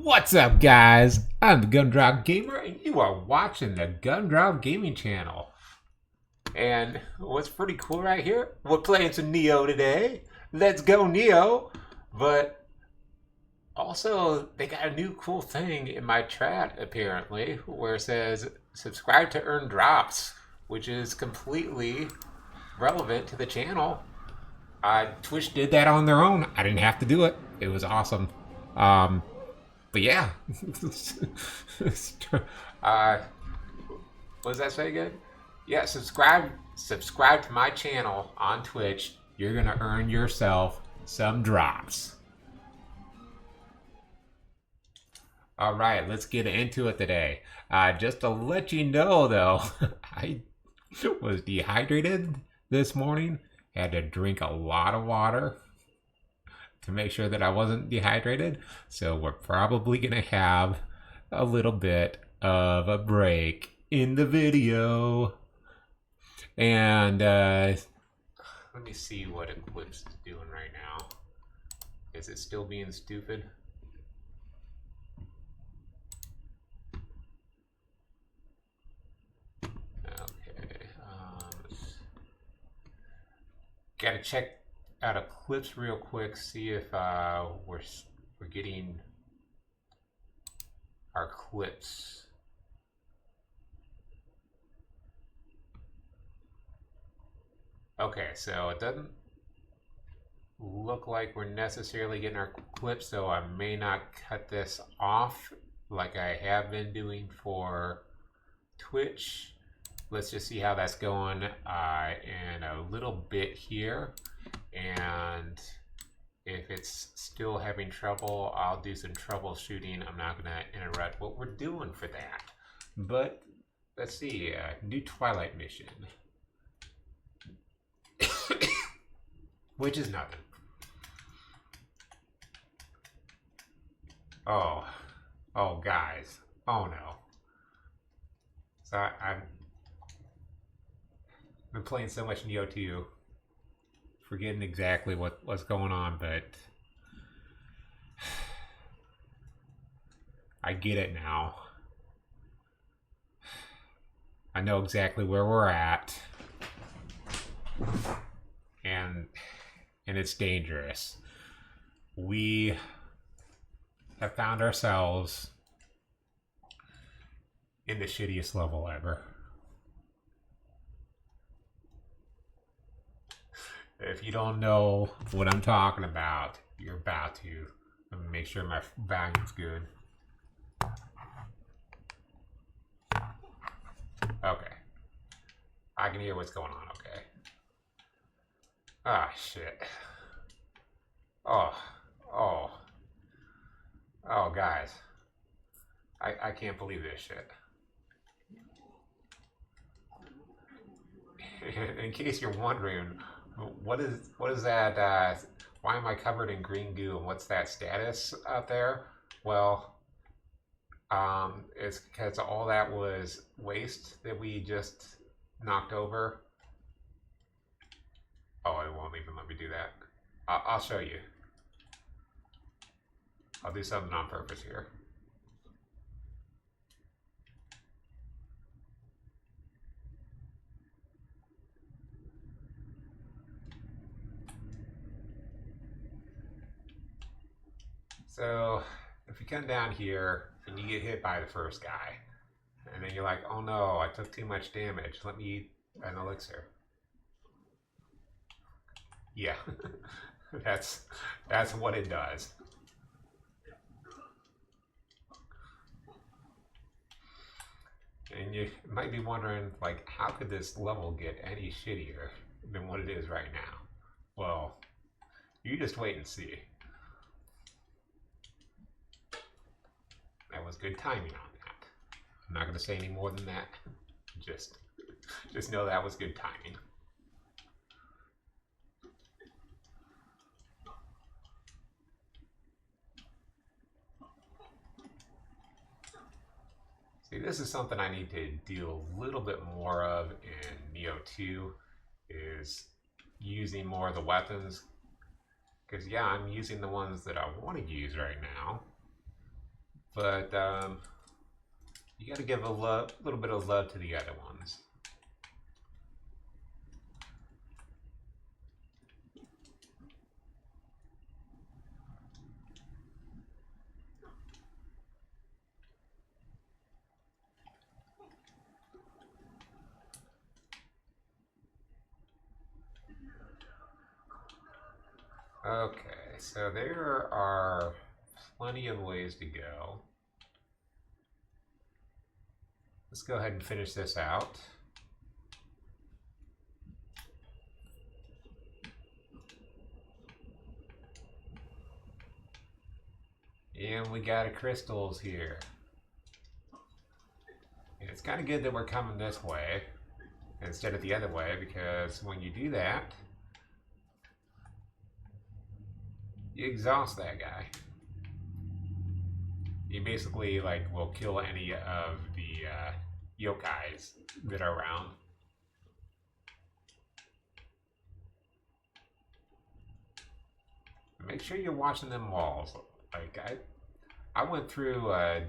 What's up, guys? I'm the Gumdrop Gamer, and you are watching the Gumdrop Gaming channel. And what's pretty cool right here, we're playing some Nioh today. Let's go, Nioh! But also, they got a new cool thing in my chat, apparently, where it says, subscribe to earn drops, which is completely relevant to the channel. Twitch did that on their own. I didn't have to do it. It was awesome. But yeah. uh, what does that say again? Yeah, subscribe to my channel on Twitch. You're gonna earn yourself some drops. All right, let's get into it today. Just to let you know, though, I was dehydrated this morning. Had to drink a lot of water to make sure that I wasn't dehydrated. So we're probably going to have a little bit of a break in the video. And let me see what Eclipse is doing right now. Is it still being stupid? Okay. Gotta check out Eclipse real quick, see if we're getting our clips. Okay, so it doesn't look like we're necessarily getting our clips, so I may not cut this off like I have been doing for Twitch. Let's just see how that's going in a little bit here. And if it's still having trouble, I'll do some troubleshooting. I'm not going to interrupt what we're doing for that. But let's see, new Twilight mission. Which is nothing. Oh, guys. Oh no. So I've been playing so much Nioh 2, forgetting exactly what's going on, but I get it now. I know exactly where we're at, and it's dangerous. We have found ourselves in the shittiest level ever. If you don't know what I'm talking about, you're about to. Let me make sure my volume's good. Okay. I can hear what's going on, okay. Ah, shit. Oh, guys. I can't believe this shit. In case you're wondering, what is that? Why am I covered in green goo, and what's that status out there? Well, it's because all that was waste that we just knocked over. Oh, it won't even let me do that. I'll show you. I'll do something on purpose here. So if you come down here and you get hit by the first guy, and then you're like, oh no, I took too much damage, let me eat an elixir. Yeah, that's what it does. And you might be wondering, like, how could this level get any shittier than what it is right now? Well, you just wait and see. That was good timing on that. I'm not going to say any more than that. Just know that was good timing. See, this is something I need to do a little bit more of in Nioh 2, is using more of the weapons. Because, yeah, I'm using the ones that I want to use right now. But you got to give a little bit of love to the other ones. Okay, so there are plenty of ways to go. Let's go ahead and finish this out. And we got a crystals here. And it's kind of good that we're coming this way instead of the other way, because when you do that, you exhaust that guy. You basically will kill any of the yokais that are around. Make sure you're watching them walls. I went through a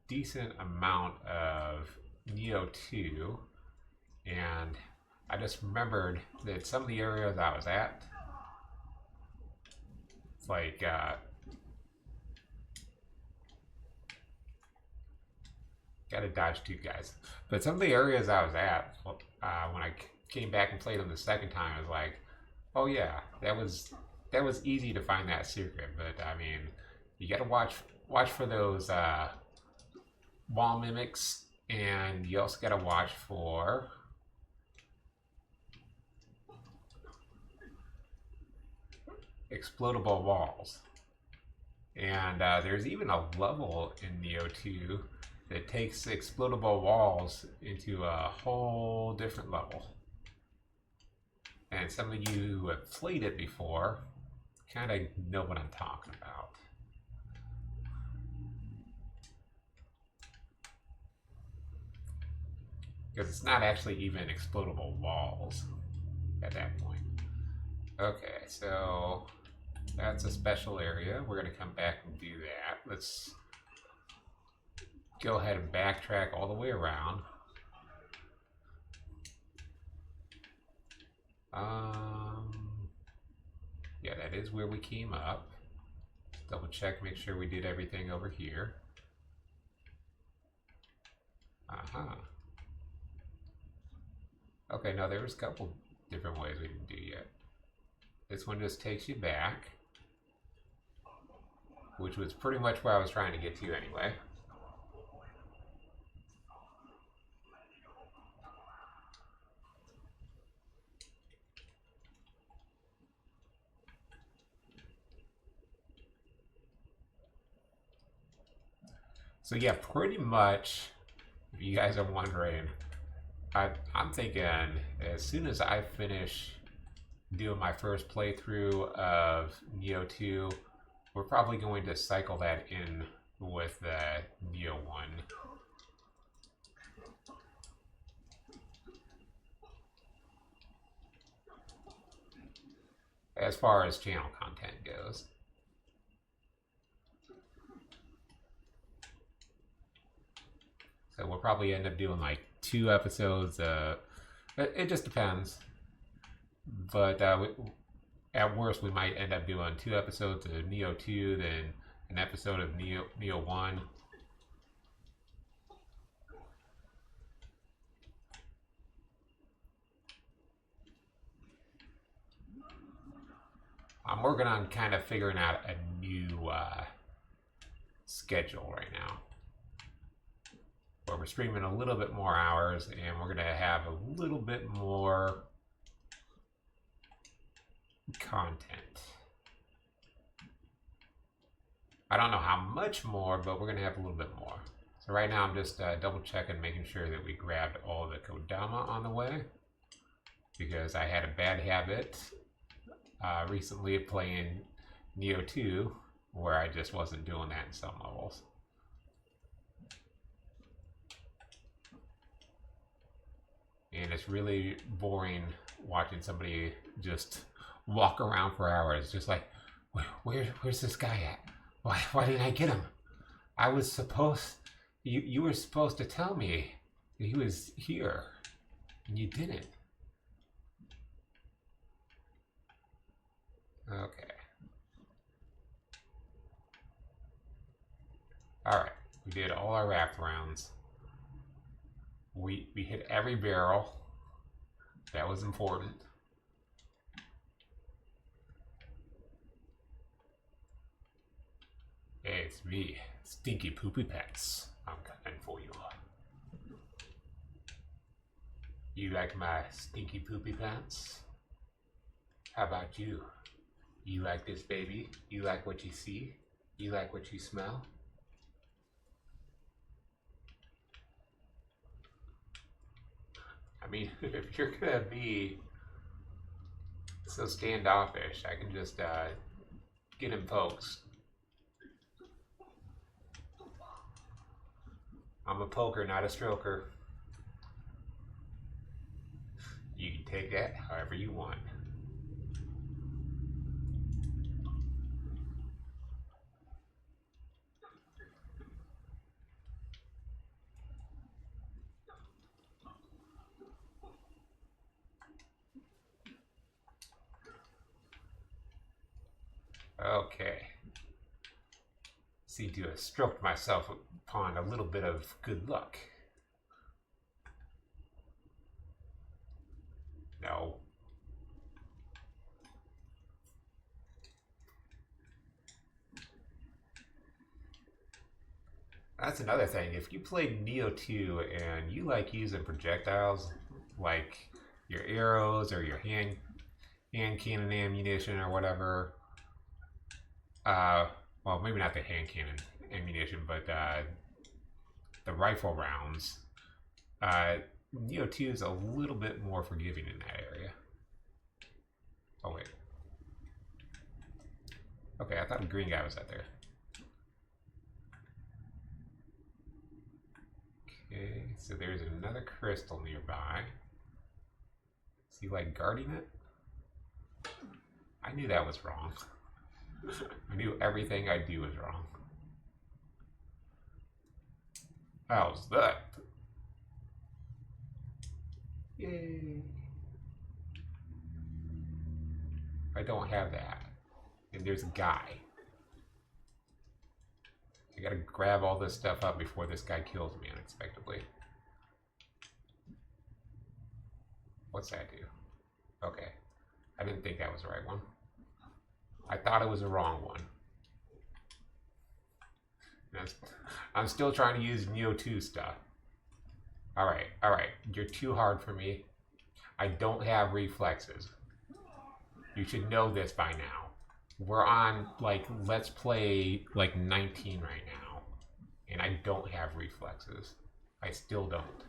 decent amount of Nioh 2, and I just remembered that some of the areas I was at, it's gotta dodge two guys. But some of the areas I was at, when I came back and played them the second time, I was like, oh yeah, that was easy to find that secret. But I mean, you gotta watch for those wall mimics, and you also gotta watch for explodable walls. And there's even a level in Nioh 2 that takes explodable walls into a whole different level. And some of you who have played it before kind of know what I'm talking about. Because it's not actually even explodable walls at that point. Okay, so that's a special area. We're going to come back and do that. Let's go ahead and backtrack all the way around. Yeah, that is where we came up. Double check, make sure we did everything over here. Okay, no, there was a couple different ways we didn't do yet. This one just takes you back, which was pretty much where I was trying to get to anyway. So yeah, pretty much, if you guys are wondering, I'm thinking as soon as I finish doing my first playthrough of Nioh 2, we're probably going to cycle that in with the Nioh 1. As far as channel content goes. So we'll probably end up doing 2 episodes. It just depends. But at worst, we might end up doing 2 episodes of Nioh 2, then an episode of Nioh 1. I'm working on kind of figuring out a new schedule right now, where we're streaming a little bit more hours, and we're going to have a little bit more content. I don't know how much more, but we're going to have a little bit more. So right now I'm just double checking, making sure that we grabbed all the kodama on the way, because I had a bad habit recently of playing Nioh 2 where I just wasn't doing that in some levels. And it's really boring watching somebody just walk around for hours, just like, where's this guy at? Why didn't I get him? I was supposed... You were supposed to tell me that he was here. And you didn't. Okay. Alright. We did all our raft rounds. We hit every barrel. That was important. Hey, it's me, Stinky Poopy Pants. I'm coming for you. You like my stinky poopy pants? How about you? You like this, baby? You like what you see? You like what you smell? I mean, if you're gonna be so standoffish, I can just get him pokes. I'm a poker, not a stroker. You can take that however you want. Okay. Seem to have stroked myself upon a little bit of good luck. No. That's another thing. If you played Nioh 2 and you like using projectiles, like your arrows or your hand cannon ammunition or whatever, well, maybe not the hand cannon ammunition, but the rifle rounds, Nioh 2 is a little bit more forgiving in that area. Oh, wait. Okay, I thought the green guy was out there. Okay, so there's another crystal nearby. Is he like guarding it? I knew that was wrong. I knew everything I do was wrong. How's that? Yay. I don't have that. And there's a guy. I gotta grab all this stuff up before this guy kills me unexpectedly. What's that do? Okay. I didn't think that was the right one. I thought it was the wrong one. I'm still trying to use Nioh 2 stuff. Alright. You're too hard for me. I don't have reflexes. You should know this by now. We're on, like, let's play, like, 19 right now. And I don't have reflexes. I still don't.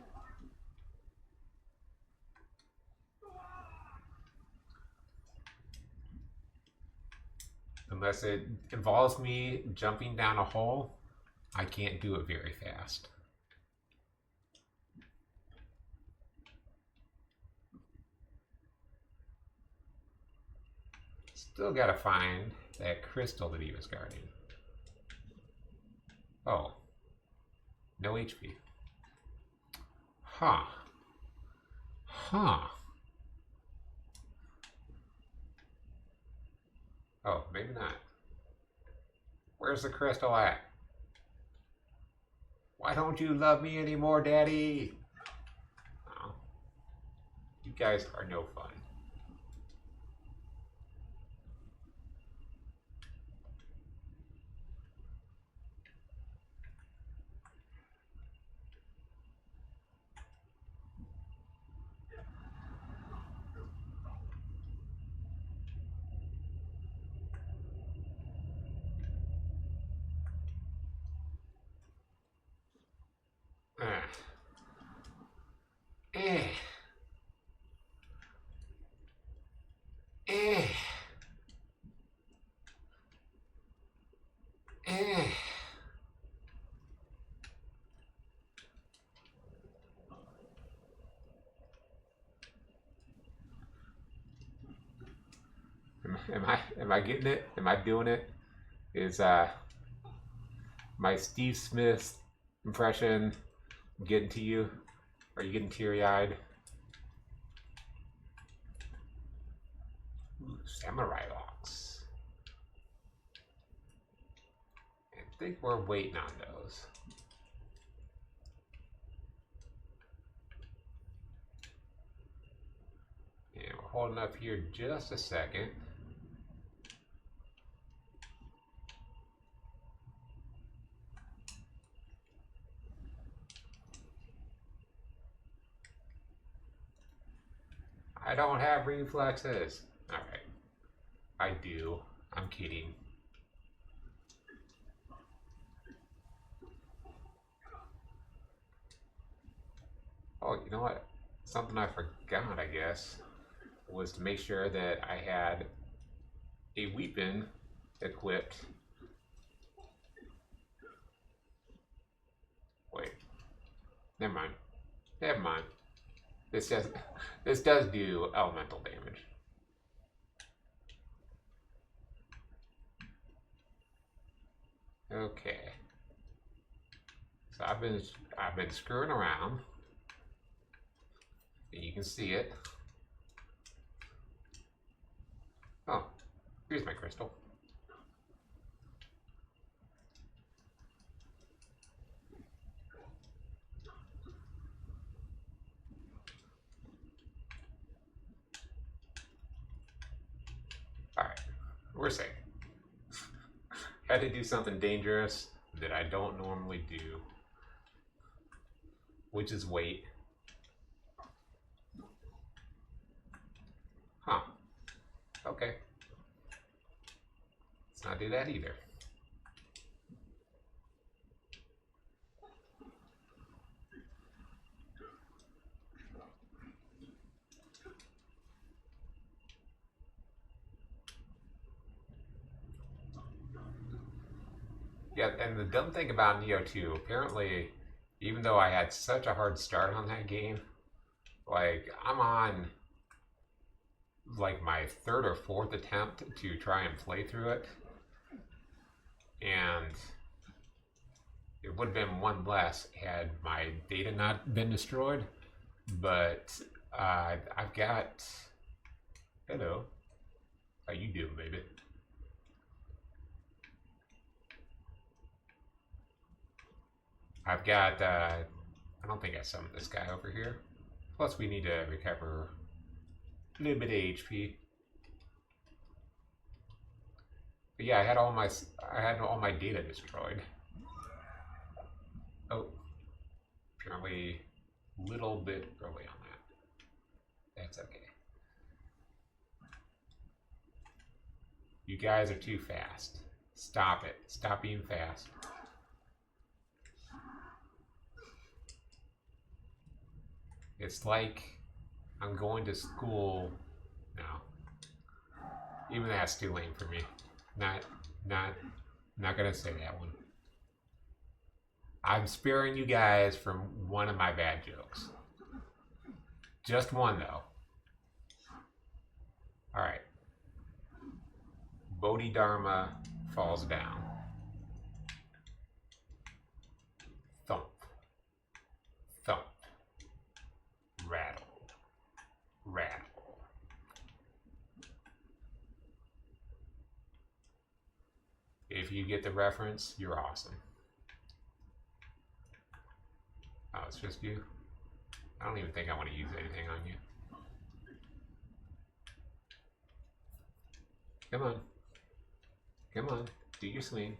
Unless it involves me jumping down a hole, I can't do it very fast. Still gotta find that crystal that he was guarding. Oh. No HP. Huh. Oh, maybe not. Where's the crystal at? Why don't you love me anymore, Daddy? Oh. You guys are no fun. Am I getting it? Am I doing it? Is My Steve Smith impression getting to you? Are you getting teary-eyed? Ooh, samurai locks. I think we're waiting on those. And we're holding up here just a second. I don't have reflexes. Alright. I do. I'm kidding. Oh, you know what? Something I forgot, I guess, was to make sure that I had a weapon equipped. Wait. Never mind. Never mind. This does do elemental damage. Okay. So I've been screwing around. And you can see it. Oh, here's my crystal. Alright, we're safe. Had to do something dangerous that I don't normally do, which is wait. Huh. Okay. Let's not do that either. Yeah, and the dumb thing about Nioh 2, apparently, even though I had such a hard start on that game, like, I'm on, like, my third or fourth attempt to try and play through it, and it would have been one less had my data not been destroyed, but I've got, hello, how you doing, baby? I've got, I don't think I summoned this guy over here. Plus we need to recover a little bit of HP. But yeah, I had all my data destroyed. Oh, apparently a little bit early on that. That's okay. You guys are too fast. Stop it. Stop being fast. It's like I'm going to school. No. Even that's too lame for me. Not gonna say that one. I'm sparing you guys from one of my bad jokes. Just one though. Alright. Bodhidharma falls down. Thump. Thump. Rattle. Rattle. If you get the reference, you're awesome. Oh, it's just you? I don't even think I want to use anything on you. Come on. Come on. Do your swing.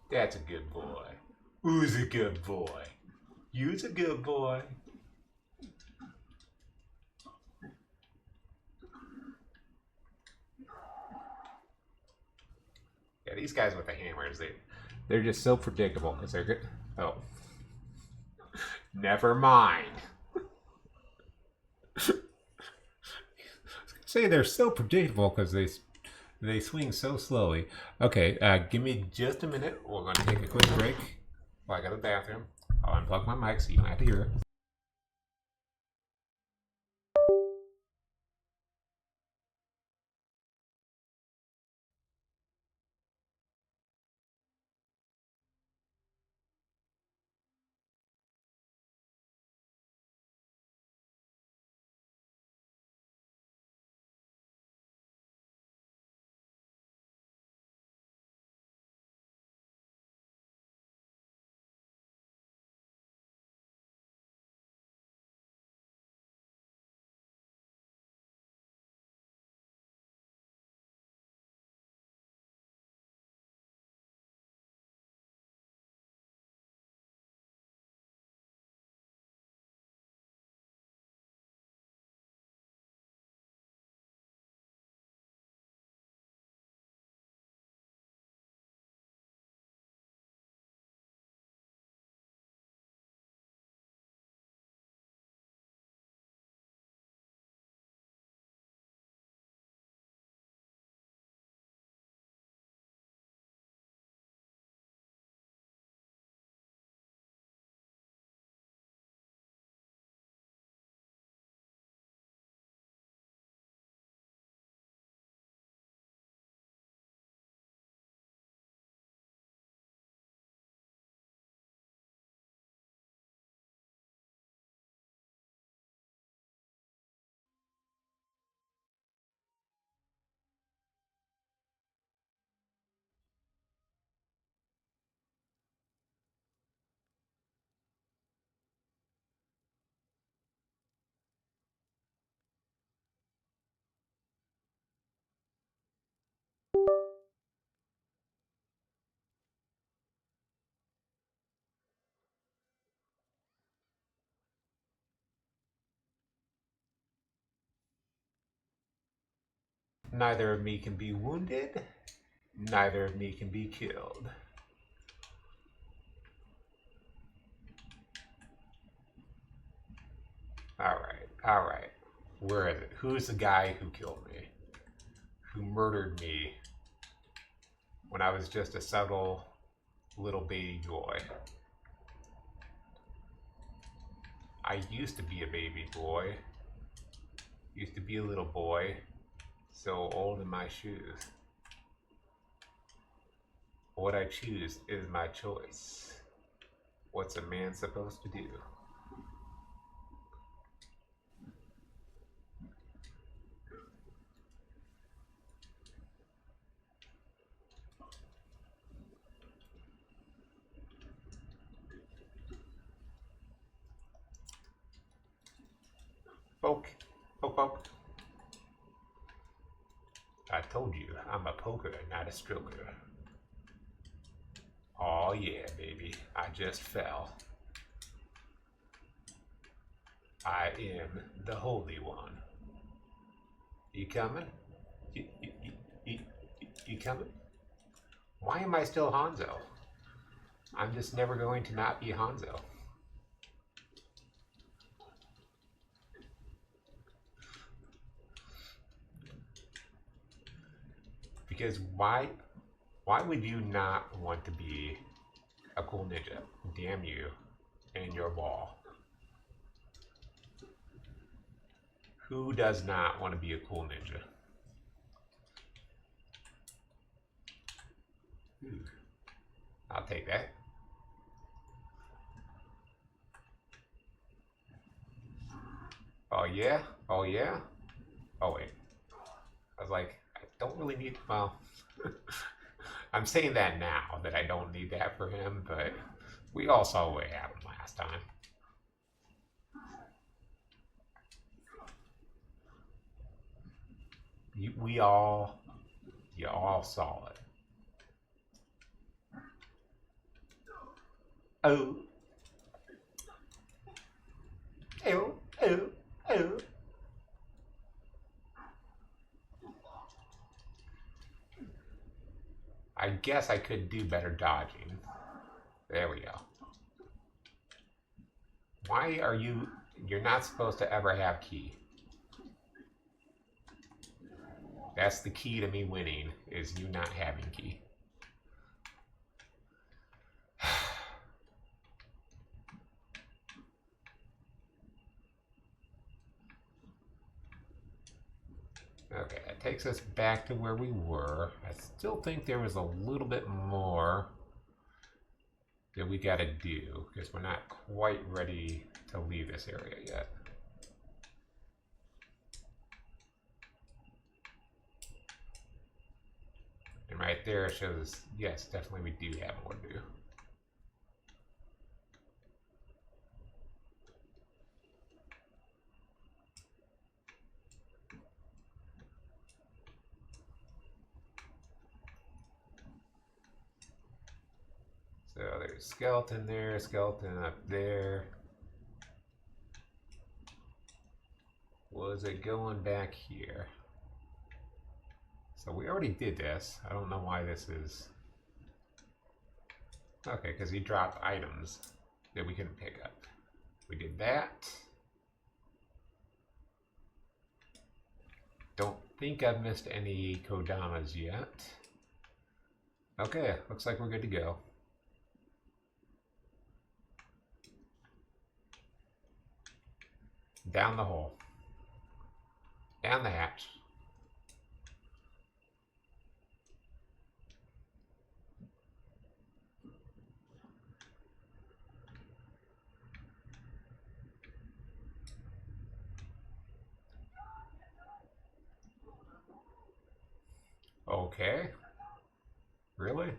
That's a good boy. Who's a good boy? You's a good boy. Yeah, these guys with the hammers, they're just so predictable because they're good. Oh. Never mind. Say they're so predictable because they swing so slowly. Okay, give me just a minute. We're going to take a quick break while I go to the bathroom. I'll unplug my mic so you don't have to hear it. neither of me can be wounded, neither of me can be killed. Alright. Where is it? Who's the guy who killed me? Who murdered me when I was just a subtle little baby boy? I used to be a baby boy. Used to be a little boy. So old in my shoes. What I choose is my choice. What's a man supposed to do? Poke. Poke, poke. I told you, I'm a poker, not a stroker. Oh yeah, baby. I just fell. I am the Holy One. You coming? You coming? Why am I still Hanzo? I'm just never going to not be Hanzo. Because why would you not want to be a cool ninja? Damn you and your ball. Who does not want to be a cool ninja? Ooh. I'll take that. Oh yeah? Oh yeah? Oh wait. I was like, I don't really need, well, I'm saying that now, that I don't need that for him, but we all saw what happened last time. You all saw it. Oh. Oh, oh, oh. I guess I could do better dodging. There we go. Why are you're not supposed to ever have key. That's the key to me winning, is you not having key. Okay, that takes us back to where we were. I still think there was a little bit more that we gotta do, because we're not quite ready to leave this area yet. And right there shows, yes, definitely we do have more to do. So there's skeleton there, skeleton up there. Was it going back here? So we already did this. I don't know why this is... Okay, because he dropped items that we couldn't pick up. We did that. Don't think I've missed any kodamas yet. Okay, looks like we're good to go. Down the hole. Down the hatch. Okay. Really?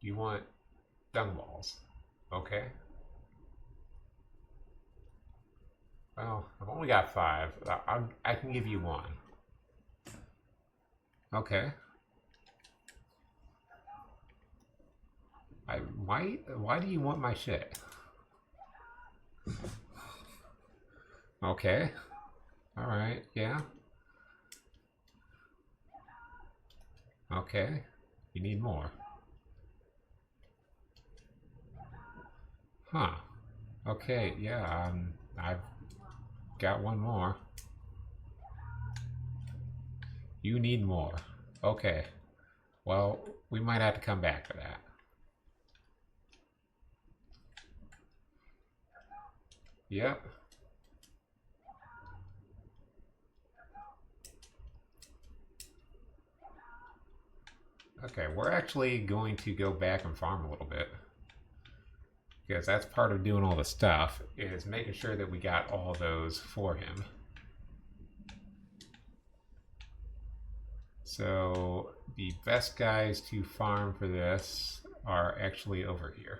You want dung balls. Okay. Well, I've only got 5. I can give you 1. Okay. Why do you want my shit? Okay. Alright, yeah. Okay. You need more. Huh. Okay, yeah, I've got one more. You need more. Okay. Well, we might have to come back to that. Yep. Okay, we're actually going to go back and farm a little bit. Because that's part of doing all the stuff, is making sure that we got all those for him. So the best guys to farm for this are actually over here.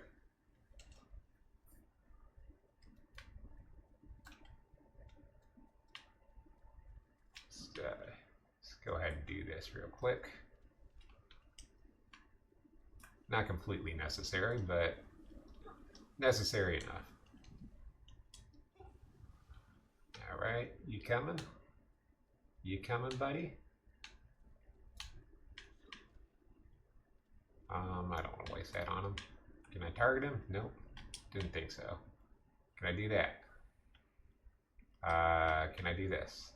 Let's go ahead and do this real quick. Not completely necessary, but necessary enough. All right, you coming? You coming, buddy? I don't want to waste that on him. Can I target him? Nope. Didn't think so. Can I do that? Can I do this?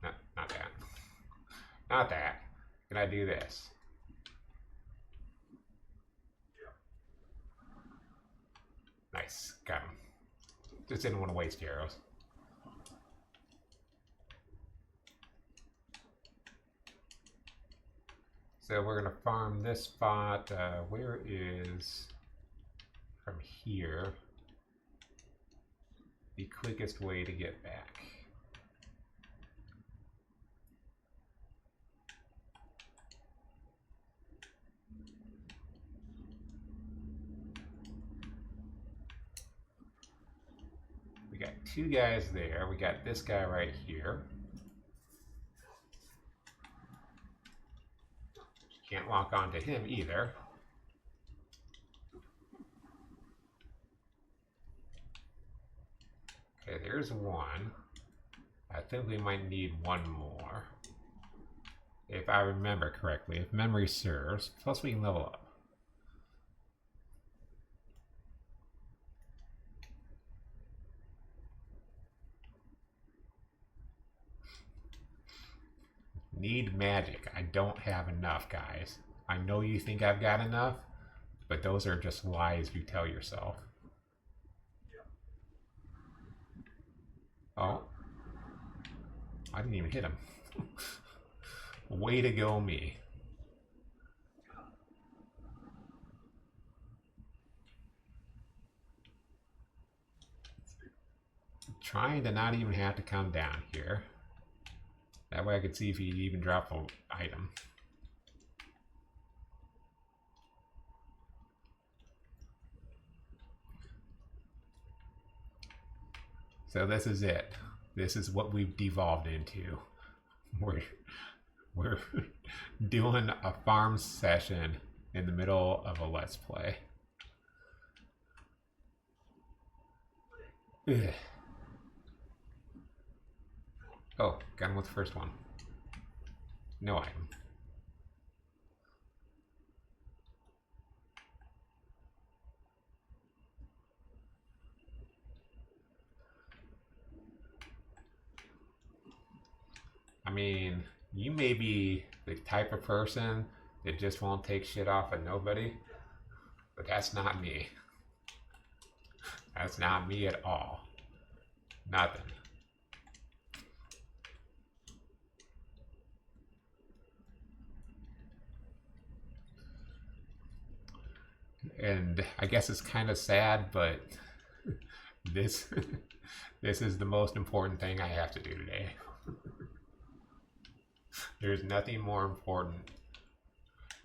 No, not that. Not that. Can I do this? Nice. Got him. Just didn't want to waste arrows. So we're going to farm this spot. Where is, from here, the quickest way to get back? We got two guys there. We got this guy right here. Can't lock onto him either. Okay, there's one. I think we might need one more. If I remember correctly, if memory serves. Plus we can level up. Need magic. I don't have enough, guys. I know you think I've got enough, but those are just lies you tell yourself. Oh. I didn't even hit him. Way to go, me. Trying to not even have to come down here. That way I could see if he'd even drop an item. So this is it. This is what we've devolved into. We're doing a farm session in the middle of a Let's Play. Ugh. Oh, got him with the first one. No item. I mean, you may be the type of person that just won't take shit off of nobody, but that's not me. That's not me at all. Nothing. And I guess it's kind of sad, but this this is the most important thing I have to do today. There's nothing more important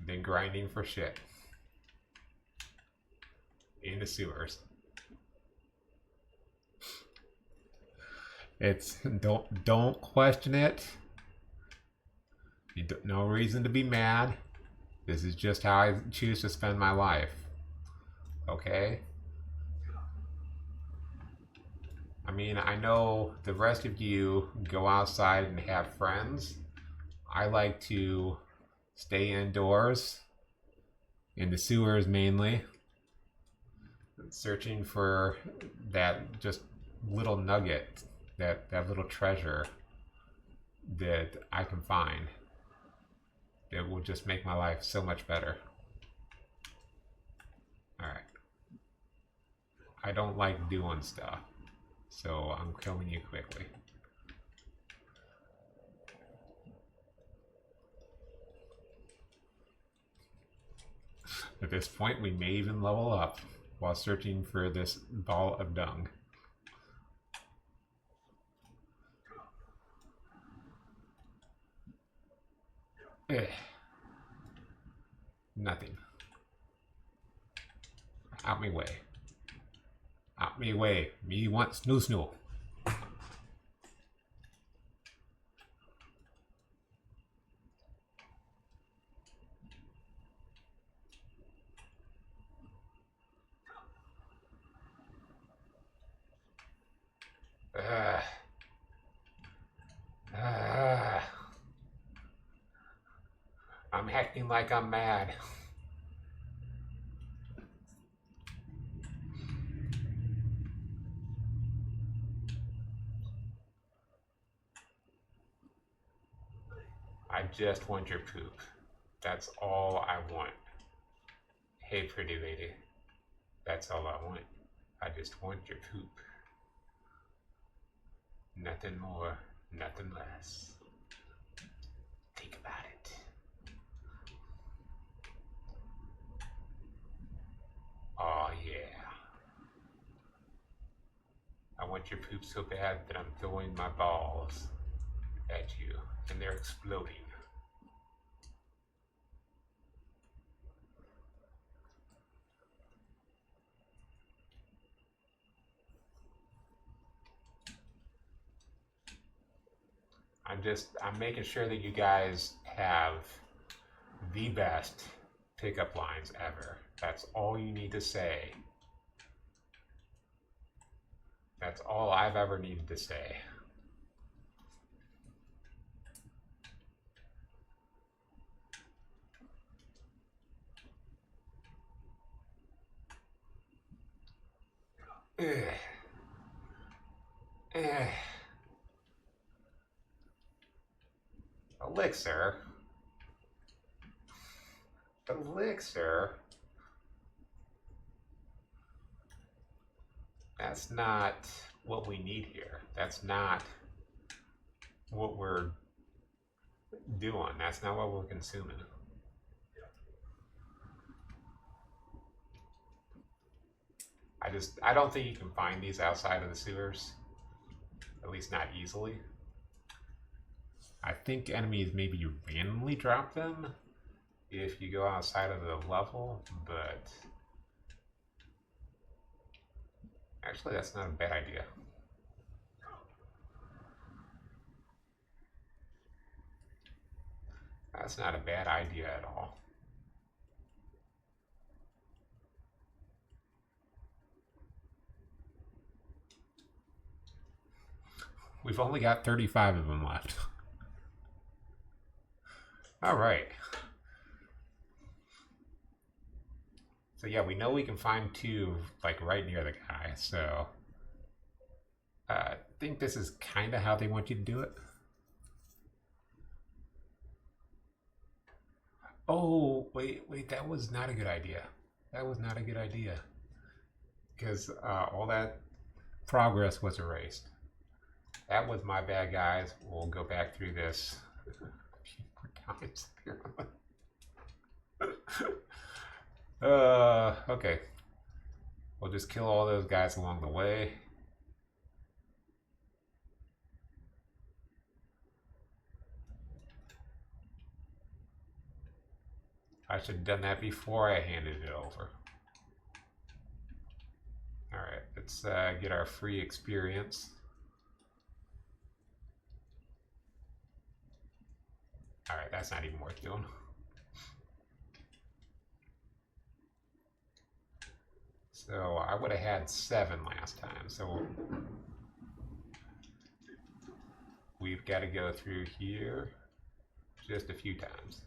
than grinding for shit in the sewers. It's don't question it. No reason to be mad. This is just how I choose to spend my life. Okay? I mean, I know the rest of you go outside and have friends. I like to Stay indoors, in the sewers mainly, searching for that just little nugget, that little treasure that I can find that will just make my life so much better. Alright. I don't like doing stuff, so I'm killing you quickly. At this point, we may even level up while searching for this ball of dung. Nothing. Out me way. Out me way. Me want snoo snoo. I'm acting like I'm mad. I just want your poop. That's all I want. Hey, pretty lady. That's all I want. I just want your poop. Nothing more, nothing less. Think about it. Oh yeah. I want your poop so bad that I'm throwing my balls at you and they're exploding. I'm making sure that you guys have the best pickup lines ever. That's all you need to say. That's all I've ever needed to say. Elixir? Elixir? That's not what we need here. That's not what we're doing. That's not what we're consuming. I don't think you can find these outside of the sewers. At least not easily. I think enemies maybe randomly drop them if you go outside of the level, but actually that's not a bad idea. That's not a bad idea at all. We've only got 35 of them left. All right. So yeah, we know we can find two like right near the guy. So I think this is kind of how they want you to do it. Oh, wait, that was not a good idea. That was not a good idea. Because all that progress was erased. That was my bad, guys. We'll go back through this a few more times. Okay. We'll just kill all those guys along the way. I should have done that before I handed it over. Alright, let's get our free experience. Alright, that's not even worth doing. So I would have had 7 last time, so we've got to go through here just a few times.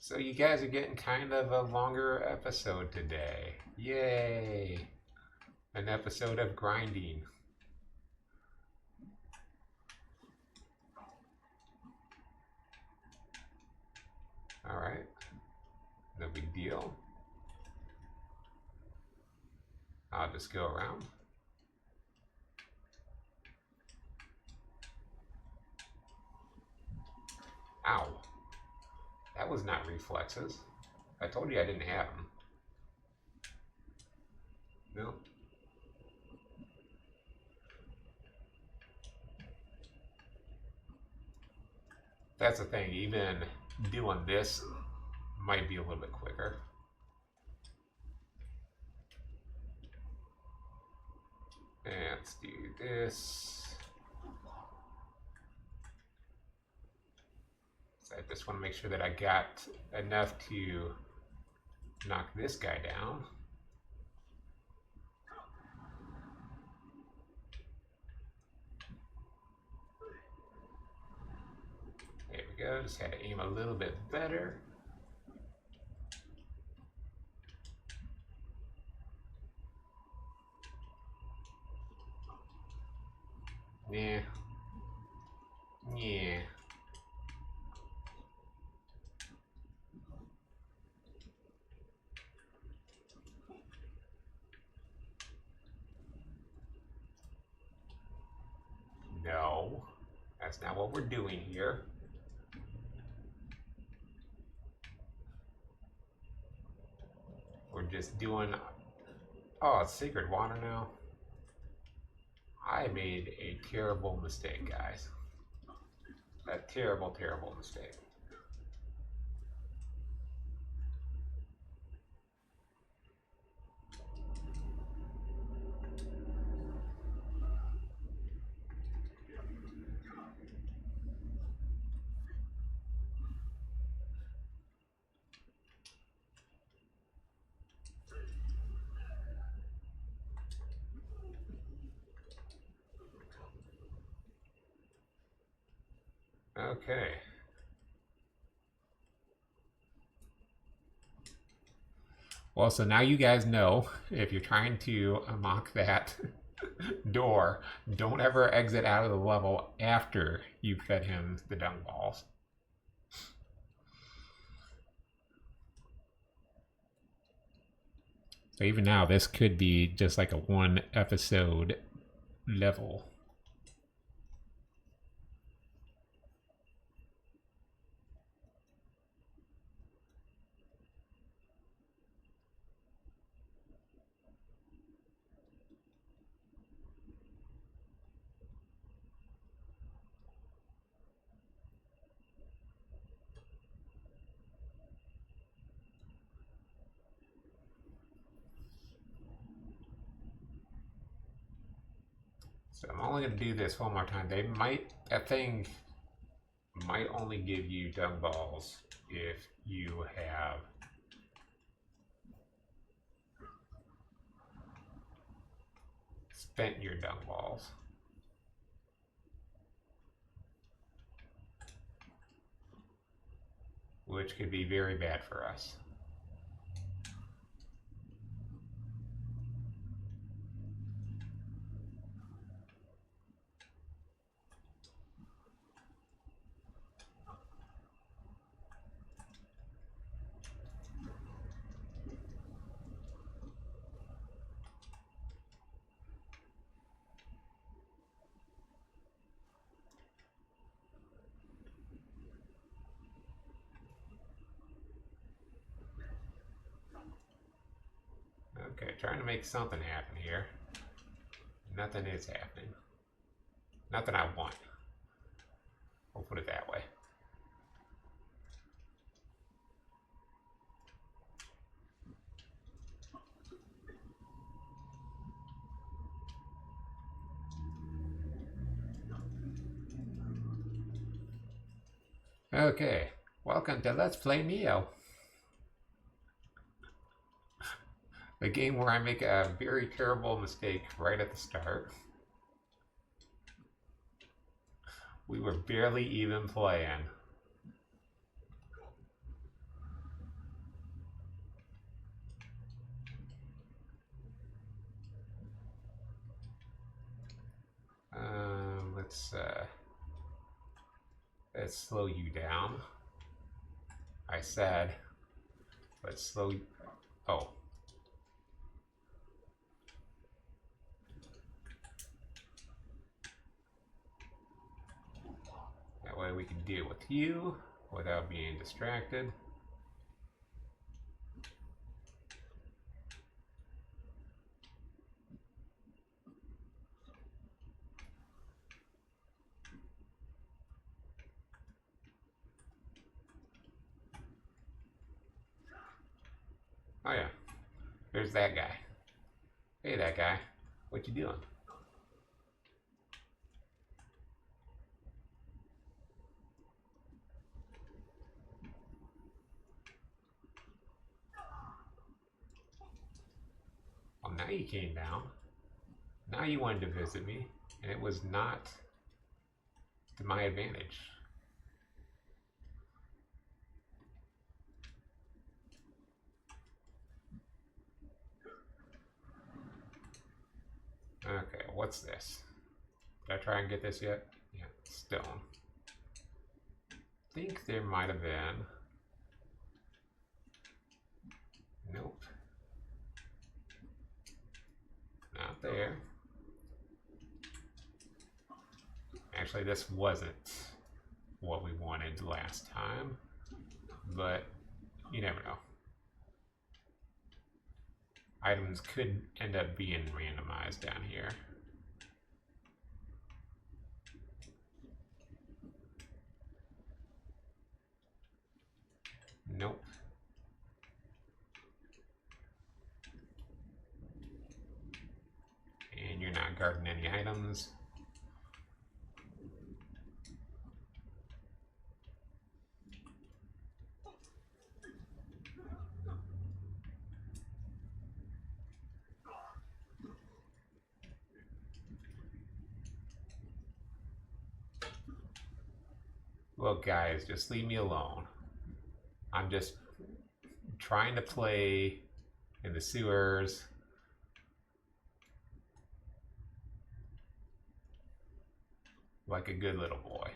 So you guys are getting kind of a longer episode today. Yay! An episode of grinding. Alright. No big deal. I'll just go around. Ow. That was not reflexes. I told you I didn't have them. No. That's the thing, even doing this might be a little bit quicker. And let's do this. So I just want to make sure that I got enough to knock this guy down. There we go, just had to aim a little bit better. Yeah. Yeah. No, that's not what we're doing here. We're just doing... Oh, it's sacred water now. I made a terrible mistake, guys. A terrible, terrible mistake. Okay. Well, so now you guys know, if you're trying to unlock that door, don't ever exit out of the level after you've fed him the dung balls. So even now, this could be just like a one episode level. So I'm only going to do this one more time. That thing might only give you dung balls if you have spent your dung balls. Which could be very bad for us. Okay, trying to make something happen here. Nothing is happening. Not that I want. We'll put it that way. Okay, welcome to Let's Play Nioh. The game where I make a very terrible mistake right at the start. We were barely even playing. let's slow you down. I said, let's slow you. Oh. That way we can deal with you without being distracted. Oh yeah, there's that guy. Hey, that guy. What you doing? Well, now you came down. Now you wanted to visit me, and it was not to my advantage. Okay, what's this? Did I try and get this yet? Yeah, stone. Think there might have been. Nope. Not there. Actually, this wasn't what we wanted last time, but you never know. Items could end up being randomized down here. Nope. And you're not guarding any items. Look, guys, just leave me alone. I'm just trying to play in the sewers. Like a good little boy.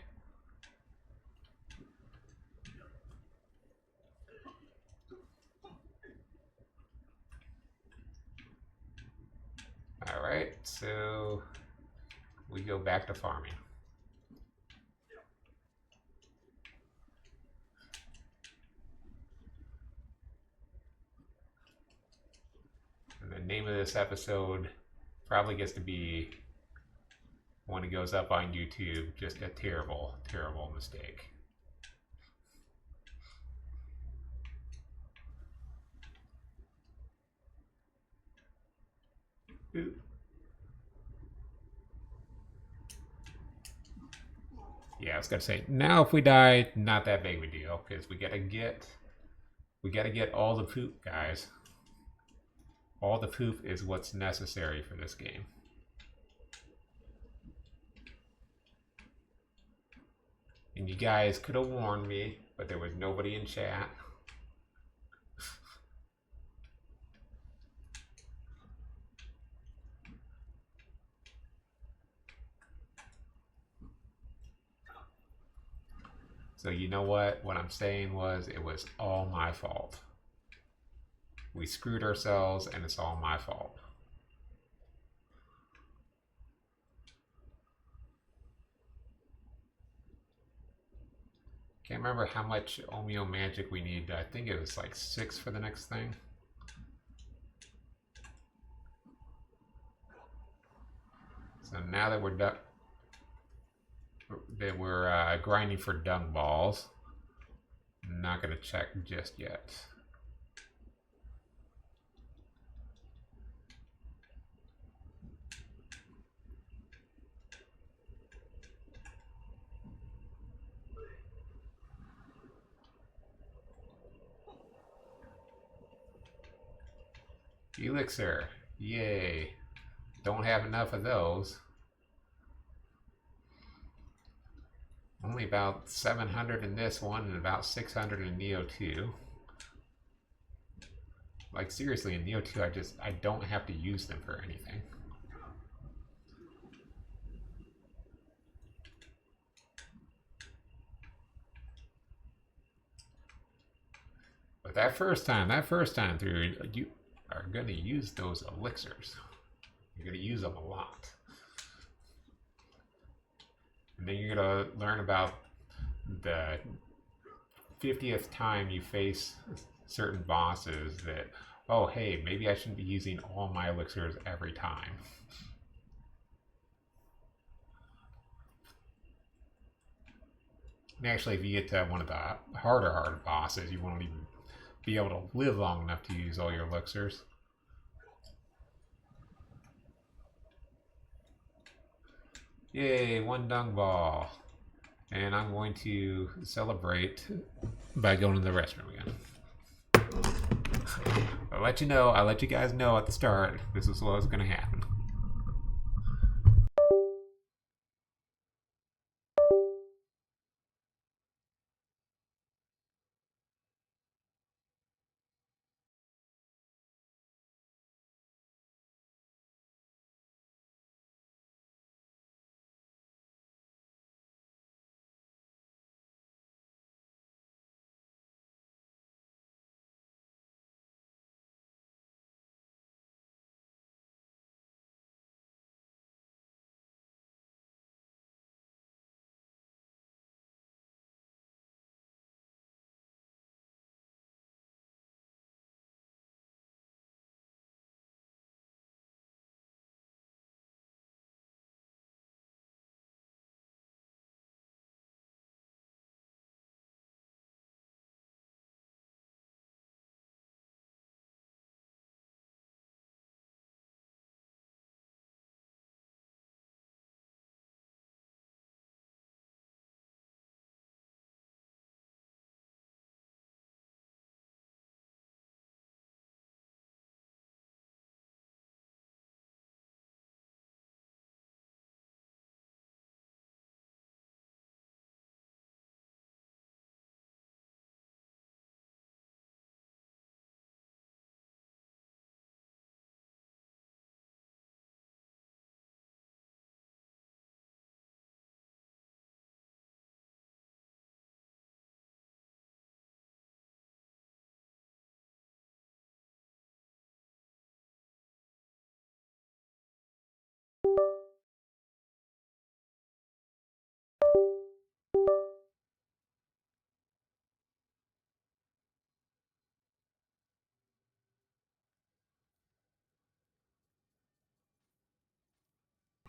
Alright, so we go back to farming. And the name of this episode probably gets to be, when it goes up on YouTube, just a terrible, terrible mistake. Ooh. Yeah, I was gonna say, now if we die, not that big of a deal, because we gotta get all the poop, guys. All the poop is what's necessary for this game. And you guys could have warned me, but there was nobody in chat. So you know what? What I'm saying was, it was all my fault. We screwed ourselves, and it's all my fault. Can't remember how much Omeo magic we need. I think it was like 6 for the next thing. So now that we're grinding for dung balls, I'm not gonna check just yet. Elixir, yay. Don't have enough of those. Only about 700 in this one and about 600 in Nioh 2. Like seriously, in Nioh 2 I don't have to use them for anything. But that first time through, you are going to use those elixirs. You're going to use them a lot. And then you're going to learn about the 50th time you face certain bosses that, oh, hey, maybe I shouldn't be using all my elixirs every time. And actually, if you get to one of the harder bosses, you won't even be able to live long enough to use all your elixirs. Yay, one dung ball. And I'm going to celebrate by going to the restroom again. I'll let you guys know at the start this is what was going to happen.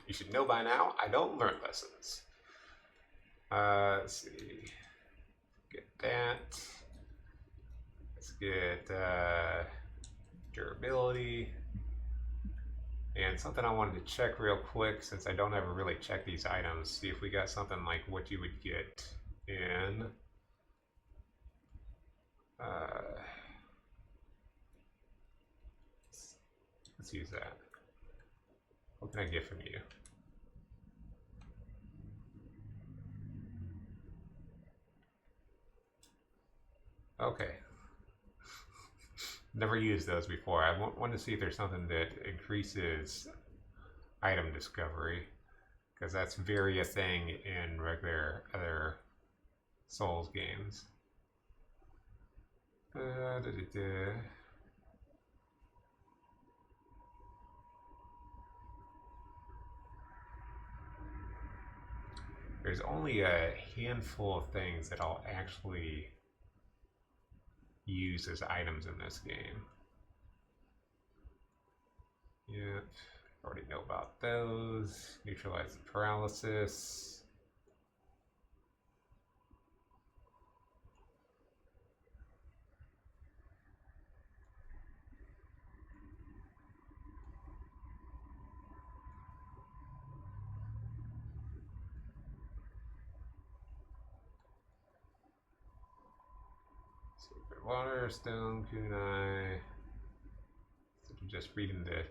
You should know by now, I don't learn lessons. Let's see. Get that. Let's get durability. And something I wanted to check real quick, since I don't ever really check these items, see if we got something like what you would get in let's use that. What can I get from you? Okay. Never used those before. I want to see if there's something that increases item discovery, because that's very a thing in regular other Souls games. There's only a handful of things that I'll actually use as items in this game. Yep, already know about those. Neutralize the paralysis. Sacred water, stone, kunai. So I'm just reading the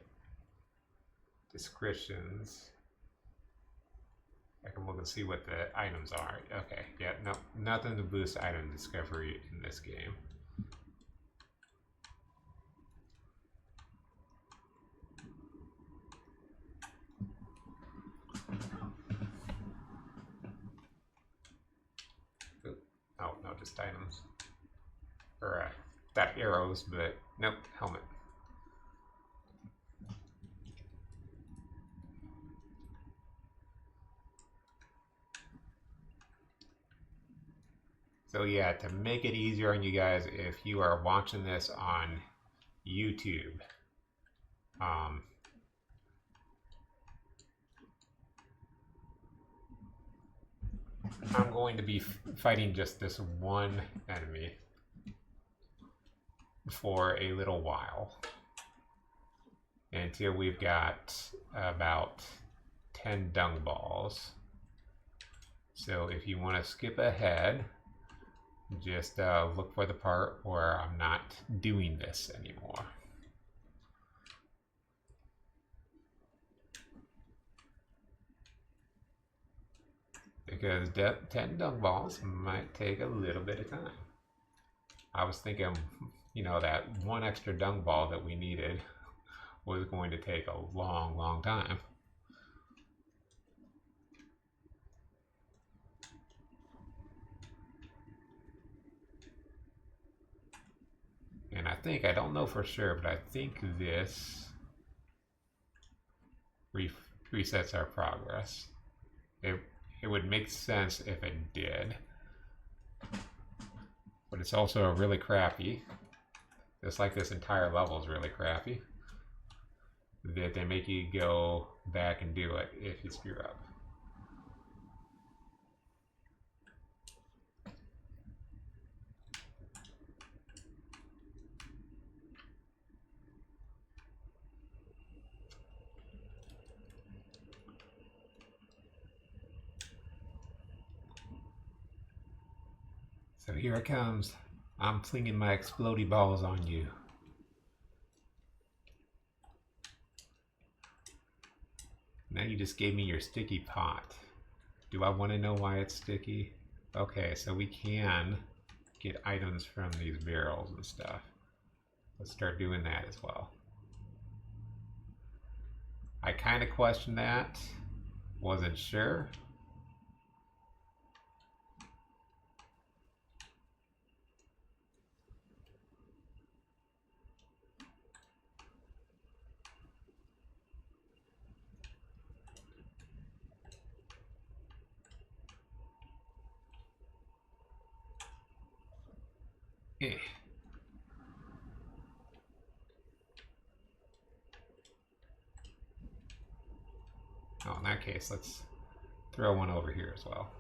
descriptions. I can look and see what the items are. Okay, yeah, no, nothing to boost item discovery in this game. Oh, no, just items. Alright. That arrows, but nope, helmet. So yeah, to make it easier on you guys, if you are watching this on YouTube, I'm going to be fighting just this one enemy for a little while until we've got about 10 dung balls. So if you want to skip ahead, just look for the part where I'm not doing this anymore. Because 10 dung balls might take a little bit of time. I was thinking, you know, that one extra dung ball that we needed was going to take a long, long time. And I think, I don't know for sure, but I think this resets our progress. It would make sense if it did. But it's also really crappy. Just like this entire level is really crappy. That they make you go back and do it if you screw up. So here it comes. I'm flinging my explodey balls on you. Now you just gave me your sticky pot. Do I want to know why it's sticky? Okay, so we can get items from these barrels and stuff. Let's start doing that as well. I kind of questioned that. Wasn't sure. Eh. Oh, in that case, let's throw one over here as well.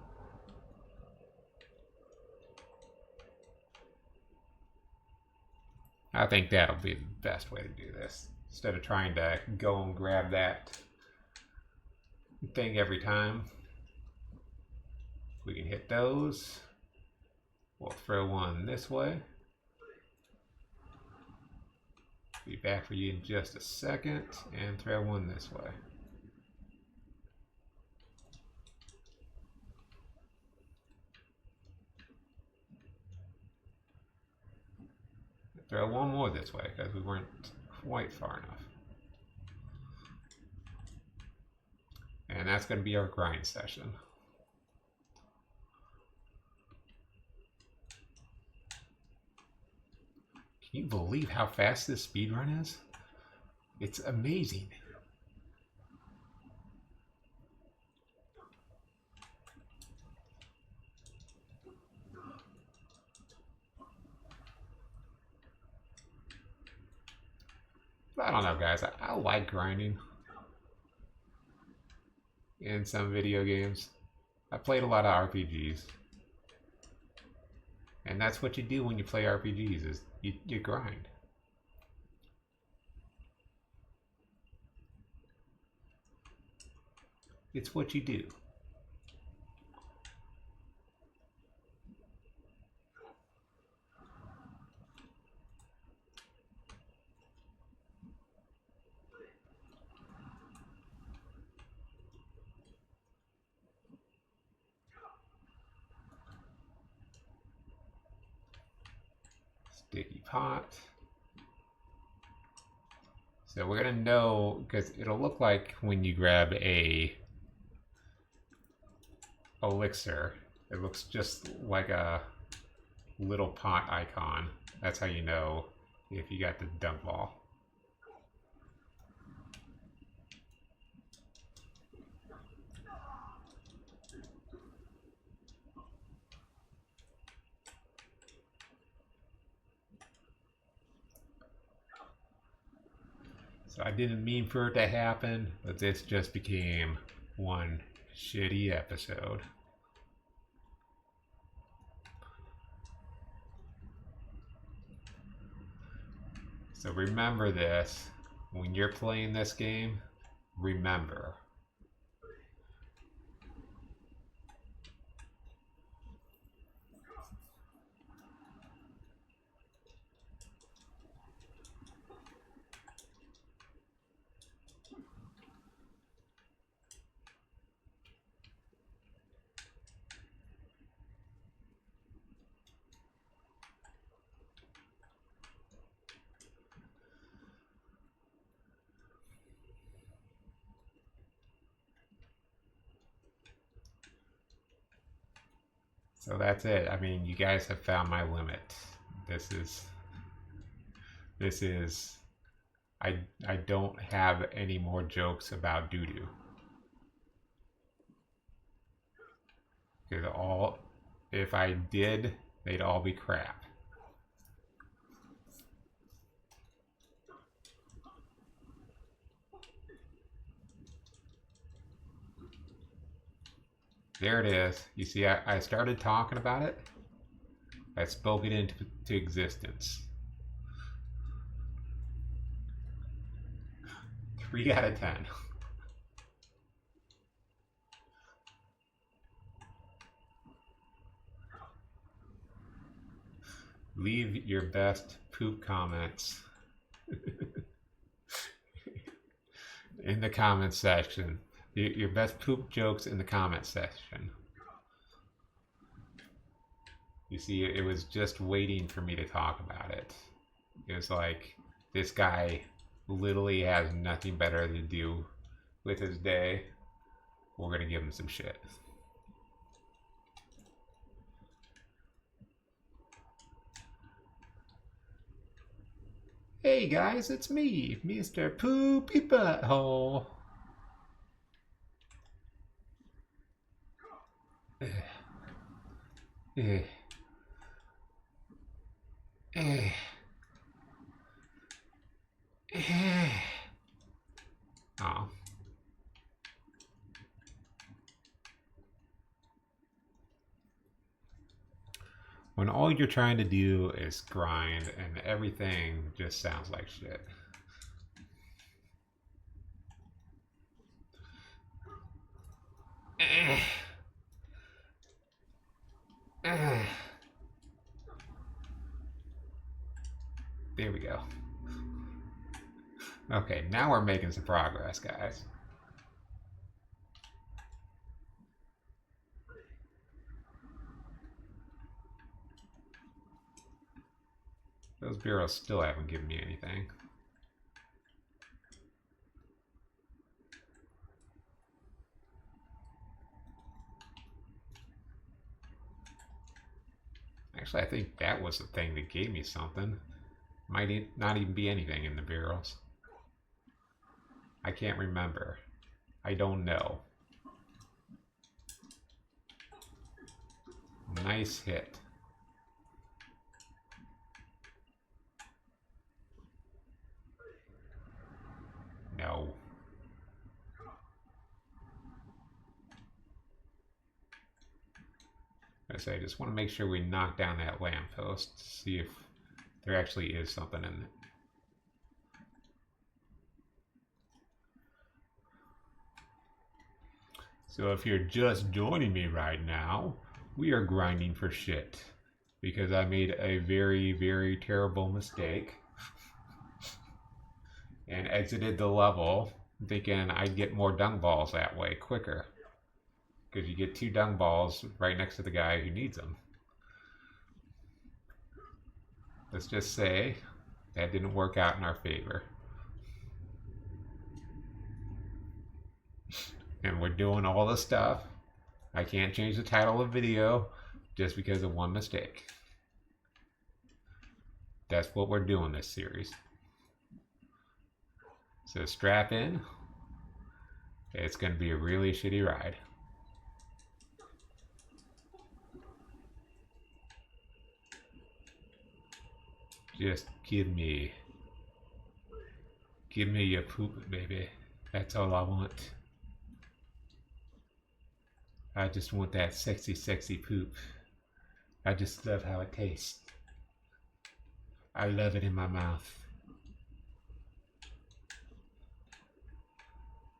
I think that'll be the best way to do this. Instead of trying to go and grab that thing every time. We can hit those. We'll throw one this way. Be back for you in just a second, and throw one this way. Throw one more this way because we weren't quite far enough. And that's going to be our grind session. Can you believe how fast this speedrun is? It's amazing. I don't know, guys. I like grinding in some video games. I played a lot of RPGs. And that's what you do when you play RPGs, is you grind. It's what you do. Sticky pot. So we're going to know, because it'll look like when you grab a elixir, it looks just like a little pot icon. That's how you know if you got the dunk ball. So I didn't mean for it to happen, but this just became one shitty episode. So remember this, when you're playing this game, remember. So that's it. I mean, you guys have found my limit. This is I don't have any more jokes about doo-doo. Because if I did, they'd all be crap. There it is. You see, I started talking about it. I spoke it into existence. 3 out of 10. Leave your best poop comments in the comments section. Your best poop jokes in the comments section. You see, it was just waiting for me to talk about it. It was like, this guy literally has nothing better to do with his day. We're gonna give him some shit. Hey guys, it's me, Mr. Poopy Butthole. Oh. When all you're trying to do is grind and everything just sounds like shit. There we go. Okay, now we're making some progress, guys. Those bureaus still haven't given me anything. Actually, I think that was the thing that gave me something. Might not even be anything in the bureaus. I can't remember. I don't know. Nice hit. No. I say, I just want to make sure we knock down that lamppost to see if there actually is something in it. So if you're just joining me right now, we are grinding for shit because I made a very, very terrible mistake and exited the level thinking I'd get more dung balls that way quicker, because you get 2 dung balls right next to the guy who needs them. Let's just say that didn't work out in our favor. And we're doing all this stuff. I can't change the title of the video just because of one mistake. That's what we're doing this series. So strap in. It's going to be a really shitty ride. Just give me your poop, baby. That's all I want. I just want that sexy, sexy poop. I just love how it tastes. I love it in my mouth.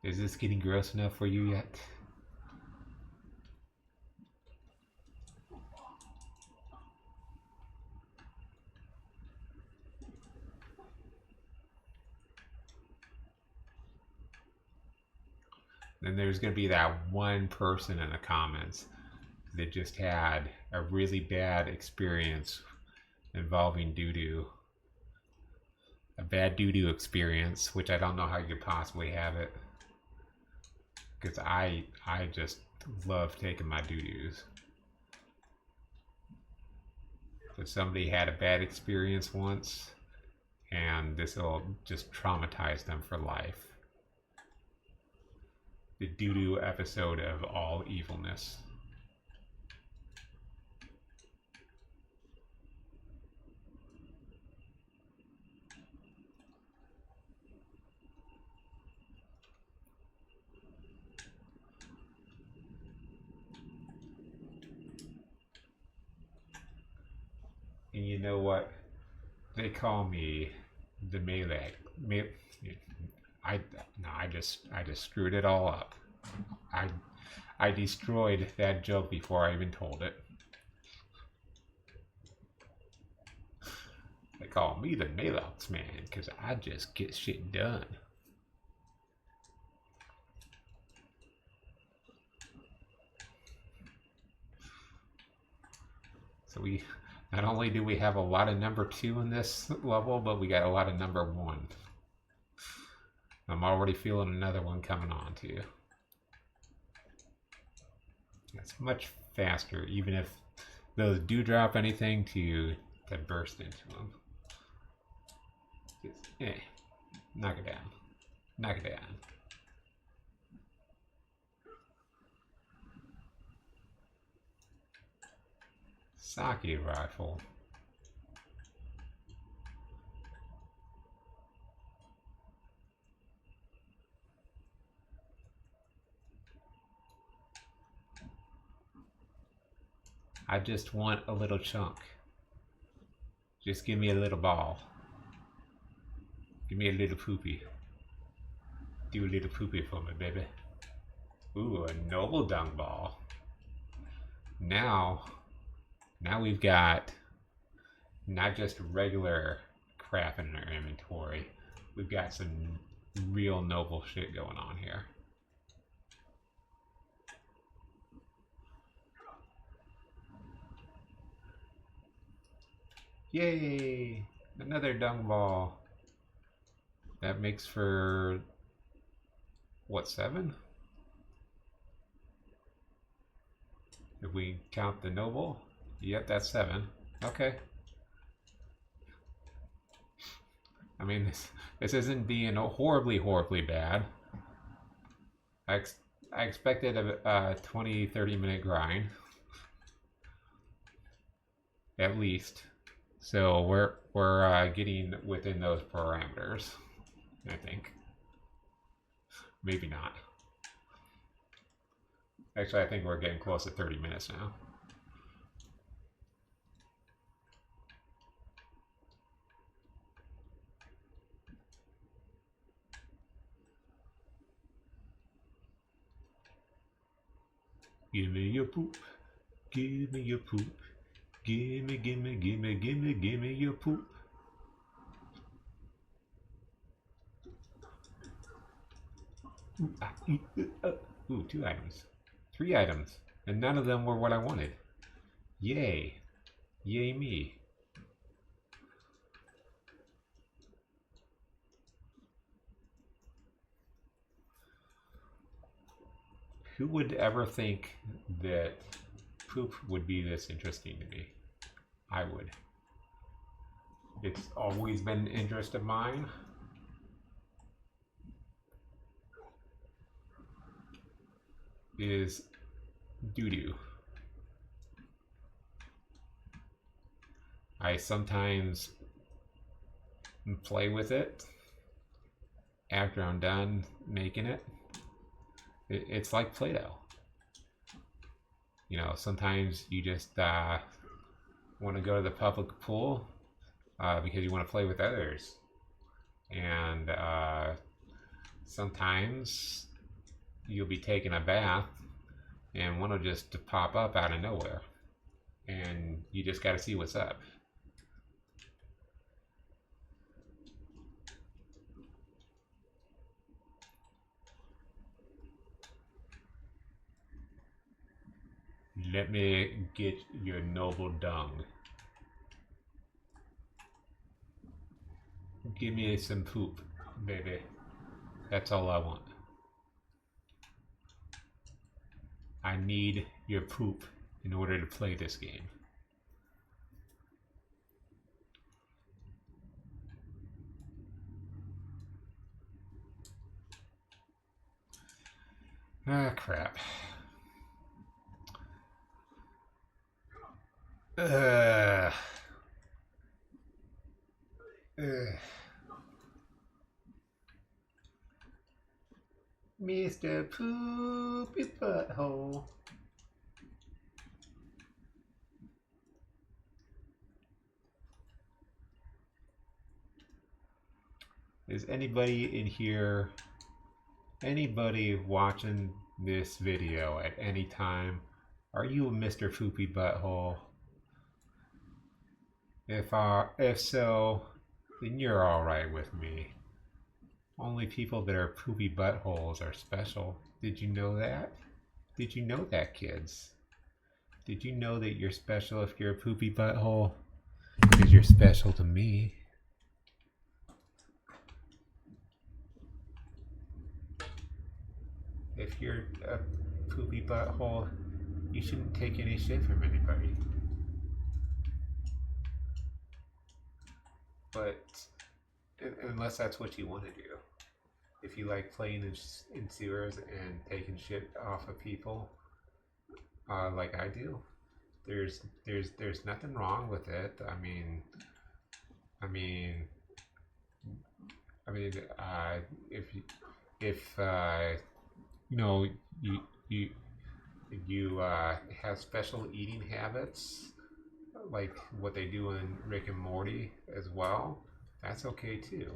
Is this getting gross enough for you yet? Then there's going to be that one person in the comments that just had a really bad experience involving doo-doo. A bad doo-doo experience, which I don't know how you could possibly have it. Because I just love taking my doo-doos. So somebody had a bad experience once, and this will just traumatize them for life. The doo-doo episode of all evilness. And you know what? They call me the melee. I just screwed it all up. I destroyed that joke before I even told it. They call me the Mailbox Man because I just get shit done. So we not only do we have a lot of number 2 in this level, but we got a lot of number 1. I'm already feeling another one coming on too. It's much faster, even if those do drop anything to burst into them. Just, knock it down. Knock it down. Sake rifle. I just want a little chunk. Just give me a little ball. Give me a little poopy. Do a little poopy for me, baby. Ooh, a noble dung ball. Now we've got not just regular crap in our inventory. We've got some real noble shit going on here. Yay! Another dung ball. That makes for what, 7? If we count the noble, yep, that's 7. Okay. I mean, this isn't being horribly bad. I expected a 20-30 minute grind, at least. So we're getting within those parameters, I think. Maybe not. Actually, I think we're getting close to 30 minutes now. Give me your poop. Give me your poop. Gimme your poop. Ooh, 2 items. 3 items. And none of them were what I wanted. Yay. Yay me. Who would ever think that poop would be this interesting to me? I would. It's always been an interest of mine. Is doo-doo. I sometimes play with it after I'm done making it. It's like Play-Doh. You know, sometimes you just want to go to the public pool because you want to play with others. And sometimes you'll be taking a bath and one will just pop up out of nowhere. And you just got to see what's up. Let me get your noble dung. Give me some poop, baby. That's all I want. I need your poop in order to play this game. Ah, crap. Ugh. Ugh. Mr. Poopy Butthole. Is anybody in here, anybody watching this video at any time, are you a Mr. Poopy Butthole? If so, then you're alright with me. Only people that are poopy buttholes are special. Did you know that? Did you know that, kids? Did you know that you're special if you're a poopy butthole? Because you're special to me. If you're a poopy butthole, you shouldn't take any shit from anybody. But unless that's what you want to do. If you like playing in sewers and taking shit off of people, like I do, there's nothing wrong with it. I mean, if you know you have special eating habits, like what they do in Rick and Morty as well, that's okay too.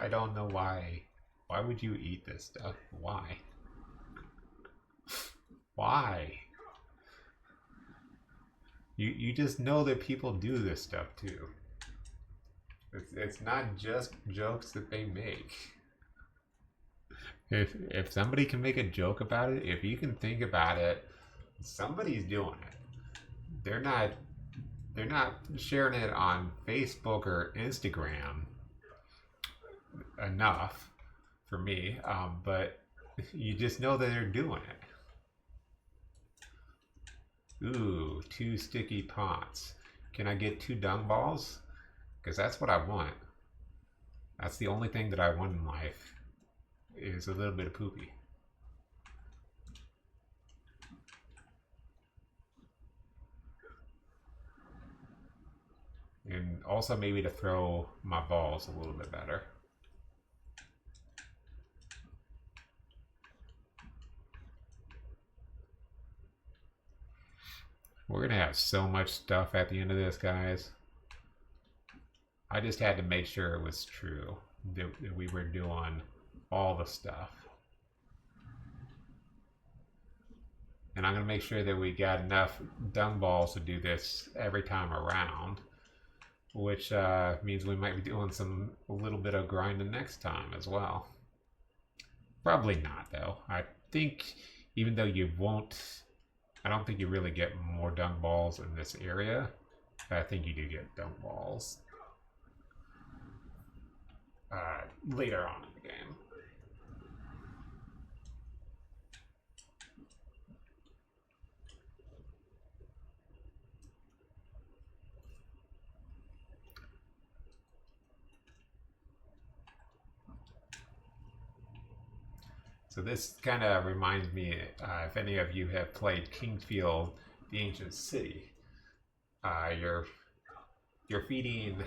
I don't know why. Why would you eat this stuff? Why? Why? You just know that people do this stuff too. It's not just jokes that they make. If somebody can make a joke about it, if you can think about it, somebody's doing it. They're not sharing it on Facebook or Instagram enough for me, but you just know that they're doing it. Ooh, 2 sticky pots. Can I get 2 dung balls? Because that's what I want. That's the only thing that I want in life, is a little bit of poopy. And also maybe to throw my balls a little bit better. We're gonna have so much stuff at the end of this, guys. I just had to make sure it was true that we were doing all the stuff. And I'm gonna make sure that we got enough dung balls to do this every time around, which means we might be doing a little bit of grinding next time as well. Probably not though. I think even though you won't, I don't think you really get more dung balls in this area. I think you do get dung balls. later on in the game. So this kind of reminds me, if any of you have played Kingsfield, the Ancient City, uh, you're you're feeding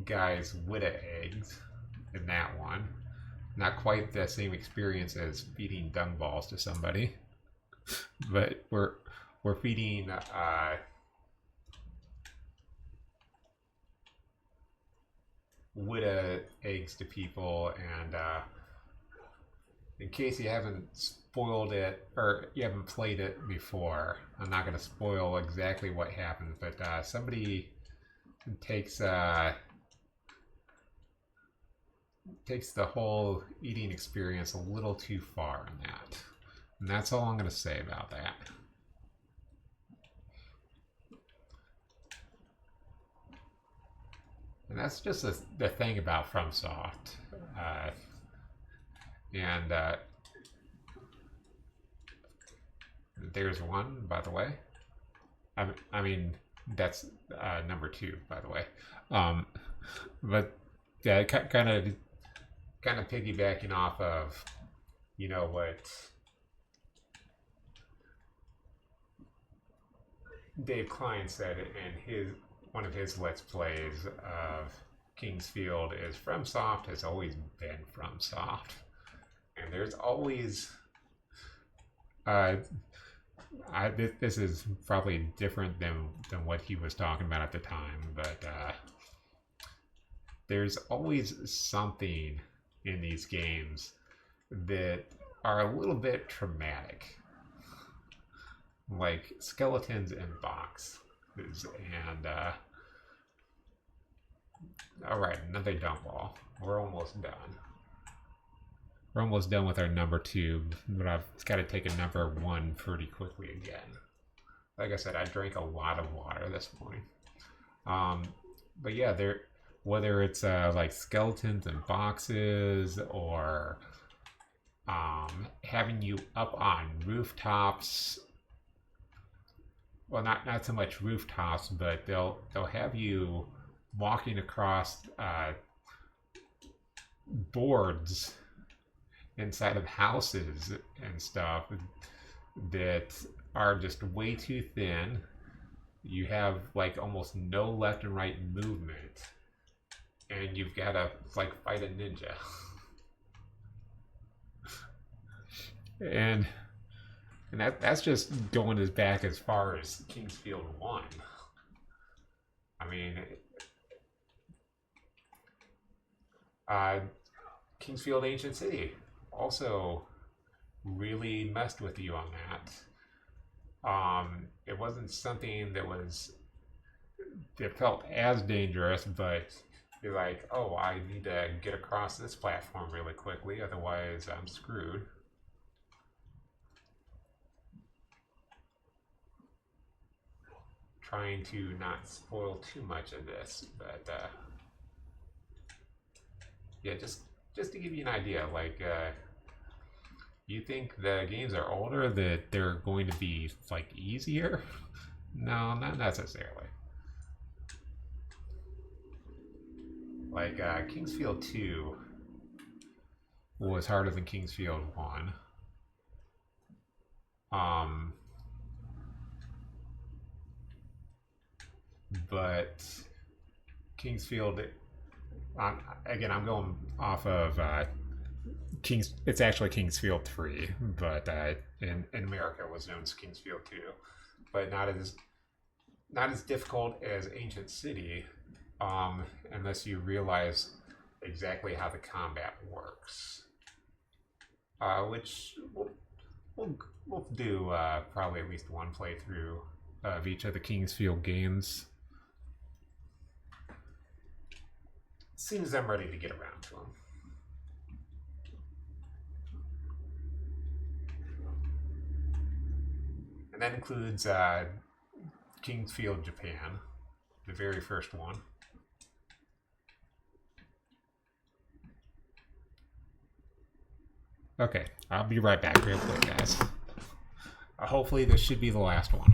guys Witta eggs in that one. Not quite the same experience as feeding dung balls to somebody, but we're feeding Witta eggs to people, and in case you haven't spoiled it or you haven't played it before, I'm not going to spoil exactly what happens, but somebody takes takes the whole eating experience a little too far in that. And that's all I'm going to say about that. And that's just the thing about FromSoft. And there's one, by the way. I mean, that's number 2, by the way. But yeah, kind of piggybacking off of, what Dave Klein said in one of his Let's Plays of Kingsfield is FromSoft has always been FromSoft. And there's always this is probably different than what he was talking about at the time, but there's always something in these games that are a little bit traumatic, like skeletons in boxes. And all right, another dump ball. We're almost done. We're almost done with our number 2, but I've got to take a number 1 pretty quickly again. Like I said, I drank a lot of water this morning. But yeah, whether it's like skeletons in boxes or having you up on rooftops. Well, not so much rooftops, but they'll have you walking across boards inside of houses and stuff that are just way too thin. You have like almost no left and right movement, and you've got to like fight a ninja. and that's just going as back as far as Kingsfield 1. I mean, Kingsfield Ancient City also really messed with you on that. It wasn't something that felt as dangerous, but you're like, oh, I need to get across this platform really quickly, otherwise I'm screwed. Trying to not spoil too much of this, but yeah, just to give you an idea, like you think the games are older, that they're going to be like easier? No, not necessarily. Like Kingsfield 2 was harder than Kingsfield 1. But Kingsfield, again, I'm going off of it's actually Kingsfield 3, but in America it was known as Kingsfield 2, but not as difficult as Ancient City, unless you realize exactly how the combat works, which we'll do probably at least one playthrough of each of the Kingsfield games. As soon as I'm ready to get around to them. And that includes Kingsfield Japan, the very first one. Okay, I'll be right back real quick, guys. Hopefully this should be the last one.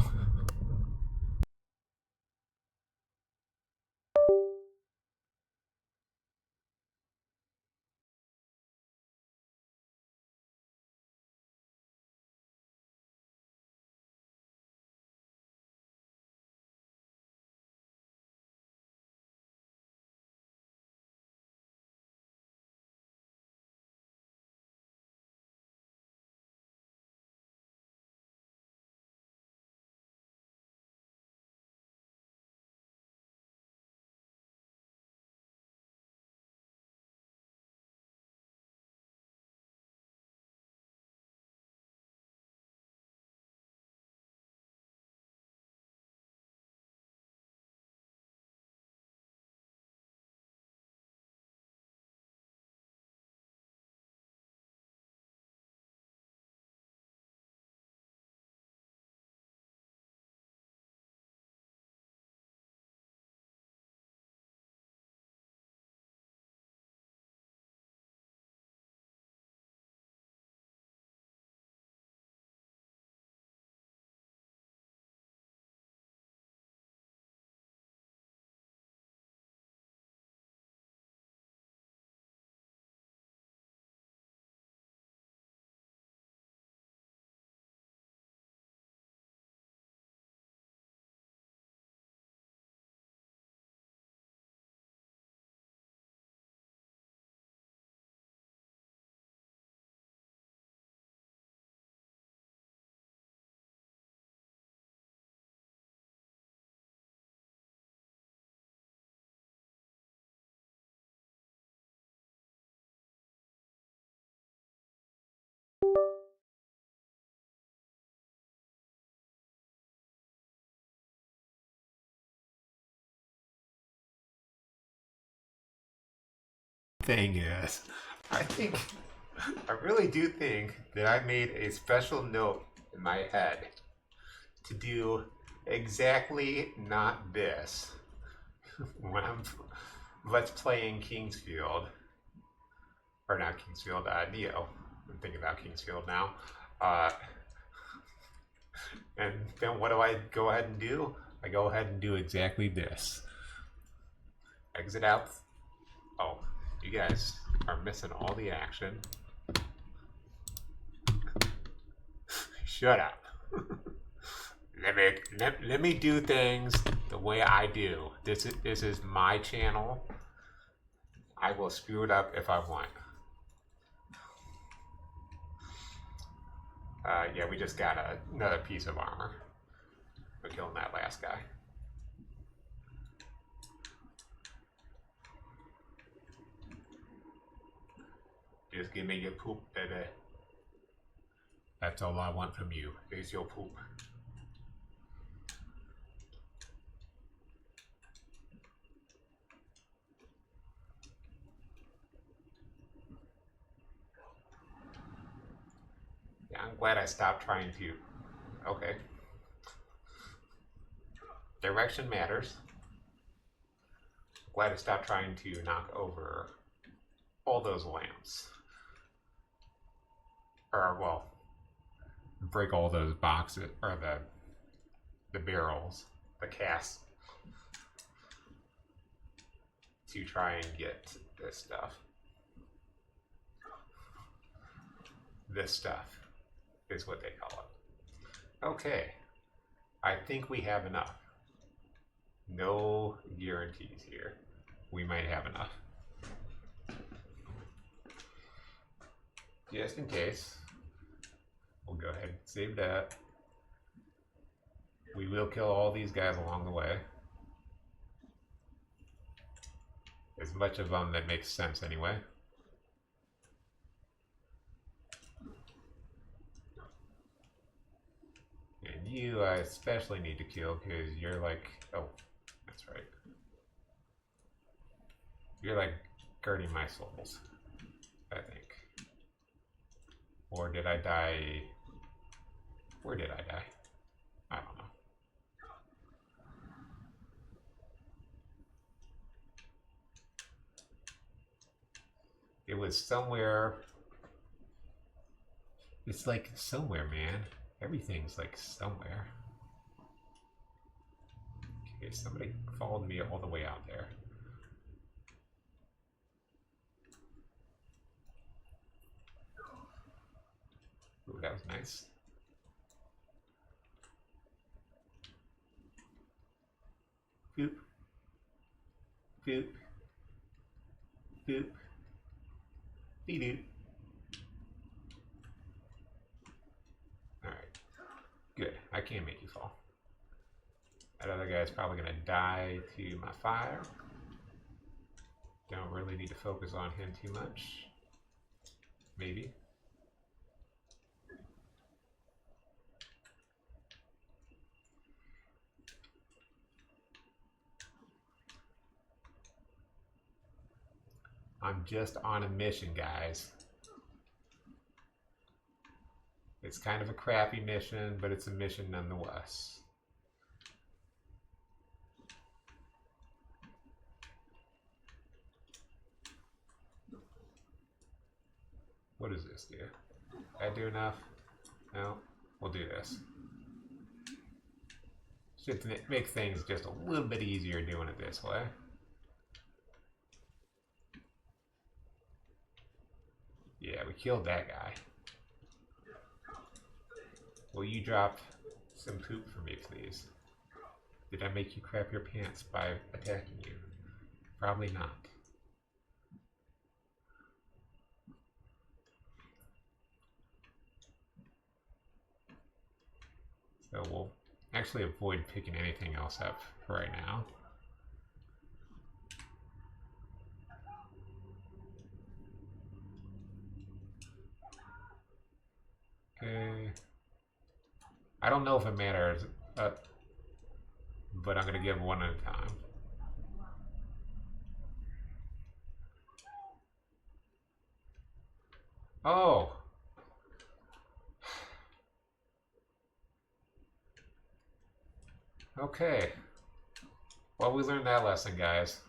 Thing is, I really do think that I made a special note in my head to do exactly not this when I'm let's playing Kingsfield, or not Kingsfield, Nioh. I'm thinking about Kingsfield now. Uh, and then what do I go ahead and do? I go ahead and do exactly this. Exit out. Oh, you guys are missing all the action. Shut up. Let me do things the way I do. This is my channel. I will screw it up if I want. Yeah, we just got another piece of armor. We're killing that last guy. Just give me your poop, baby. That's all I want from you, is your poop. Yeah, I'm glad I stopped trying to. Okay. Direction matters. Glad I stopped trying to knock over all those lamps. Or, well, break all those boxes, or the barrels, the casks, to try and get this stuff. This stuff is what they call it. Okay, I think we have enough. No guarantees here. We might have enough. Just in case, we'll go ahead and save that. We will kill all these guys along the way. As much of them that makes sense anyway. And you I especially need to kill because you're like, oh, that's right. You're like guarding my souls, I think. Or did I die? Where did I die? I don't know. It was somewhere It's like somewhere, man. Everything's like somewhere. Okay, somebody followed me all the way out there. Ooh, that was nice. Boop. Boop. Boop. Dee-doo. Alright. Good. I can't make you fall. That other guy's probably going to die to my fire. Don't really need to focus on him too much. Maybe. I'm just on a mission, guys. It's kind of a crappy mission, but it's a mission nonetheless. What does this do? Did I do enough? No? We'll do this. Should make things just a little bit easier doing it this way. Yeah, we killed that guy. Will you drop some poop for me, please? Did I make you crap your pants by attacking you? Probably not. So we'll actually avoid picking anything else up for right now. Okay. I don't know if it matters, but I'm going to give one at a time. Oh! Okay. Well, we learned that lesson, guys.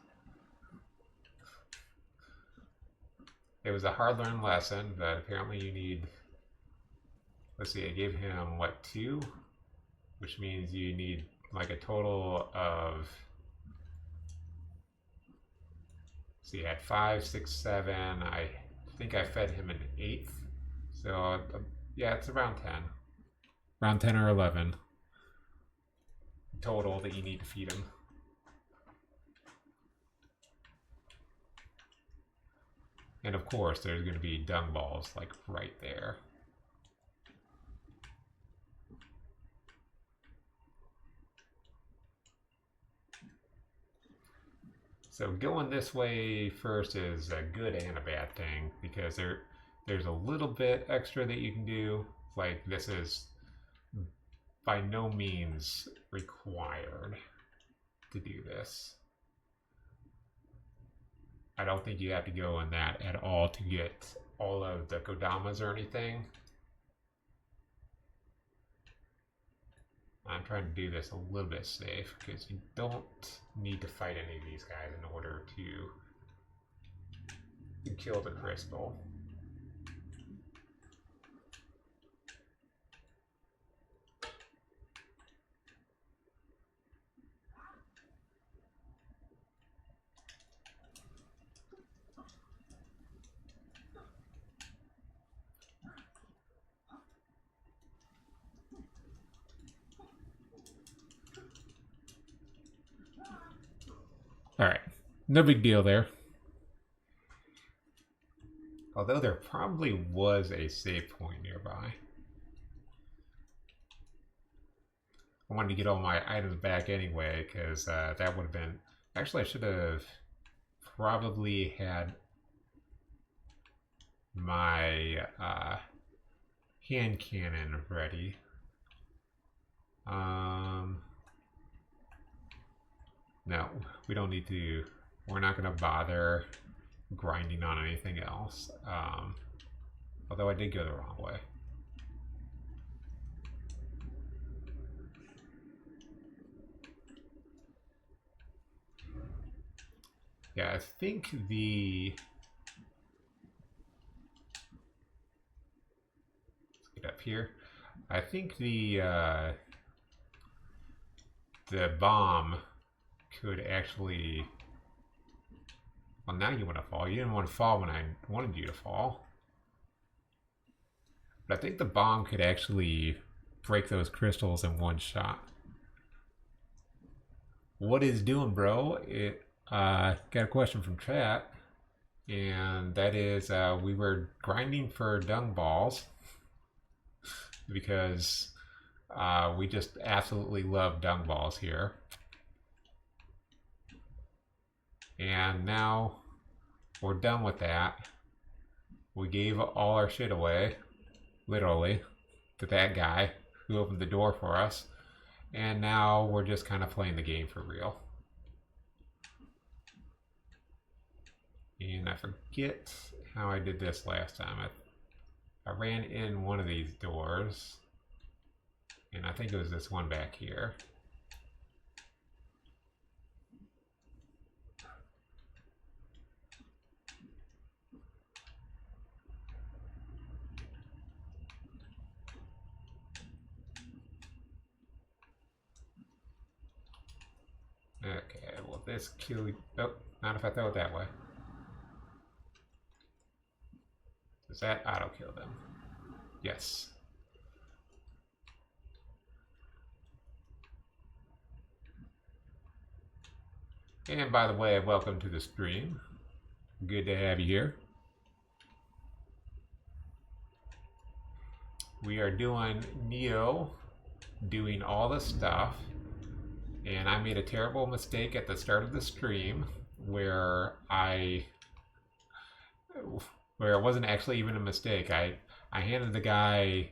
It was a hard-learned lesson, but apparently you need... Let's see, I gave him, what, 2? Which means you need, like, a total of... See, I had 5, 6, 7. I think I fed him an 8th. So, yeah, it's around 10. Around 10 or 11. Total that you need to feed him. And of course, there's going to be dung balls, like, right there. So going this way first is a good and a bad thing, because there's a little bit extra that you can do. Like, this is by no means required to do this. I don't think you have to go in that at all to get all of the kodamas or anything. I'm trying to do this a little bit safe, because you don't need to fight any of these guys in order to kill the crystal. Alright, no big deal there. Although there probably was a save point nearby. I wanted to get all my items back anyway, because that would have been... Actually, I should have probably had my hand cannon ready. No, we don't need to... We're not going to bother grinding on anything else. Although I did go the wrong way. Yeah, I think the... here. I think the bomb could actually... Well, now you want to fall. You didn't want to fall when I wanted you to fall. But I think the bomb could actually break those crystals in one shot. What is doing, bro? It got a question from chat, and that is we were grinding for dung balls because we just absolutely love dung balls here. And now we're done with that. We gave all our shit away, literally, to that guy who opened the door for us. And now we're just kind of playing the game for real. And I forget how I did this last time. I ran in one of these doors. And I think it was this one back here. Okay, well this kill... Oh, not if I throw it that way. Does that auto kill them? Yes. And by the way, welcome to the stream. Good to have you here. We are doing Nioh, doing all the stuff. And I made a terrible mistake at the start of the stream where it wasn't actually even a mistake. I handed the guy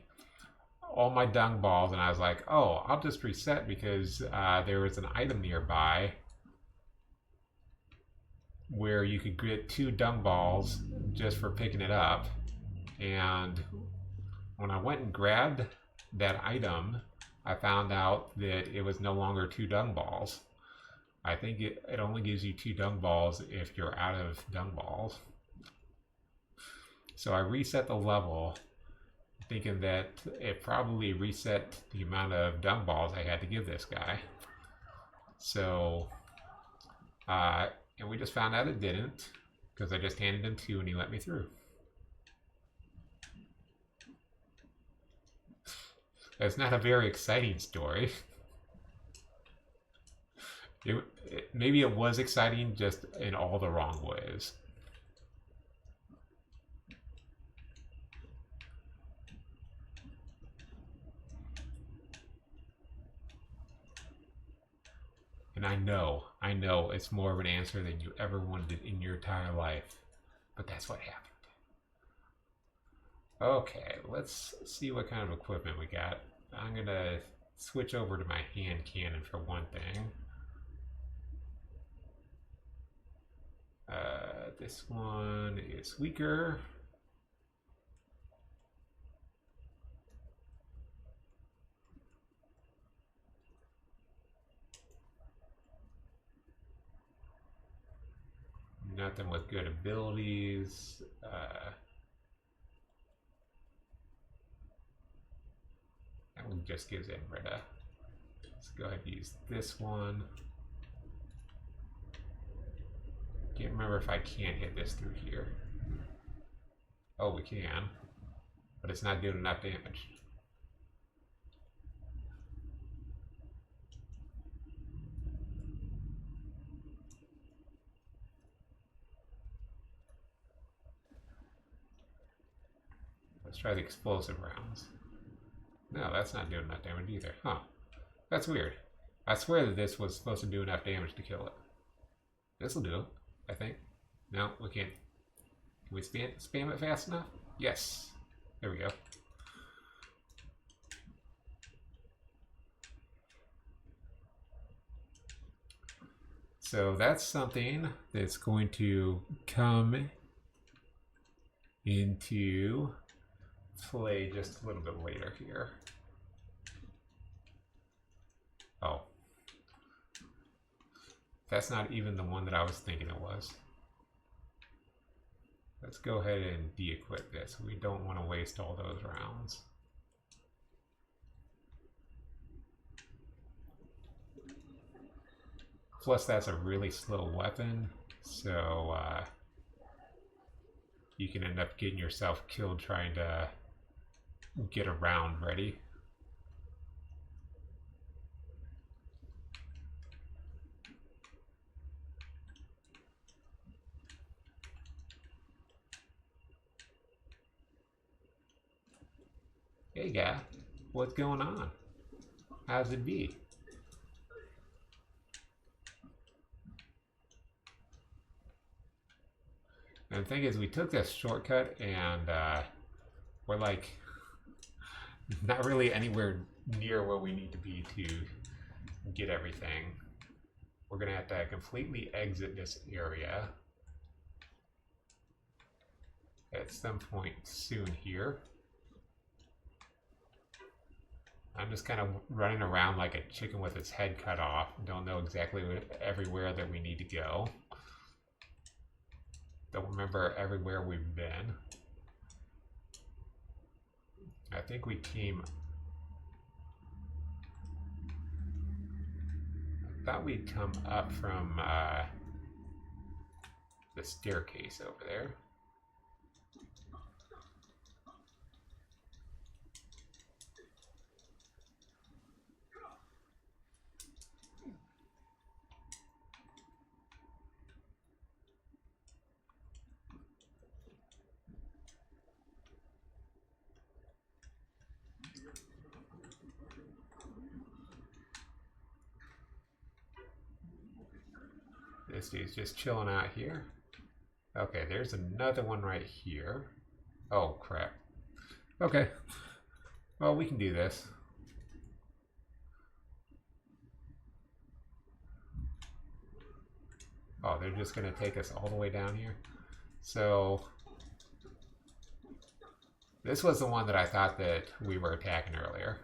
all my dung balls and I was like, oh, I'll just reset because there was an item nearby where you could get 2 dung balls just for picking it up. And when I went and grabbed that item, I found out that it was no longer 2 dung balls. I think it only gives you 2 dung balls if you're out of dung balls. So I reset the level thinking that it probably reset the amount of dung balls I had to give this guy. So, and we just found out it didn't because I just handed him 2 and he let me through. It's not a very exciting story. Maybe it was exciting just in all the wrong ways. And I know it's more of an answer than you ever wanted in your entire life. But that's what happened. Okay, let's see what kind of equipment we got. I'm going to switch over to my hand cannon for one thing. This one is weaker. Nothing with good abilities. That one just gives it Rita. Let's go ahead and use this one. Can't remember if I can hit this through here. Oh, we can. But it's not doing enough damage. Let's try the explosive rounds. No, that's not doing enough damage either. Huh. That's weird. I swear that this was supposed to do enough damage to kill it. This'll do it, I think. No, we can't. Can we spam it fast enough? Yes. There we go. So that's something that's going to come into play just a little bit later here. Oh. That's not even the one that I was thinking it was. Let's go ahead and de-equip this. We don't want to waste all those rounds. Plus, that's a really slow weapon, so you can end up getting yourself killed trying to get a round ready. Hey guy, what's going on? How's it be? And the thing is, we took this shortcut and we're like not really anywhere near where we need to be to get everything. We're gonna have to completely exit this area at some point soon here. I'm just kind of running around like a chicken with its head cut off. Don't know exactly everywhere that we need to go. Don't remember everywhere we've been. I think we came... I thought we'd come up from the staircase over there. This dude's just chilling out here. Okay, there's another one right here. Oh, crap. Okay. Well, we can do this. Oh, they're just going to take us all the way down here. So, this was the one that I thought that we were attacking earlier.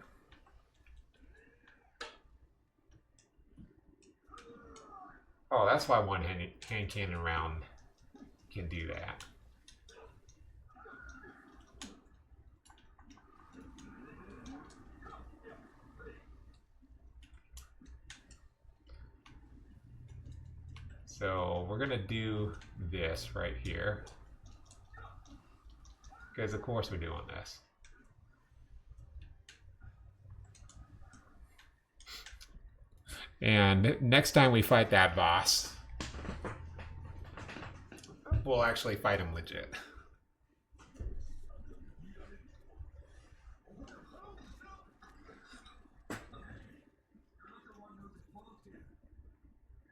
Oh, that's why one hand cannon round can do that. So we're gonna do this right here, because of course we're doing this. And next time we fight that boss, we'll actually fight him legit.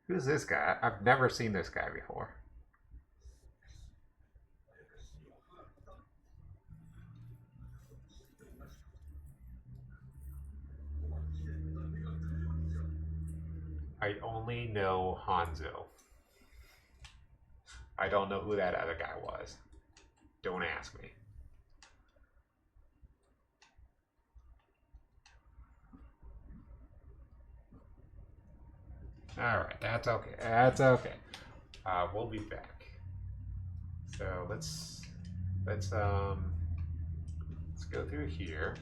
Who's this guy? I've never seen this guy before. I only know Hanzo. I don't know who that other guy was. Don't ask me. Alright, that's okay. That's okay. We'll be back. So let's go through here.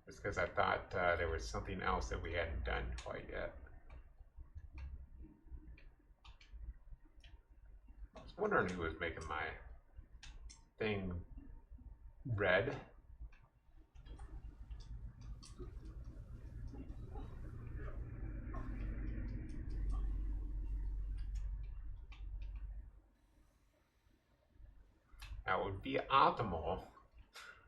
Just because I thought there was something else that we hadn't done quite yet. I was wondering who was making my thing red. That would be optimal.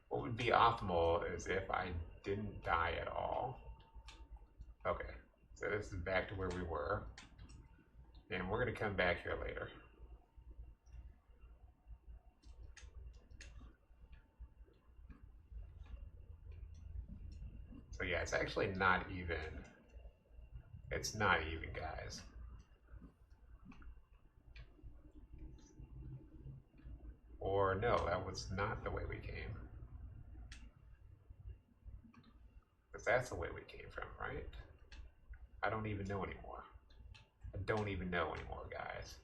What would be optimal is if I didn't die at all. Okay, so this is back to where we were. And we're going to come back here later. So yeah, it's actually not even. It's not even, guys. Or no, that was not the way we came. Because that's the way we came from, right? I don't even know anymore. I don't even know anymore, guys.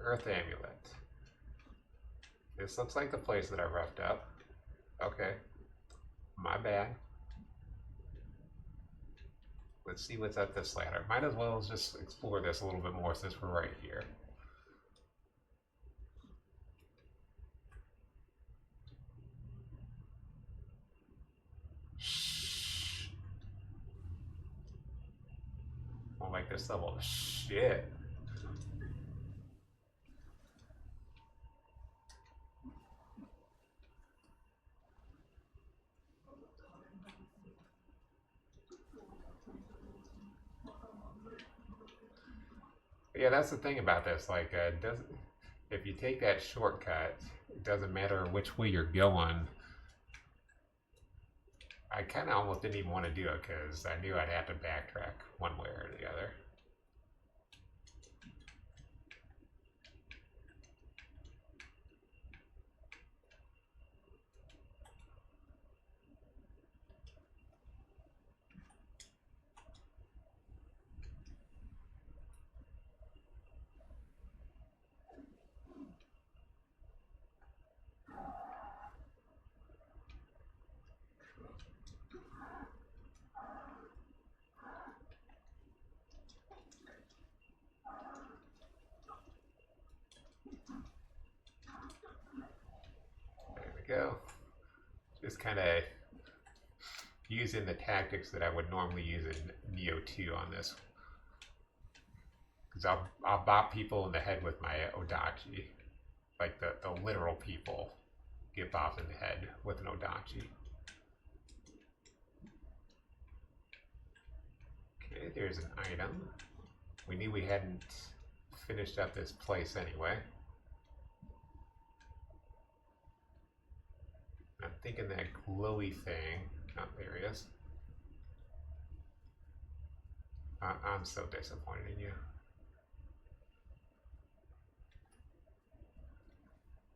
Earth Amulet. This looks like the place that I roughed up. Okay. My bad. Let's see what's up this ladder. Might as well just explore this a little bit more since we're right here. Shh. Won't like this level. Shit. Yeah, that's the thing about this. Like, doesn't if you take that shortcut, it doesn't matter which way you're going. I kind of almost didn't even want to do it because I knew I'd have to backtrack one way or the other. Go. Just kind of using the tactics that I would normally use in Nioh 2 on this. Because I'll bop people in the head with my Odachi. Like the literal people get bopped in the head with an Odachi. Okay, there's an item. We knew we hadn't finished up this place anyway. I'm thinking that glowy thing. Oh, there he is. I'm so disappointed in you.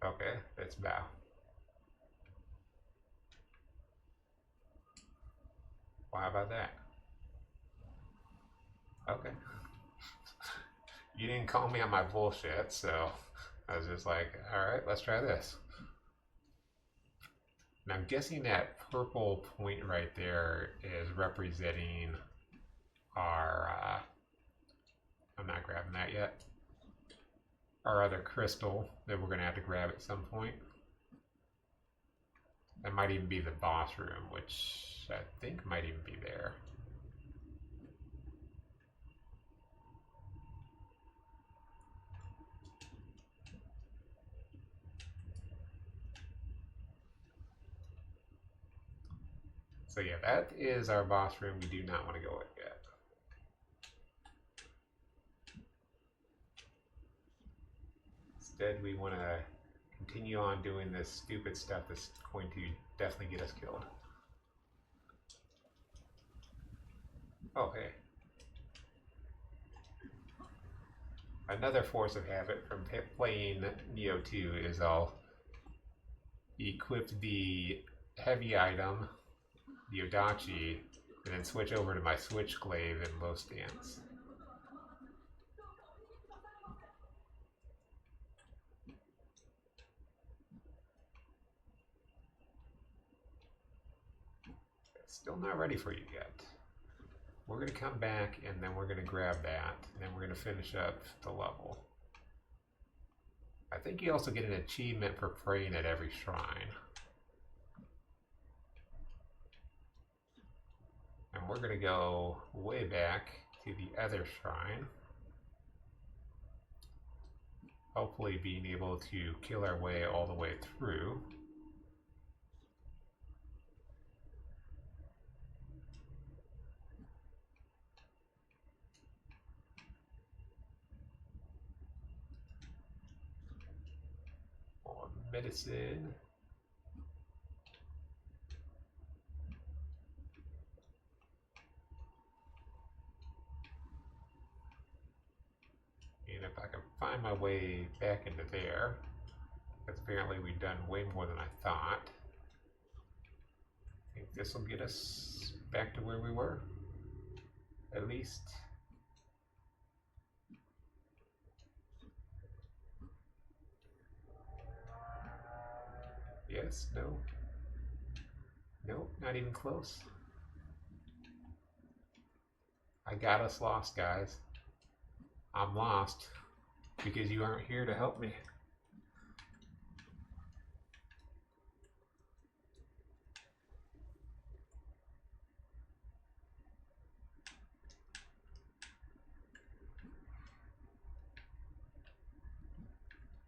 Okay, let's bow. Why about that? Okay. You didn't call me on my bullshit, so I was just like, alright, let's try this. And I'm guessing that purple point right there is representing our, I'm not grabbing that yet, our other crystal that we're going to have to grab at some point. That might even be the boss room, which I think might even be there. So yeah, that is our boss room. We do not want to go in yet. Instead, we want to continue on doing this stupid stuff that's going to definitely get us killed. Oh, hey. Another force of habit from playing Nioh 2 is I'll equip the heavy item, the Odachi, and then switch over to my Switchglaive in low stance. Still not ready for you yet. We're going to come back and then we're going to grab that, and then we're going to finish up the level. I think you also get an achievement for praying at every shrine. And we're going to go way back to the other shrine. Hopefully being able to kill our way all the way through. More medicine. And if I can find my way back into there, because apparently we've done way more than I thought. I think this will get us back to where we were, at least. Yes, no. Nope, not even close. I got us lost, guys. I'm lost because you aren't here to help me.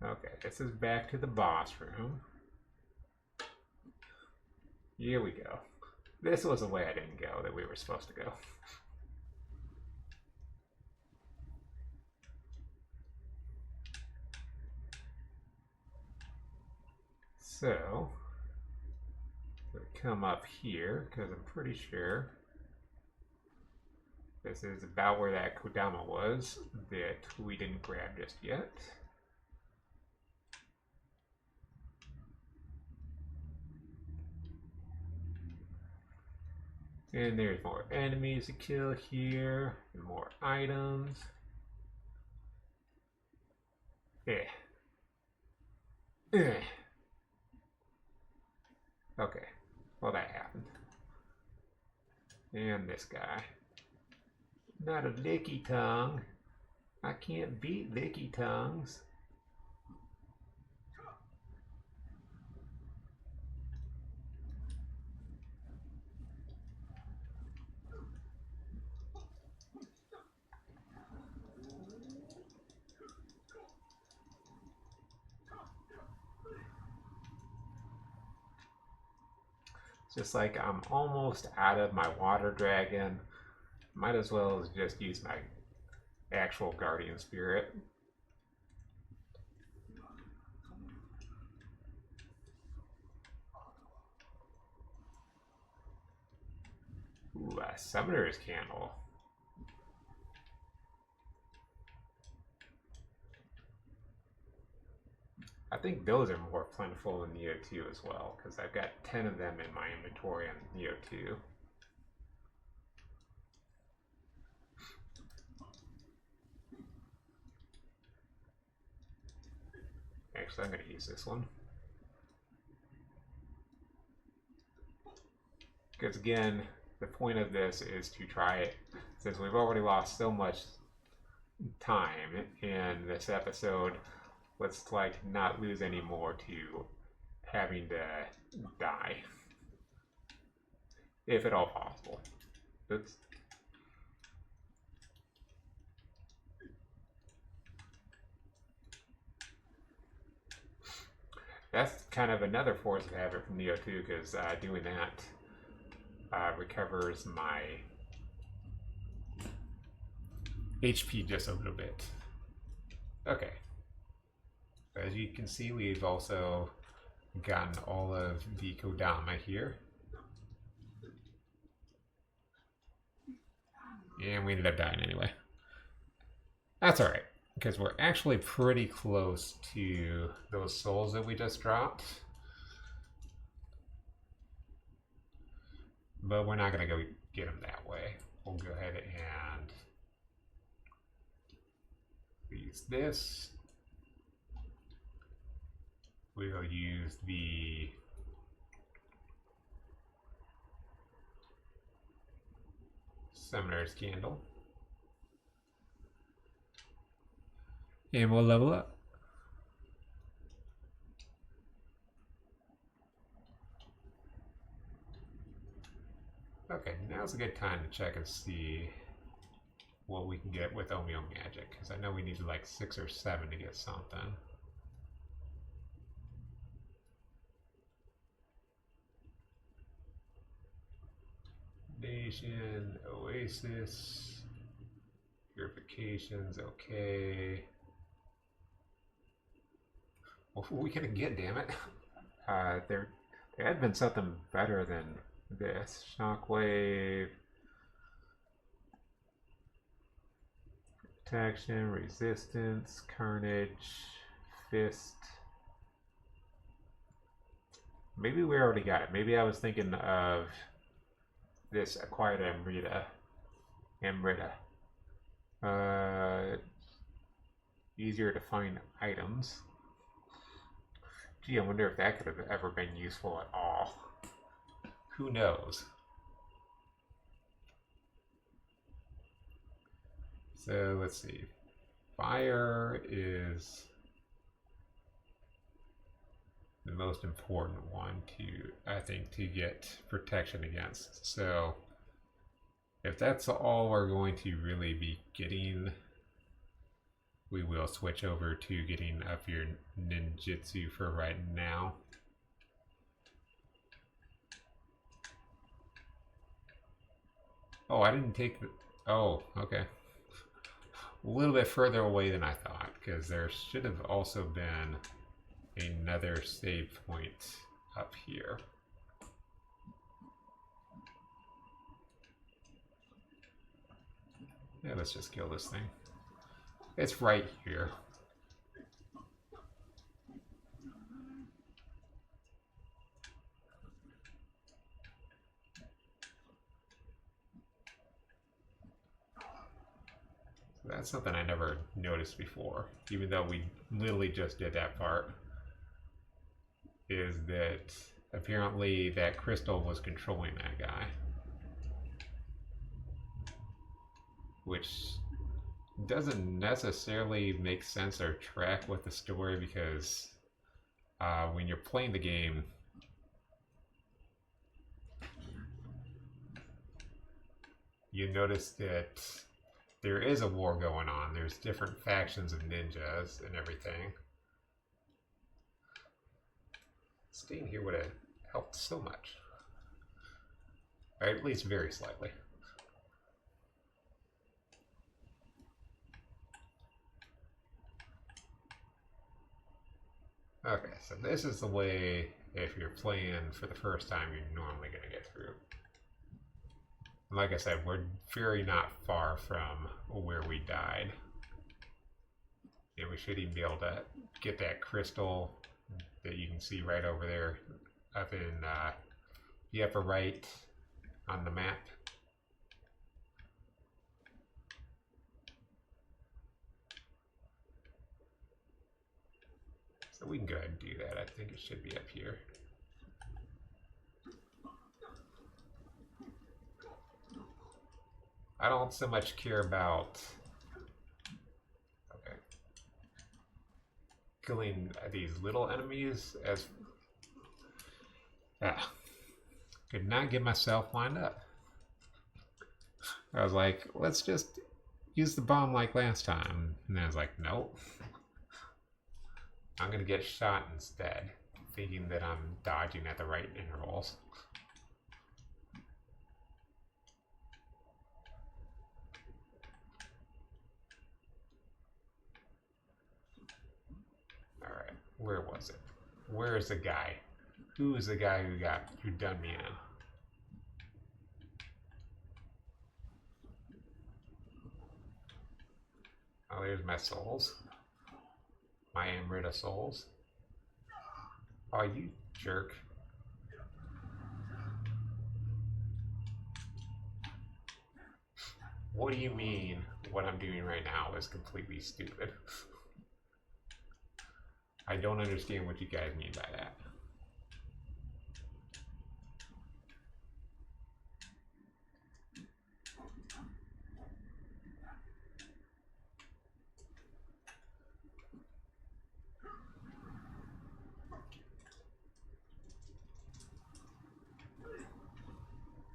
Okay, this is back to the boss room. Here we go. This was the way I didn't go that we were supposed to go. So, we come up here because I'm pretty sure this is about where that Kodama was that we didn't grab just yet. And there's more enemies to kill here, and more items. Eh. Eh. Okay, well that happened. And this guy. Not a licky tongue. I can't beat licky tongues. Just like I'm almost out of my water dragon, might as well just use my actual guardian spirit. Ooh, a summoner's candle. I think those are more plentiful in Nioh 2 as well, because I've got 10 of them in my inventory on Nioh 2. Actually, I'm going to use this one. Because again, the point of this is to try it, since we've already lost so much time in this episode, let's like not lose any more to having to die. If at all possible. Oops. That's kind of another force of habit from Nioh 2, because doing that recovers my HP just a little bit. Okay. As you can see, we've also gotten all of the Kodama here. And we ended up dying anyway. That's alright, because we're actually pretty close to those souls that we just dropped. But we're not going to go get them that way. We'll go ahead and use this. We'll use the Summoner's Candle. And we'll level up. Okay, now's a good time to check and see what we can get with Omeo Magic, because I know we needed like 6 or 7 to get something. Nation, Oasis, Purifications, okay. What were we gonna get, damn it? There had been something better than this. Shockwave, protection, resistance, carnage, fist. Maybe we already got it. Maybe I was thinking of this acquired Amrita. Easier to find items. Gee, I wonder if that could have ever been useful at all. Who knows? So let's see. Fire is the most important one to, I think, to get protection against. So if that's all we're going to really be getting, we will switch over to getting up your ninjutsu for right now. Oh, I didn't take the... Oh, okay. A little bit further away than I thought, because there should have also been another save point up here. Yeah, let's just kill this thing. It's right here. So that's something I never noticed before, even though we literally just did that part. Is that apparently that crystal was controlling that guy. Which doesn't necessarily make sense or track with the story, because when you're playing the game, you notice that there is a war going on. There's different factions of ninjas and everything. Staying here would have helped so much. Or at least very slightly. Okay, so this is the way, if you're playing for the first time, you're normally going to get through. And like I said, we're very not far from where we died. And we should even be able to get that crystal that you can see right over there up in the upper right on the map. So we can go ahead and do that. I think it should be up here. I don't so much care about killing these little enemies as... could not get myself lined up. I was like, let's just use the bomb like last time. And I was like, nope. I'm going to get shot instead, thinking that I'm dodging at the right intervals. Alright, where was it? Where is the guy? Who is the guy who done me in? Oh, there's my souls. My Amrita souls. Oh, you jerk. What do you mean what I'm doing right now is completely stupid? I don't understand what you guys mean by that.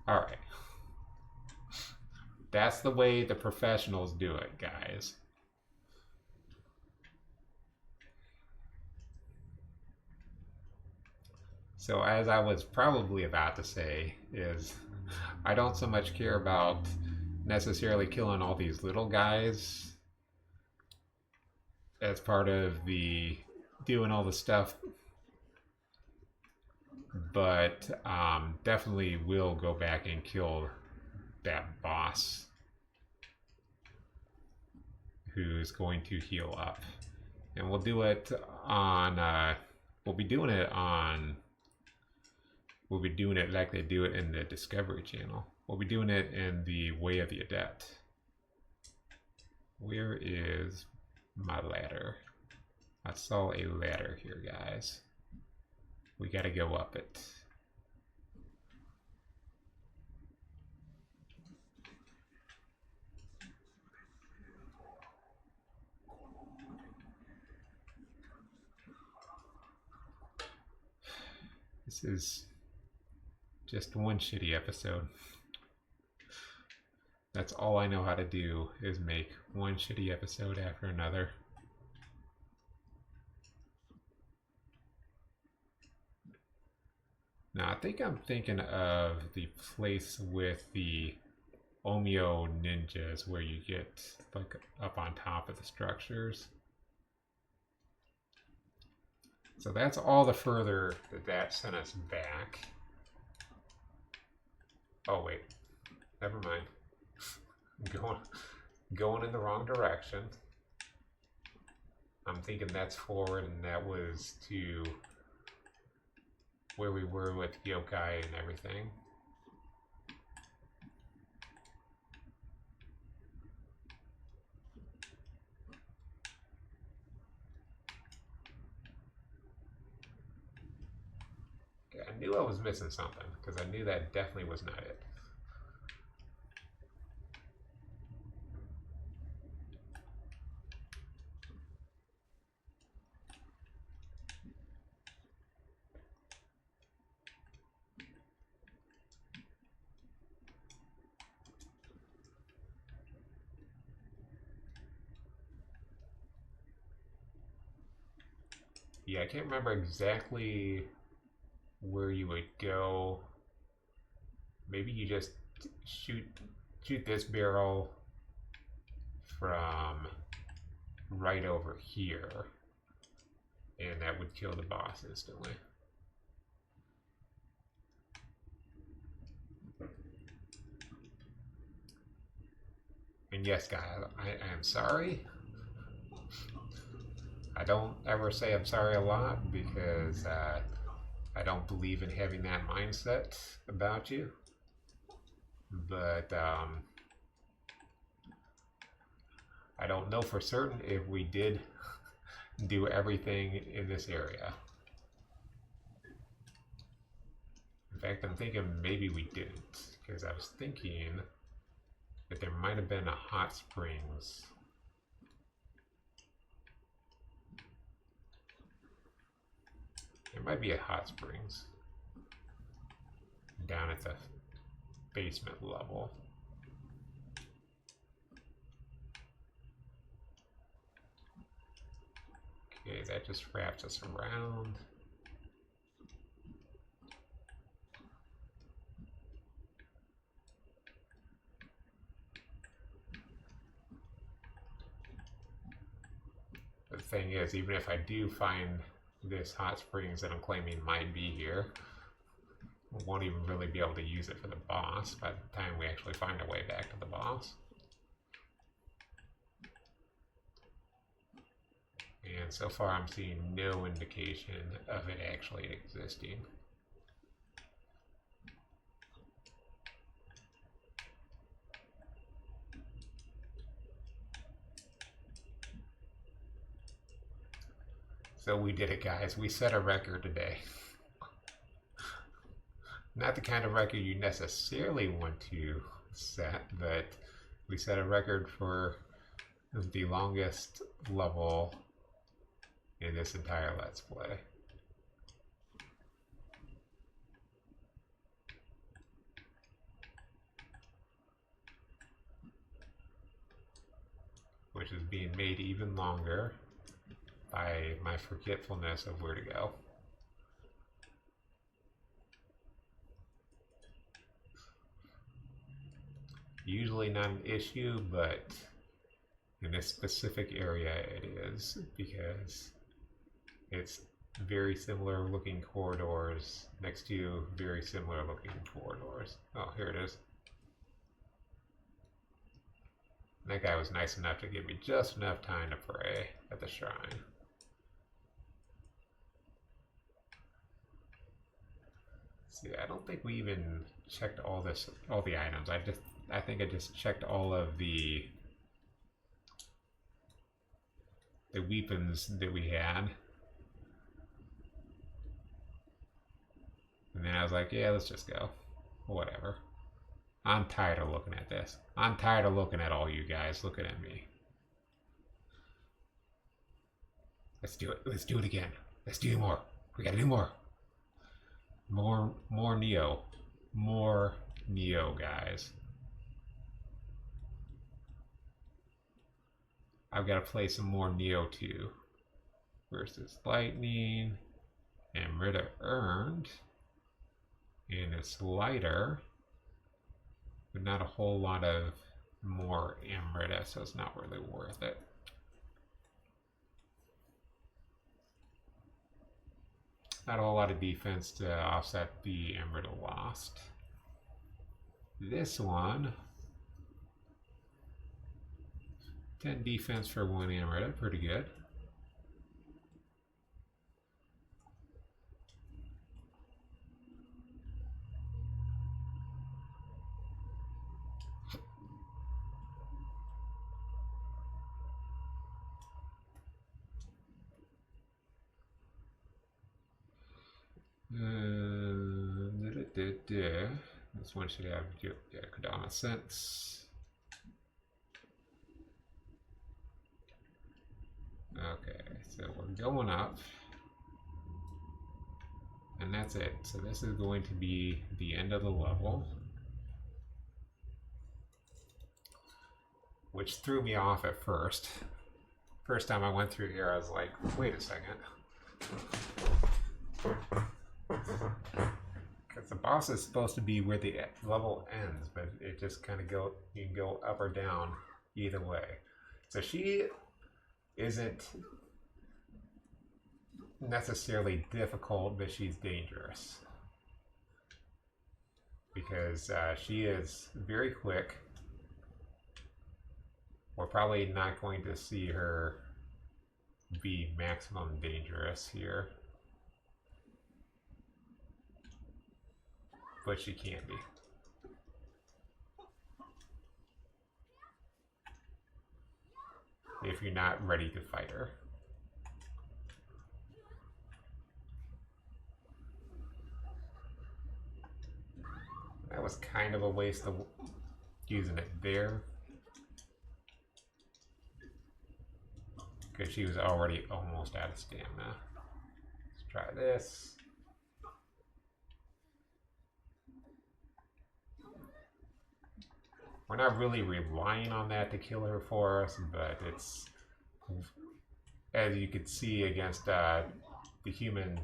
Alright. That's the way the professionals do it, guys. So as I was probably about to say, is I don't so much care about necessarily killing all these little guys as part of the doing all the stuff, but definitely will go back and kill that boss who's going to heal up. And we'll do it on, we'll be doing it like they do it in the Discovery Channel. We'll be doing it in the Way of the Adept. Where is my ladder? I saw a ladder here, guys. We gotta go up it. This is just one shitty episode. That's all I know how to do, is make one shitty episode after another. Now, I think I'm thinking of the place with the Omio ninjas where you get like up on top of the structures. So that's all the further that sent us back. Oh wait, never mind. Going in the wrong direction. I'm thinking that's forward, and that was to where we were with yokai and everything. Okay, I knew I was missing something, because I knew that definitely was not it. Yeah, I can't remember exactly where you would go. Maybe you just shoot this barrel from right over here, and that would kill the boss instantly. And yes, guys, I am sorry. I don't ever say I'm sorry a lot, because I don't believe in having that mindset about you. But I don't know for certain if we did do everything in this area. In fact, I'm thinking maybe we didn't, because I was thinking that there might have been a hot springs. There might be a hot springs down at the basement level. Okay, that just wraps us around. The thing is, even if I do find this hot springs that I'm claiming might be here, we won't even really be able to use it for the boss by the time we actually find a way back to the boss. And so far I'm seeing no indication of it actually existing. So we did it, guys. We set a record today. Not the kind of record you necessarily want to set, but we set a record for the longest level in this entire Let's Play. Which is being made even longer by my forgetfulness of where to go. Usually not an issue, but in this specific area it is, because it's very similar looking corridors next to very similar looking corridors. Oh, here it is. That guy was nice enough to give me just enough time to pray at the shrine. See, I don't think we even checked all the items. I think I just checked all of the weapons that we had. And then I was like, yeah, let's just go. Whatever. I'm tired of looking at this. I'm tired of looking at all you guys looking at me. Let's do it. Let's do it again. Let's do more. We gotta do more. More Nioh. More Nioh, guys. I've got to play some more Nioh 2. Versus Lightning. And Rita earned. And it's lighter. But not a whole lot of more Amrita, so it's not really worth it. Not a whole lot of defense to offset the Amrita lost. This one, 10 defense for 1 Amrita, pretty good. This one should have Kodama sense. Okay, so we're going up. And that's it. So this is going to be the end of the level. Which threw me off at first. First time I went through here, I was like, wait a second. Because the boss is supposed to be where the level ends, but it just kind of you can go up or down either way. So she isn't necessarily difficult, but she's dangerous. Because she is very quick. We're probably not going to see her be maximum dangerous here. But she can be. If you're not ready to fight her. That was kind of a waste of using it there. Because she was already almost out of stamina. Let's try this. We're not really relying on that to kill her for us, but it's, as you can see against the human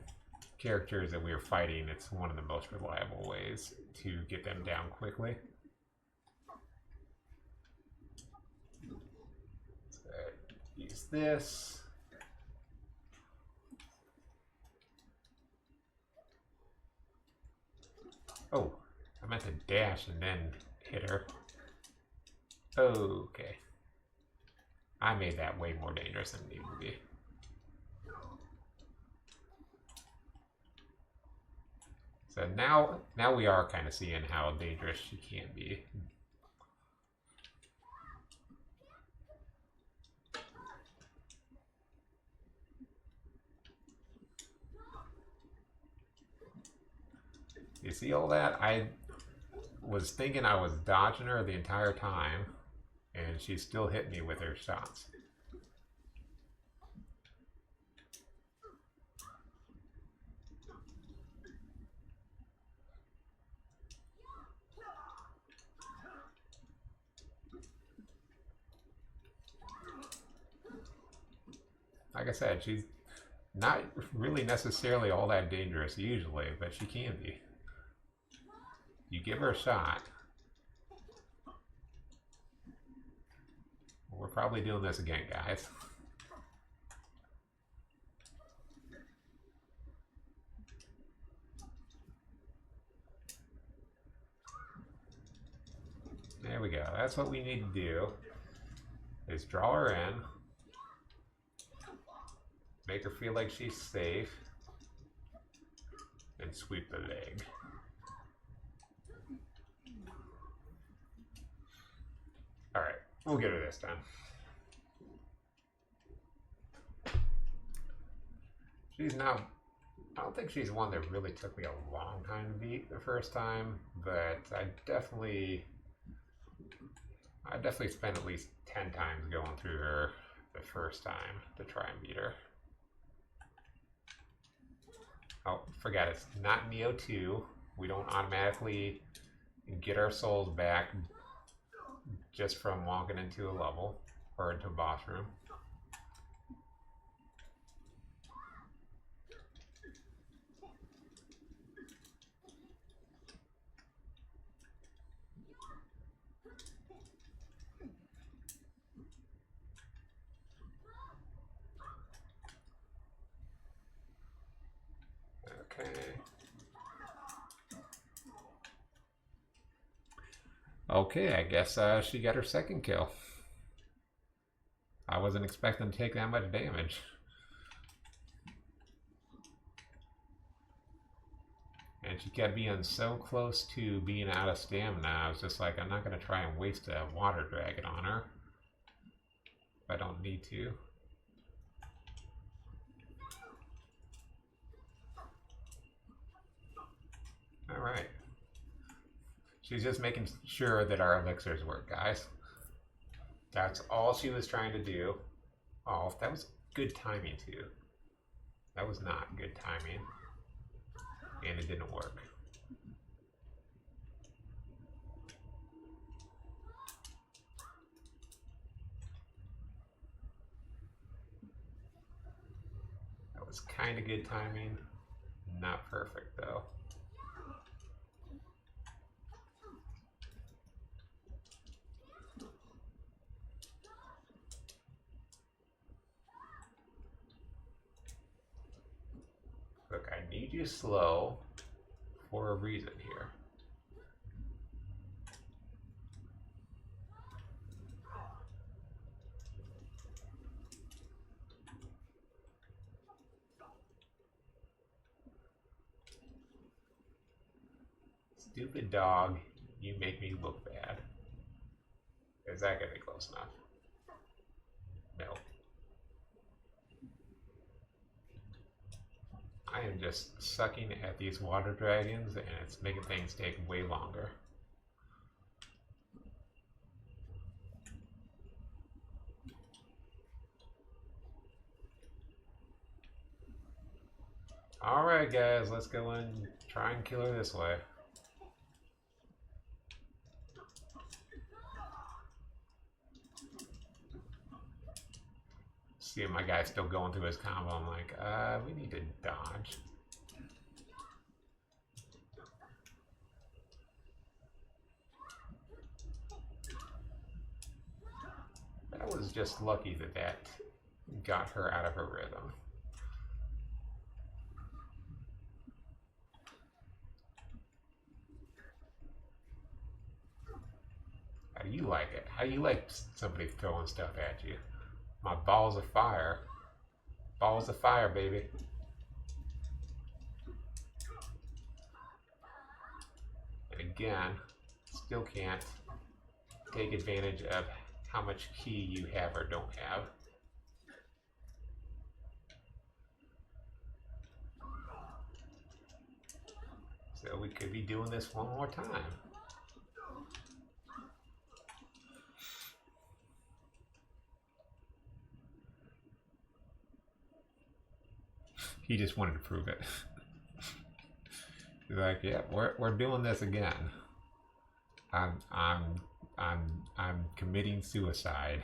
characters that we are fighting, it's one of the most reliable ways to get them down quickly. So use this. Oh, I meant to dash and then hit her. Okay. I made that way more dangerous than it needed to be. So now we are kind of seeing how dangerous she can be. You see all that? I was thinking I was dodging her the entire time, and she still hit me with her shots. Like I said, she's not really necessarily all that dangerous usually, but she can be. You give her a shot. We're probably doing this again, guys. There we go. That's what we need to do, is draw her in. Make her feel like she's safe. And sweep the leg. Alright, we'll get her this time. She's not I don't think she's one that really took me a long time to beat the first time, but I definitely spent at least 10 times going through her the first time to try and beat her. Oh, forget it. It's not Nioh 2. We don't automatically get our souls back just from walking into a level or into a boss room. Okay. Okay, I guess she got her second kill. I wasn't expecting to take that much damage. And she kept being so close to being out of stamina. I was just like, I'm not going to try and waste a water dragon on her if I don't need to. Alright. She's just making sure that our elixirs work, guys. That's all she was trying to do. Oh, that was good timing, too. That was not good timing. And it didn't work. That was kind of good timing. Not perfect, though. Look, I need you slow for a reason here. Stupid dog, you make me look bad. Is that gonna be close enough? No. I am just sucking at these water dragons and it's making things take way longer. Alright guys, let's go and try and kill her this way. See my guy's still going through his combo. I'm like, we need to dodge. That was just lucky that that got her out of her rhythm. How do you like it? How do you like somebody throwing stuff at you? My balls of fire. Balls of fire, baby. And again, still can't take advantage of how much ki you have or don't have. So we could be doing this one more time. He just wanted to prove it. He's like, yeah, we're doing this again. I'm committing suicide.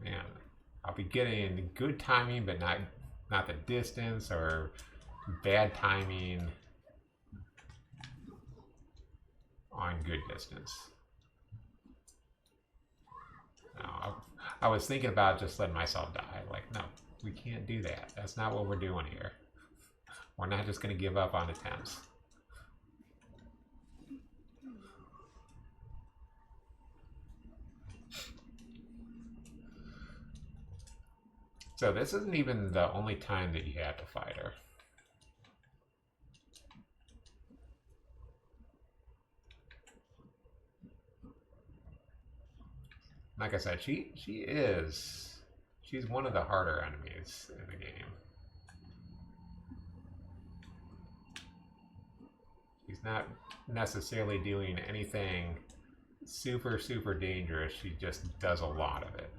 Man, I'll be getting good timing, but not the distance, or bad timing on good distance. Now, I was thinking about just letting myself die. Like, no, we can't do that. That's not what we're doing here. We're not just going to give up on attempts. So this isn't even the only time that you have to fight her. Like I said, she's one of the harder enemies in the game. She's not necessarily doing anything super, super dangerous. She just does a lot of it.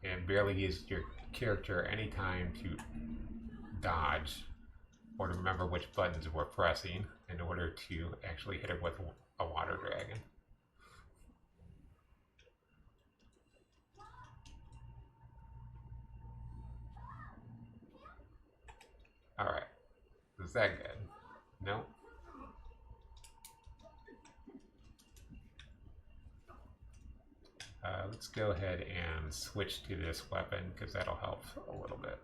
And barely gives your character any time to dodge or to remember which buttons we're pressing in order to actually hit her with a water dragon. Alright. Is that good? Nope. Let's go ahead and switch to this weapon because that'll help a little bit.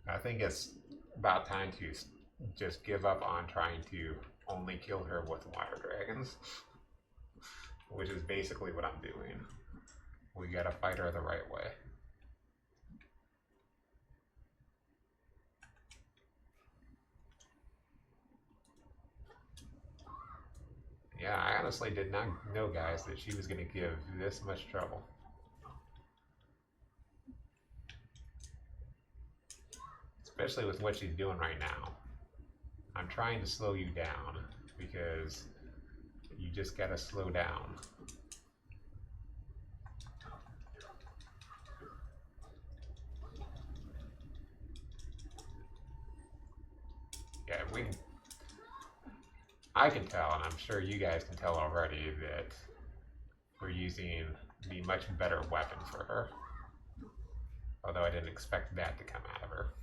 I think it's about time to just give up on trying to only kill her with water dragons, which is basically what I'm doing. We gotta fight her the right way. Yeah, I honestly did not know, guys, that she was going to give this much trouble. Especially with what she's doing right now. I'm trying to slow you down because you just got to slow down. Yeah, I can tell, and I'm sure you guys can tell already, that we're using the much better weapon for her. Although I didn't expect that to come out of her.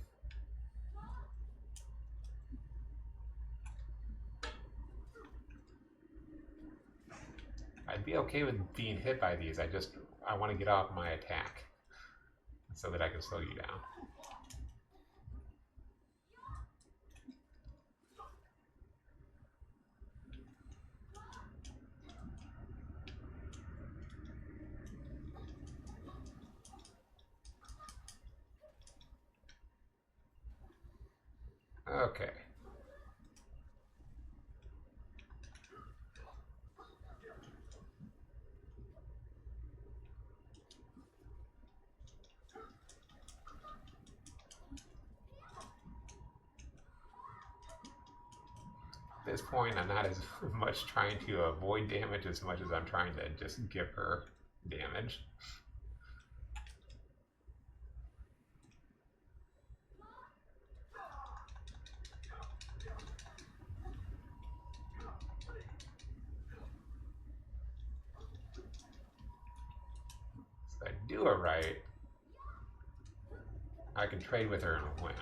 I'd be okay with being hit by these. I want to get off my attack so that I can slow you down. Okay. At this point, I'm not as much trying to avoid damage as much as I'm trying to just give her damage. So if I do it right, I can trade with her and win.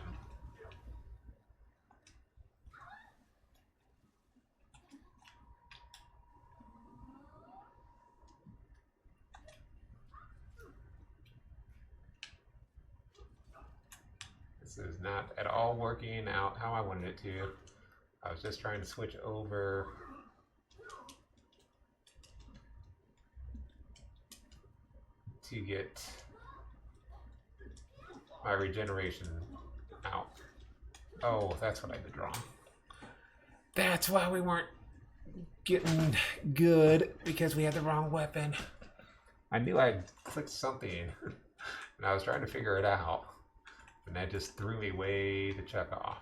This is not at all working out how I wanted it to. I was just trying to switch over to get my regeneration out. Oh, that's what I did wrong. That's why we weren't getting good, because we had the wrong weapon. I knew I'd clicked something, and I was trying to figure it out, and that just threw me way the check off.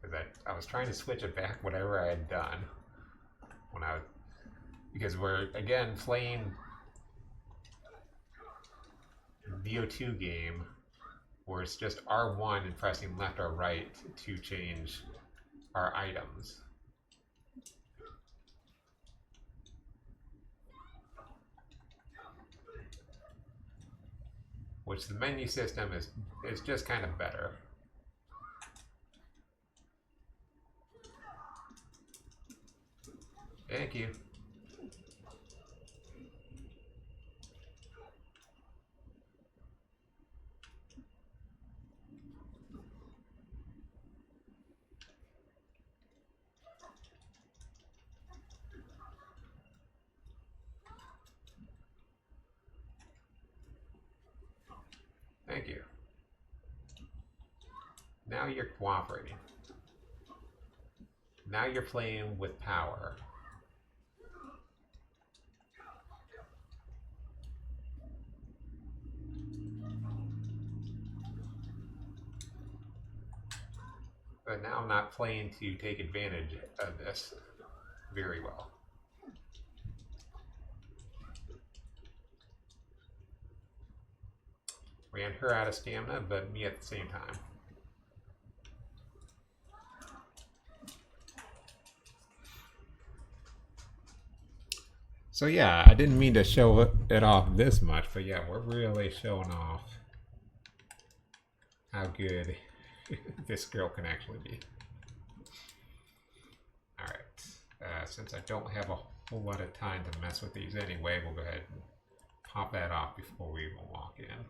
Because I was trying to switch it back whatever I had done when I was, because we're again playing Nioh 2 game where it's just R1 and pressing left or right to change our items. which the menu system is just kind of better. Thank you. Thank you. Now you're cooperating. Now you're playing with power. But now I'm not playing to take advantage of this very well. Ran her out of stamina, but me at the same time. So yeah, I didn't mean to show it off this much, but yeah, we're really showing off how good this girl can actually be. Alright, since I don't have a whole lot of time to mess with these anyway, we'll go ahead and pop that off before we even walk in.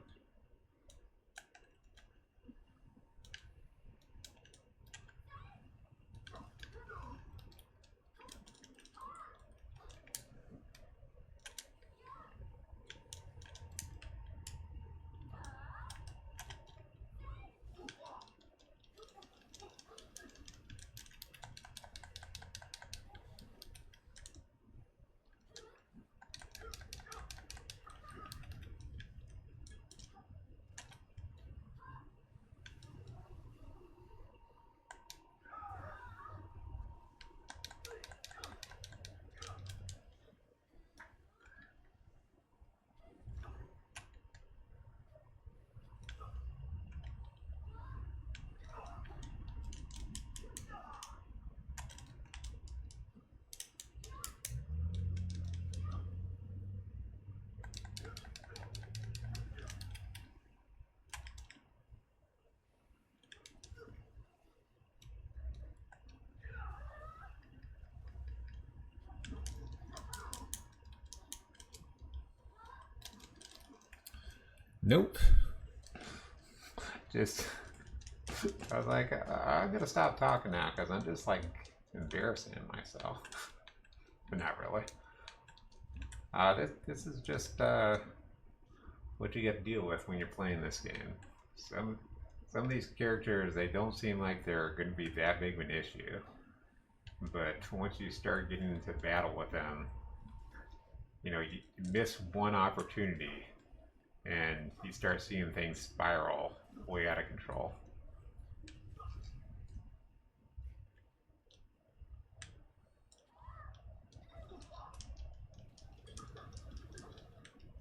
Nope. Just, I was like, I'm gonna stop talking now because I'm just like embarrassing myself. But not really. This is just what you get to deal with when you're playing this game. Some of these characters, they don't seem like they're going to be that big of an issue. But once you start getting into battle with them, you know, you miss one opportunity and you start seeing things spiral way out of control.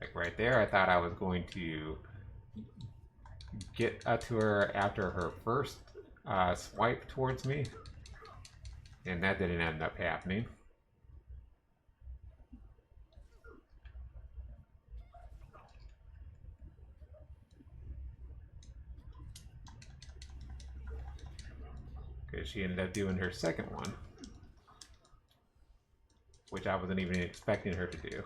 Like right there, I thought I was going to get up to her after her first swipe towards me, and that didn't end up happening. Because she ended up doing her second one, which I wasn't even expecting her to do.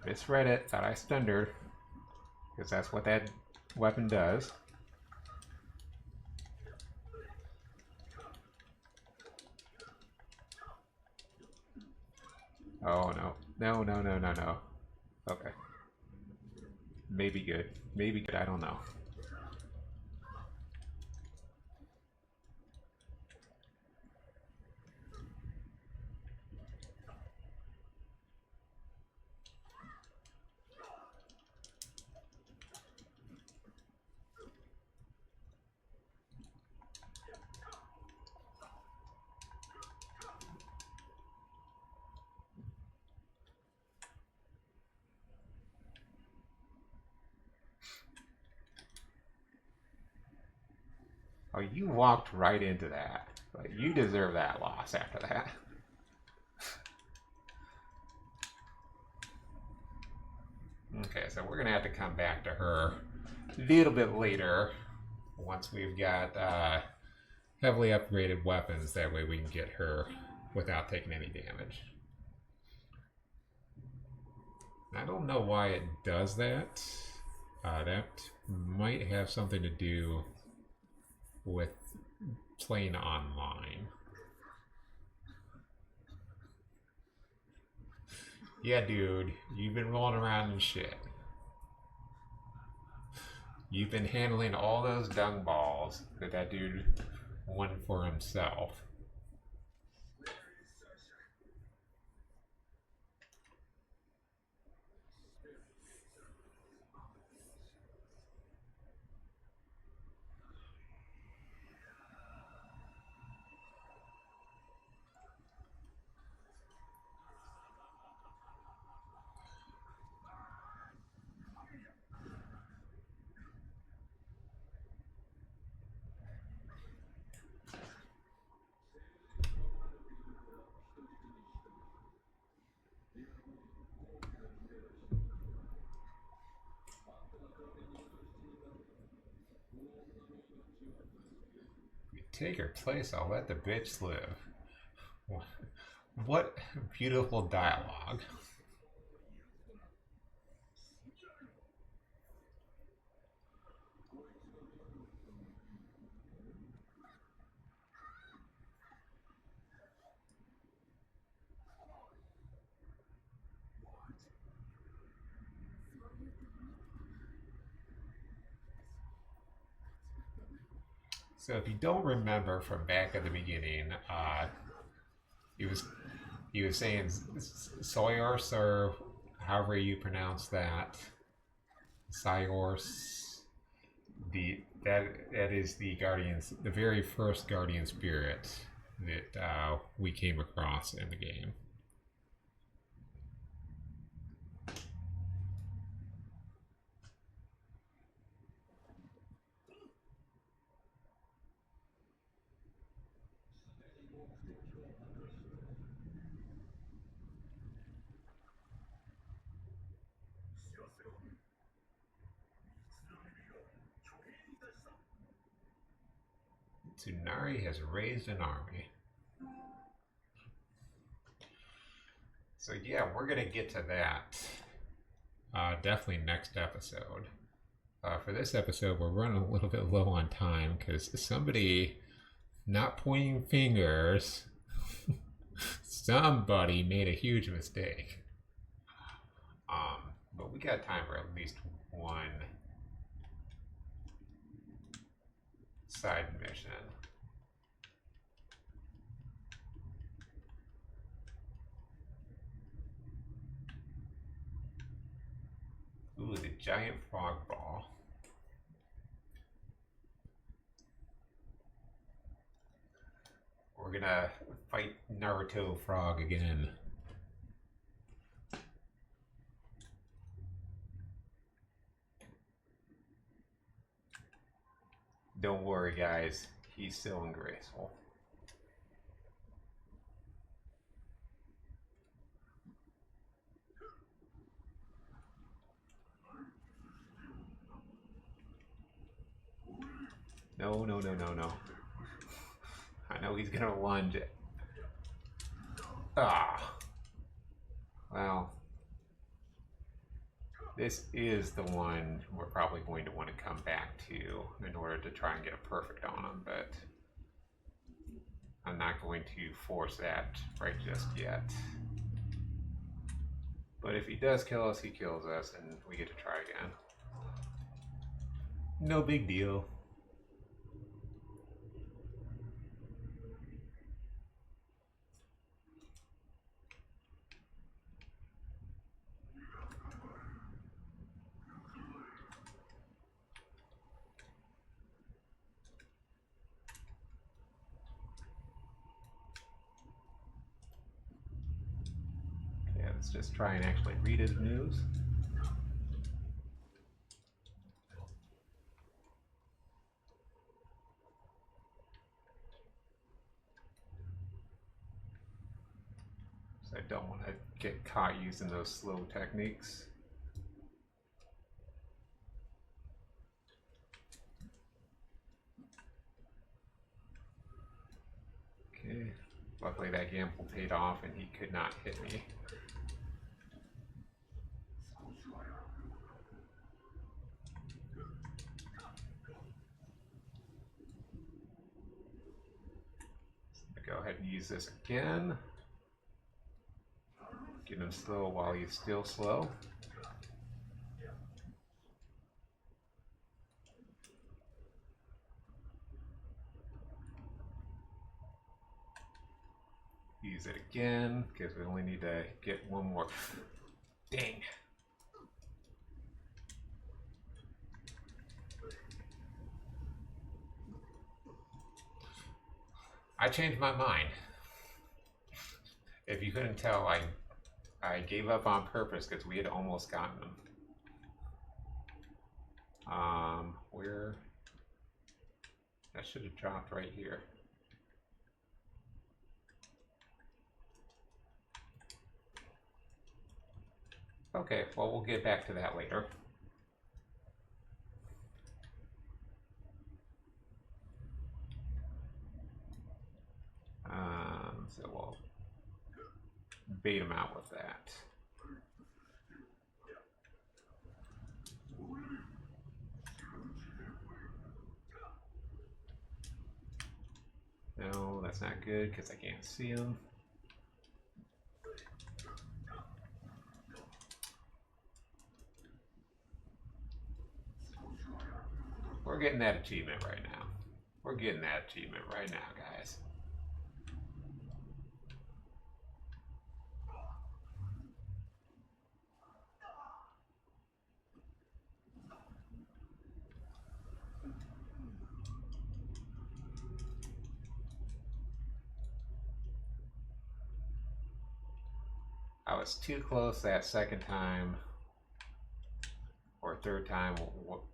Misread it, thought I stunned her, because that's what that weapon does. No, no, no, no, no. Okay. Maybe good. Maybe good. I don't know. Oh, you walked right into that. Like, you deserve that loss after that. Okay, so we're gonna have to come back to her a little bit later once we've got heavily upgraded weapons. That way we can get her without taking any damage. I don't know why it does that. That might have something to do with playing online. Yeah, dude, you've been rolling around in shit. You've been handling all those dung balls that dude won for himself. If you take her place, I'll let the bitch live. What beautiful dialogue. So if you don't remember from back at the beginning, he was he was saying Sawyers or however you pronounce that, Sawyers. That is the guardians, the very first guardian spirit that we came across in the game. Tsunari has raised an army. So yeah, we're gonna get to that definitely next episode. For this episode, we're running a little bit low on time because somebody, not pointing fingers, somebody made a huge mistake. But we got time for at least one side mission. Ooh, the giant frog ball. We're gonna fight Naruto Frog again. Don't worry, guys. He's still ungraceful. No, no, no, no, no. I know he's gonna lunge it. Ah. Well, this is the one we're probably going to want to come back to in order to try and get a perfect on him, but I'm not going to force that right just yet. But if he does kill us, he kills us, and we get to try again. No big deal. Okay, let's just try and actually read his moves. I don't want to get caught using those slow techniques. Okay, luckily that gamble paid off and he could not hit me. Go ahead and use this again. Get him slow while he's still slow. Use it again, because we only need to get one more. Dang. I changed my mind. If you couldn't tell, I gave up on purpose because we had almost gotten them. Where? That should have dropped right here. Okay, well, we'll get back to that later. So we'll bait him out with that. No, that's not good because I can't see him. We're getting that achievement right now. We're getting that achievement right now, guys. I was too close that second time, or third time,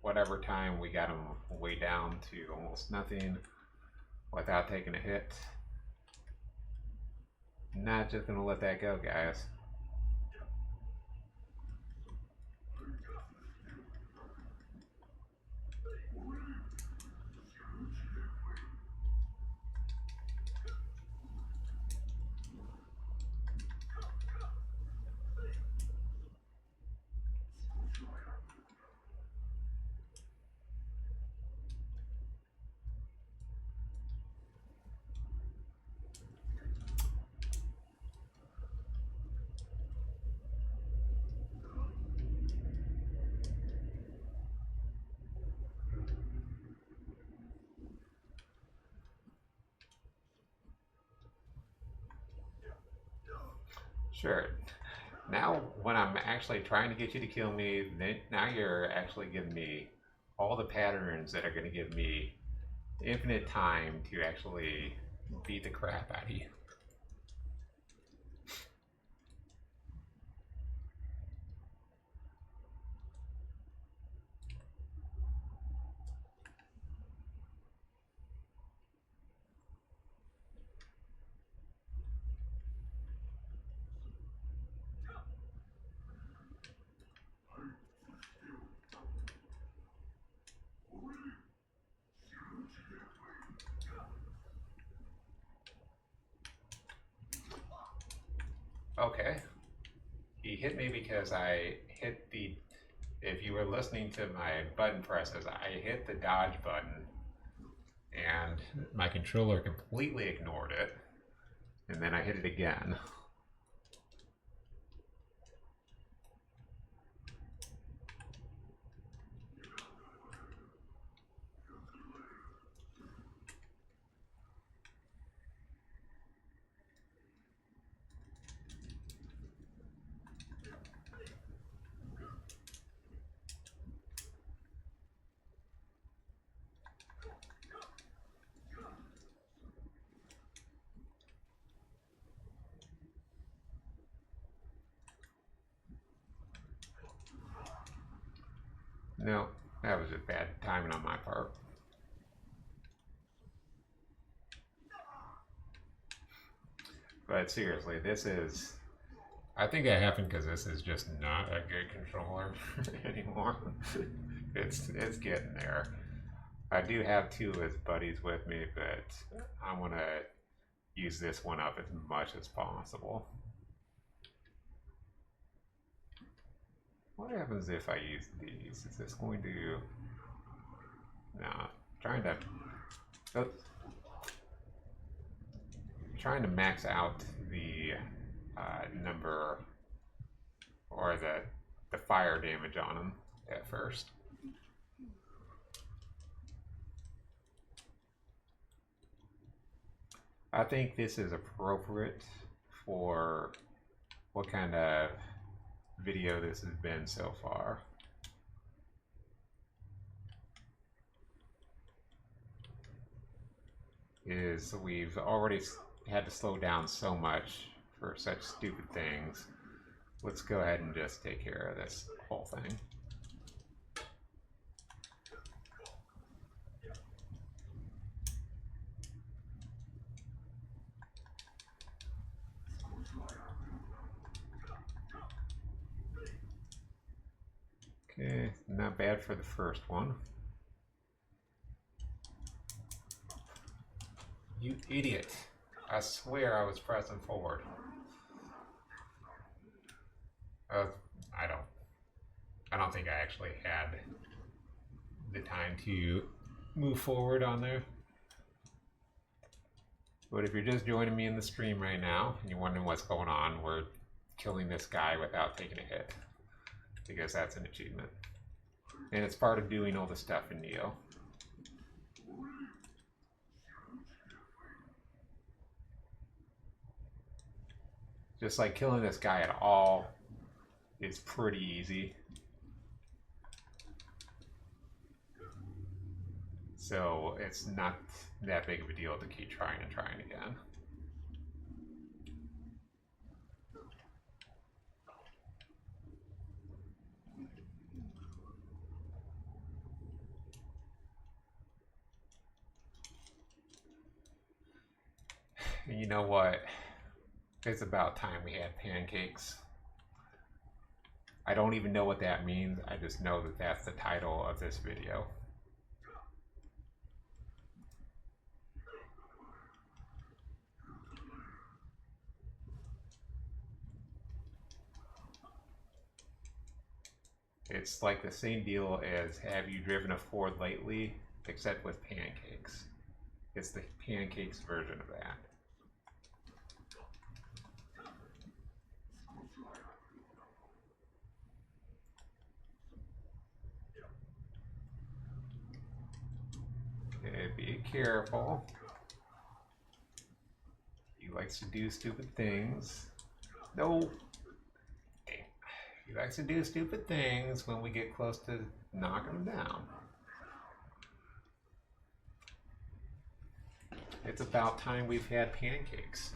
whatever time we got him way down to almost nothing without taking a hit. Not just gonna let that go, guys. Sure. Now, when I'm actually trying to get you to kill me, then now you're actually giving me all the patterns that are going to give me infinite time to actually beat the crap out of you. Okay. He hit me because I hit the, if you were listening to my button presses, I hit the dodge button and my controller completely ignored it. And then I hit it again. No, that was just bad timing on my part. But seriously, this is... I think that happened because this is just not a good controller anymore. It's getting there. I do have two of his buddies with me, but I want to use this one up as much as possible. What happens if I use these? Is this going to... No, trying to... Oh, trying to max out the number or the fire damage on him at first. I think this is appropriate for what kind of video this has been so far. Is we've already had to slow down so much for such stupid things. Let's go ahead and just take care of this whole thing. Okay, not bad for the first one. You idiot. I swear I was pressing forward. I don't think I actually had the time to move forward on there. But if you're just joining me in the stream right now and you're wondering what's going on, we're killing this guy without taking a hit. Because that's an achievement. And it's part of doing all the stuff in Nioh. Just like killing this guy at all is pretty easy. So it's not that big of a deal to keep trying and trying again. And you know what? It's about time we had pancakes. I don't even know what that means. I just know that that's the title of this video. It's like the same deal as have you driven a Ford lately, except with pancakes. It's the pancakes version of that. Okay, be careful. He likes to do stupid things. No. He likes to do stupid things when we get close to knocking him down. It's about time we've had pancakes.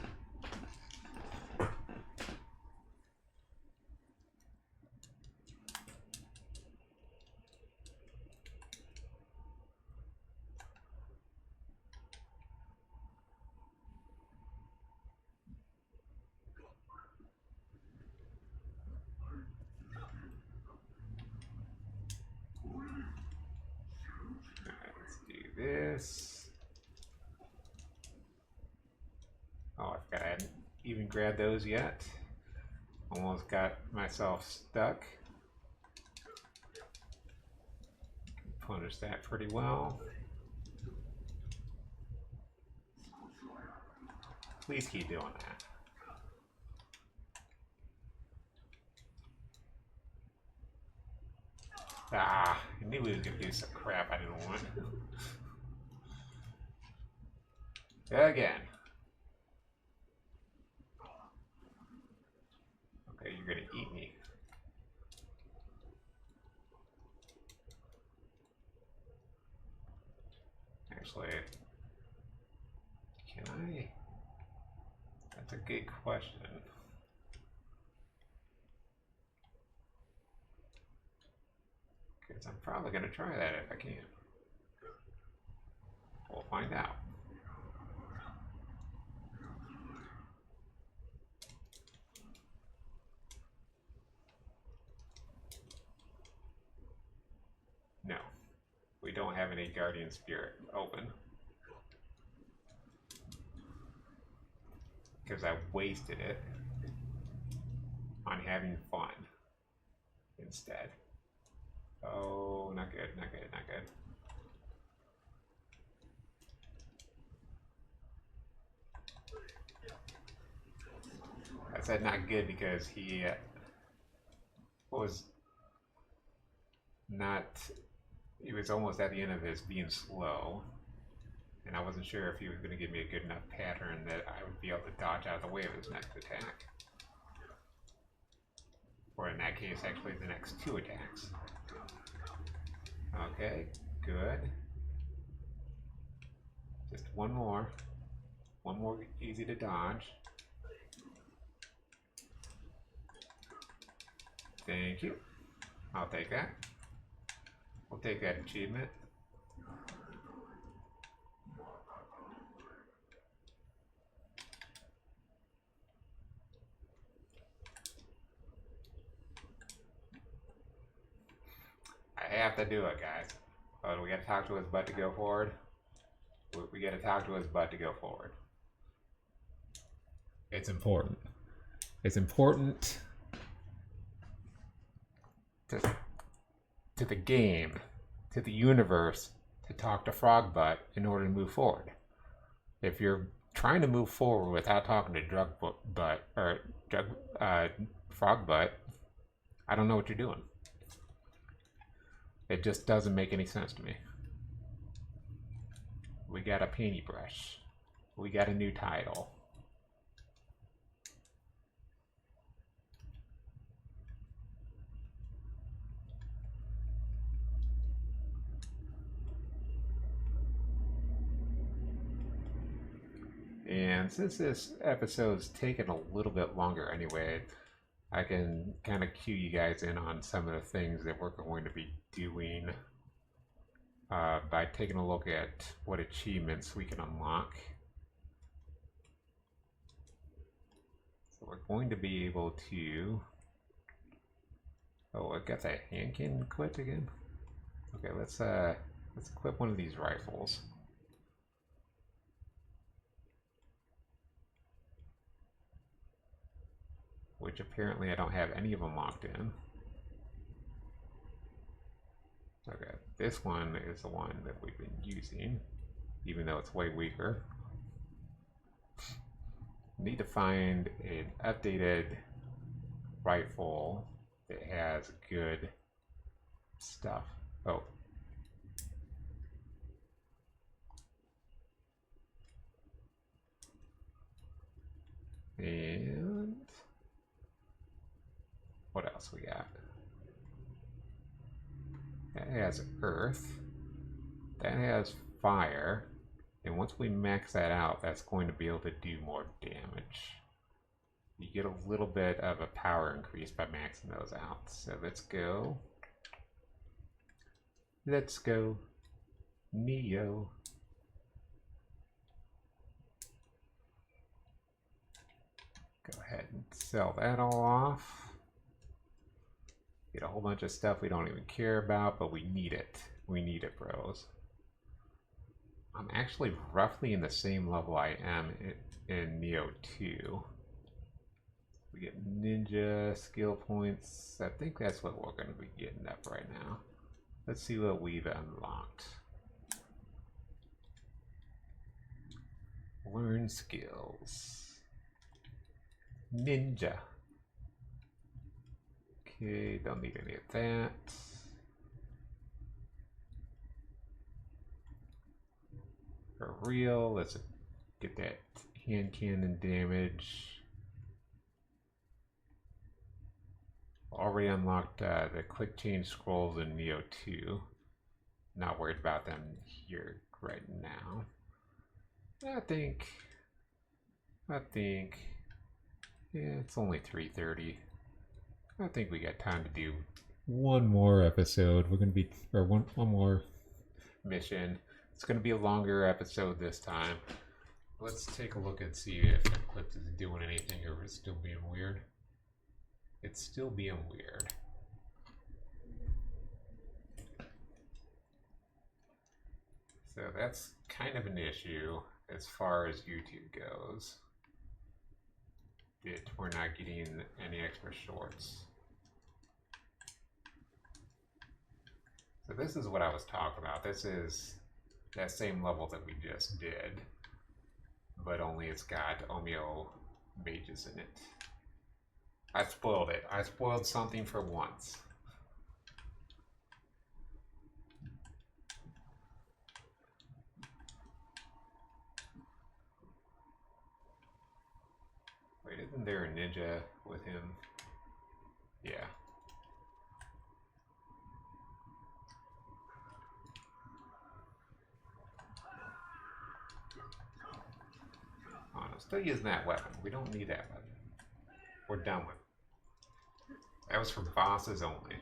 This. Oh, I forgot I hadn't even grabbed those yet. Almost got myself stuck. Punish that pretty well. Please keep doing that. Ah, I knew we was gonna do some crap I didn't want. Again. Okay, you're gonna eat me. Actually, can I? That's a good question. Because I'm probably going to try that if I can. We'll find out. No, we don't have any Guardian Spirit open. Because I wasted it on having fun instead. Oh, not good, not good, not good. I said not good because he was not, he was almost at the end of his being slow. And I wasn't sure if he was going to give me a good enough pattern that I would be able to dodge out of the way of his next attack. Or in that case, actually the next 2 attacks. Okay, good. Just one more. One more easy to dodge. Thank you. I'll take that. We'll take that achievement. I have to do it, guys. But we got to talk to his butt to go forward. We got to talk to his butt to go forward. It's important. It's important to the game, to the universe, to talk to Frog Butt in order to move forward. If you're trying to move forward without talking to Frog Butt, I don't know what you're doing. It just doesn't make any sense to me. We got a paintbrush. We got a new title. And since this episode's taken a little bit longer anyway, I can kind of cue you guys in on some of the things that we're going to be doing by taking a look at what achievements we can unlock. So we're going to be able to... Oh, I got that hand cannon equipped again? Okay, let's equip one of these rifles. Which apparently I don't have any of them locked in. Okay, this one is the one that we've been using, even though it's way weaker. Need to find an updated rifle that has good stuff. Oh. And what else we got? That has earth. That has fire. And once we max that out, that's going to be able to do more damage. You get a little bit of a power increase by maxing those out. So let's go. Let's go. Nioh. Go ahead and sell that all off. Get a whole bunch of stuff we don't even care about, but we need it. We need it, bros. I'm actually roughly in the same level I am in Nioh 2. We get ninja skill points. I think that's what we're going to be getting up right now. Let's see what we've unlocked. Learn skills. Ninja. Okay, don't need any of that. For real, let's get that hand cannon damage. Already unlocked the quick change scrolls in Nioh 2. Not worried about them here right now. I think, yeah, it's only 3:30. I think we got time to do one more episode. We're gonna be, or one more mission. It's gonna be a longer episode this time. Let's take a look and see if Eclipse is doing anything or if it's still being weird. It's still being weird. So that's kind of an issue as far as YouTube goes. That we're not getting any extra shorts. So this is what I was talking about. This is that same level that we just did, but only it's got Nioh mages in it. I spoiled it. I spoiled something for once. Wait, isn't there a ninja with him? Yeah. Oh, I'm still using that weapon. We don't need that weapon. We're done with it. That was for bosses only.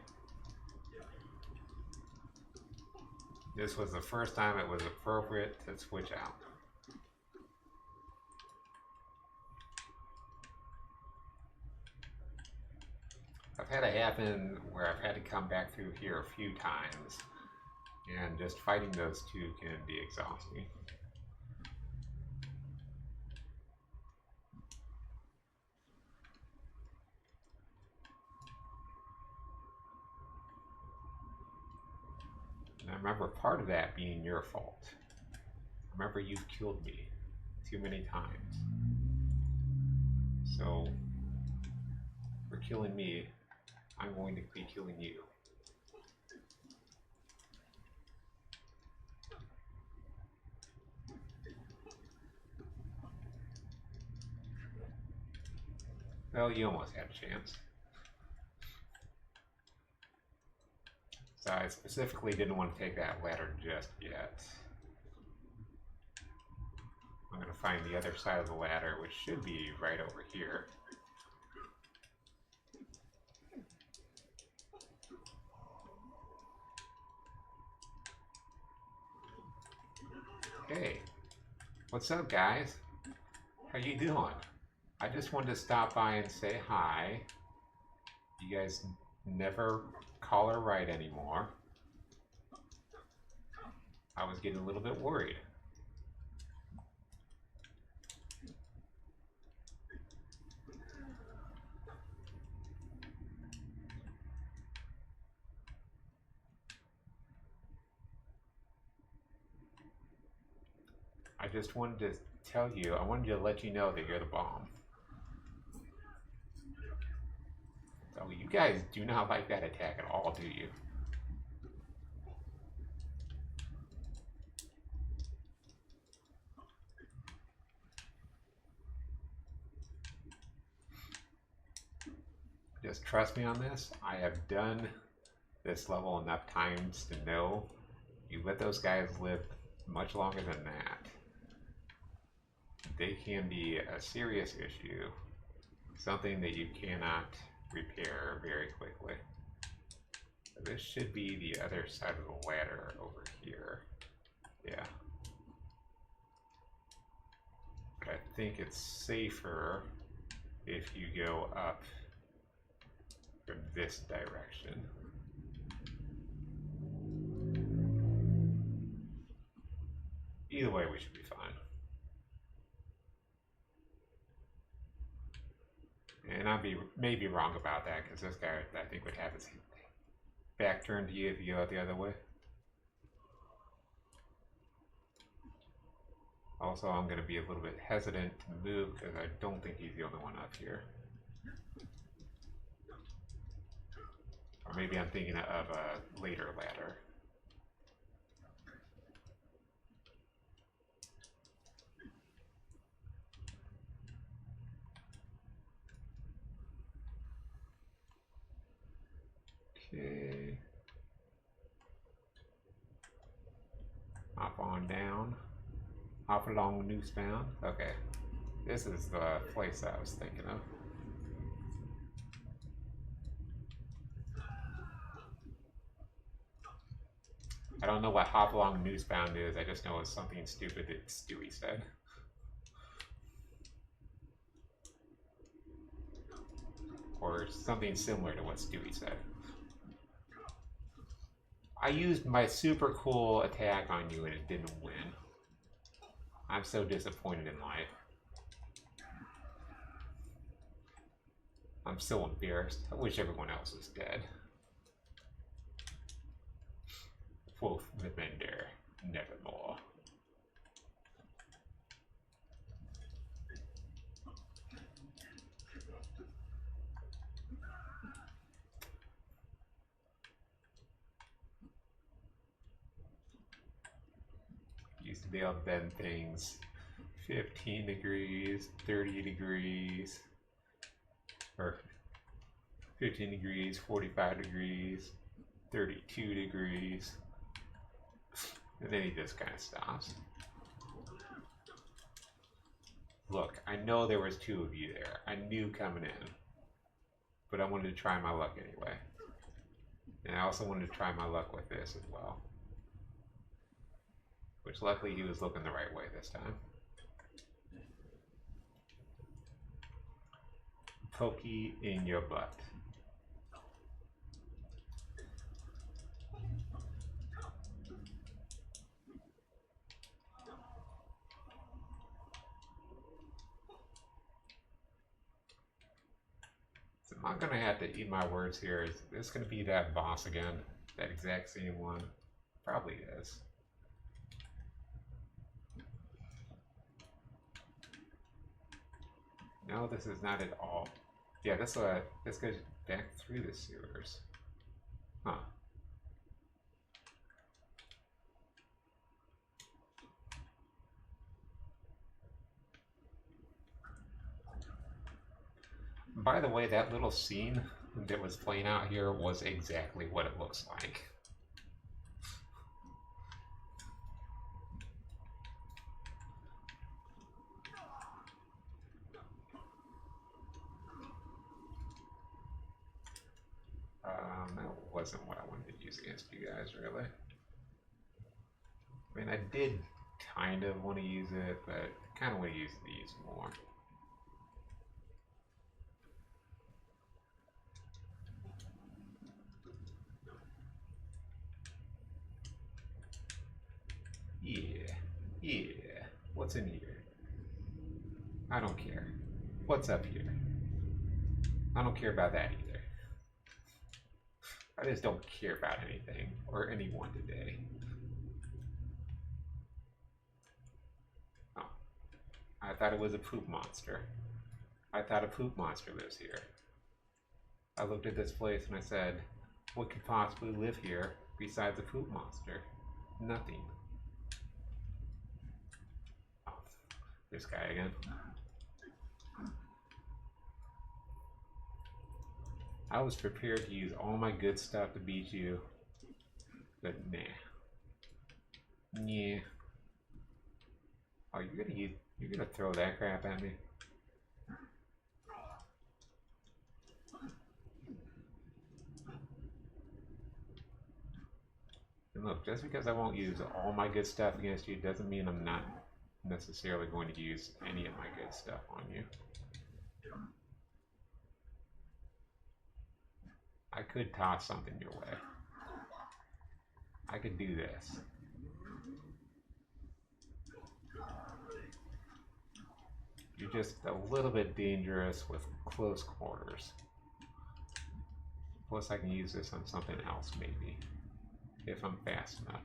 This was the first time it was appropriate to switch out. I've had it happen where I've had to come back through here a few times, and just fighting those two can be exhausting. And I remember part of that being your fault. I remember you've killed me too many times. So, for killing me, I'm going to be killing you. Well, you almost had a chance. So I specifically didn't want to take that ladder just yet. I'm going to find the other side of the ladder, which should be right over here. Hey, what's up, guys? How you doing? I just wanted to stop by and say hi. You guys never call her right anymore. I was getting a little bit worried. I just wanted to tell you, I wanted to let you know that you're the bomb. Oh, you guys do not like that attack at all, do you? Just trust me on this. I have done this level enough times to know you let those guys live much longer than that. They can be a serious issue. Something that you cannot repair very quickly. This should be the other side of the ladder over here. Yeah. But I think it's safer if you go up from this direction. Either way, we should be fine. And I may be wrong about that, because this guy, I think, would have his back turned to you if you go out the other way. Also, I'm going to be a little bit hesitant to move, because I don't think he's the only one up here. Or maybe I'm thinking of a later ladder. Okay. Hop on down. Hop along Newsbound. Okay. This is the place I was thinking of. I don't know what Hopalong Newsbound is, I just know it's something stupid that Stewie said. Or something similar to what Stewie said. I used my super cool attack on you and it didn't win. I'm so disappointed in life. I'm so embarrassed. I wish everyone else was dead. Quoth the Mender, nevermore. Used to be able to bend things 15 degrees, 30 degrees, or 15 degrees, 45 degrees, 32 degrees, and then he just kind of stops. Look, I know there was two of you there. I knew coming in, but I wanted to try my luck anyway. And I also wanted to try my luck with this as well. Which luckily he was looking the right way this time. Pokey in your butt. So I'm gonna have to eat my words here. Is this gonna be that boss again? That exact same one? Probably is. No, this is not at all. Yeah, this goes back through the sewers. Huh. By the way, that little scene that was playing out here was exactly what it looks like. That wasn't what I wanted to use against you guys, really. I mean, I did kind of want to use it, but I kind of want to use these more. Yeah. What's in here? I don't care. What's up here? I don't care about that either. I just don't care about anything or anyone today. Oh, I thought it was a poop monster. I thought a poop monster lives here. I looked at this place and I said, what could possibly live here besides a poop monster? Nothing. Oh, this guy again. I was prepared to use all my good stuff to beat you, but nah. Yeah. Oh, you're gonna throw that crap at me? And look, just because I won't use all my good stuff against you doesn't mean I'm not necessarily going to use any of my good stuff on you. I could toss something your way. I could do this. You're just a little bit dangerous with close quarters. Plus I can use this on something else maybe, if I'm fast enough.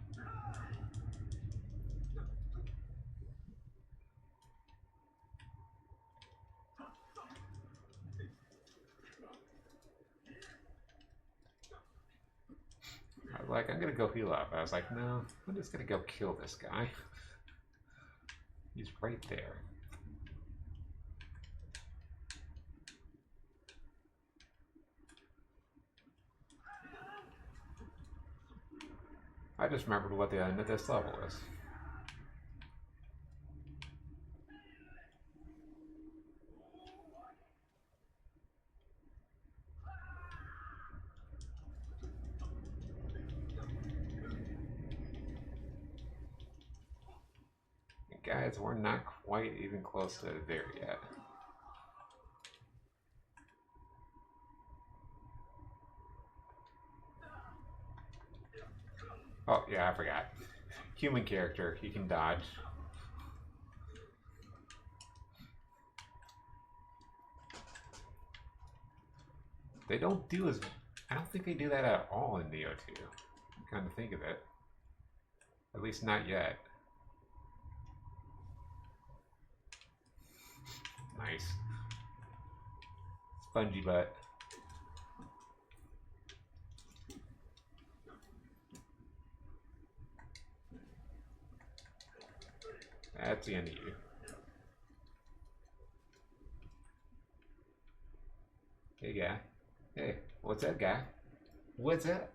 I was like, I'm gonna go heal up. I was like, no, I'm just gonna go kill this guy. He's right there. I just remembered what the end of this level is. Guys, we're not quite even close to there yet. Oh, yeah, I forgot. Human character, he can dodge. They don't do as... I don't think they do that at all in Nioh 2. Kind of think of it. At least not yet. Nice. Spongy butt. That's the end of you. Hey, guy. Hey, what's up, guy? What's up?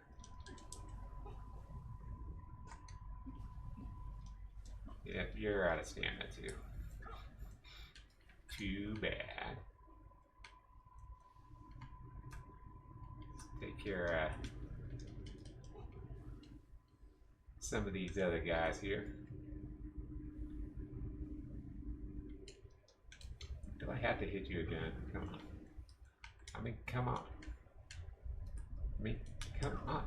Yep, you're out of stamina, too. Too bad. Let's take care of some of these other guys here. Do I have to hit you again? Come on. I mean, come on. I mean, come on.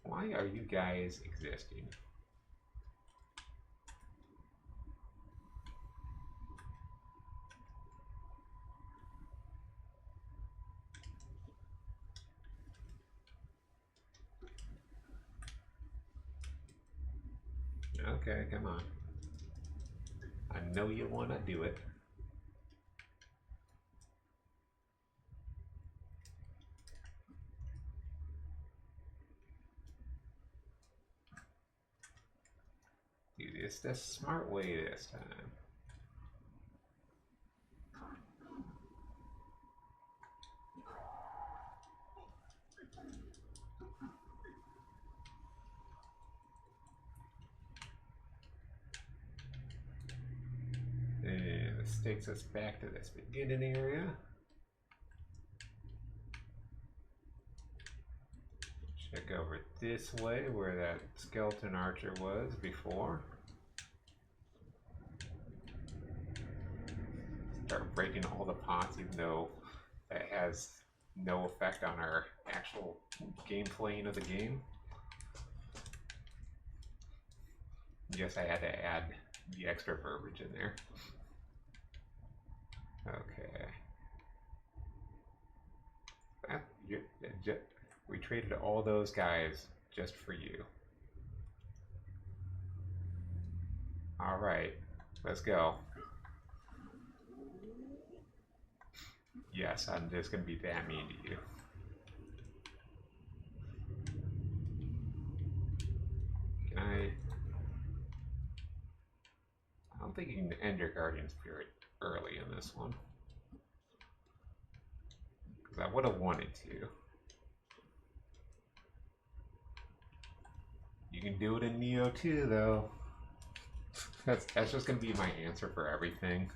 Why are you guys existing? Okay, come on. I know you want to do it. Do this the smart way this time. And this takes us back to this beginning area. Check over this way where that skeleton archer was before. Start breaking all the pots, even though that has no effect on our actual gameplaying of the game. Yes, I had to add the extra verbiage in there. Okay. We traded all those guys just for you. Alright, let's go. Yes, I'm just going to be that mean to you. Can I don't think you can end your Guardian Spirit early in this one. Because I would have wanted to. You can do it in Nioh 2, though. That's just going to be my answer for everything.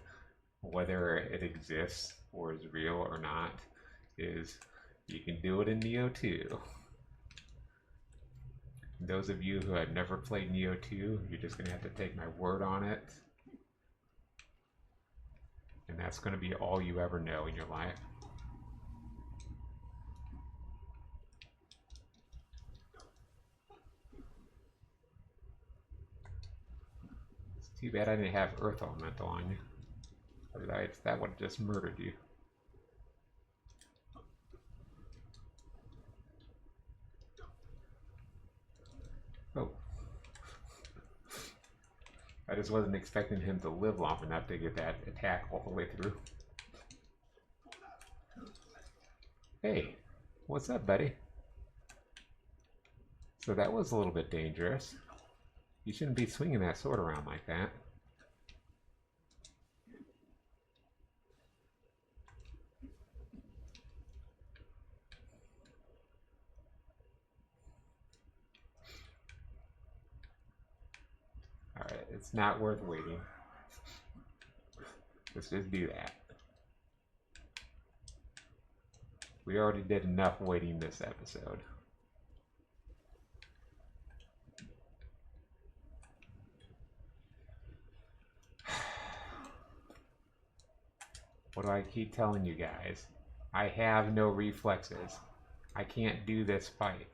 Whether it exists or is real or not, is you can do it in Nioh 2. Those of you who have never played Nioh 2, you're just going to have to take my word on it. And that's going to be all you ever know in your life. It's too bad I didn't have Earth Elemental on you. Otherwise, that would have just murdered you. Oh. I just wasn't expecting him to live long enough to get that attack all the way through. Hey, what's up, buddy? So that was a little bit dangerous. You shouldn't be swinging that sword around like that. Alright, it's not worth waiting. Let's just do that. We already did enough waiting this episode. What do I keep telling you guys? I have no reflexes. I can't do this fight.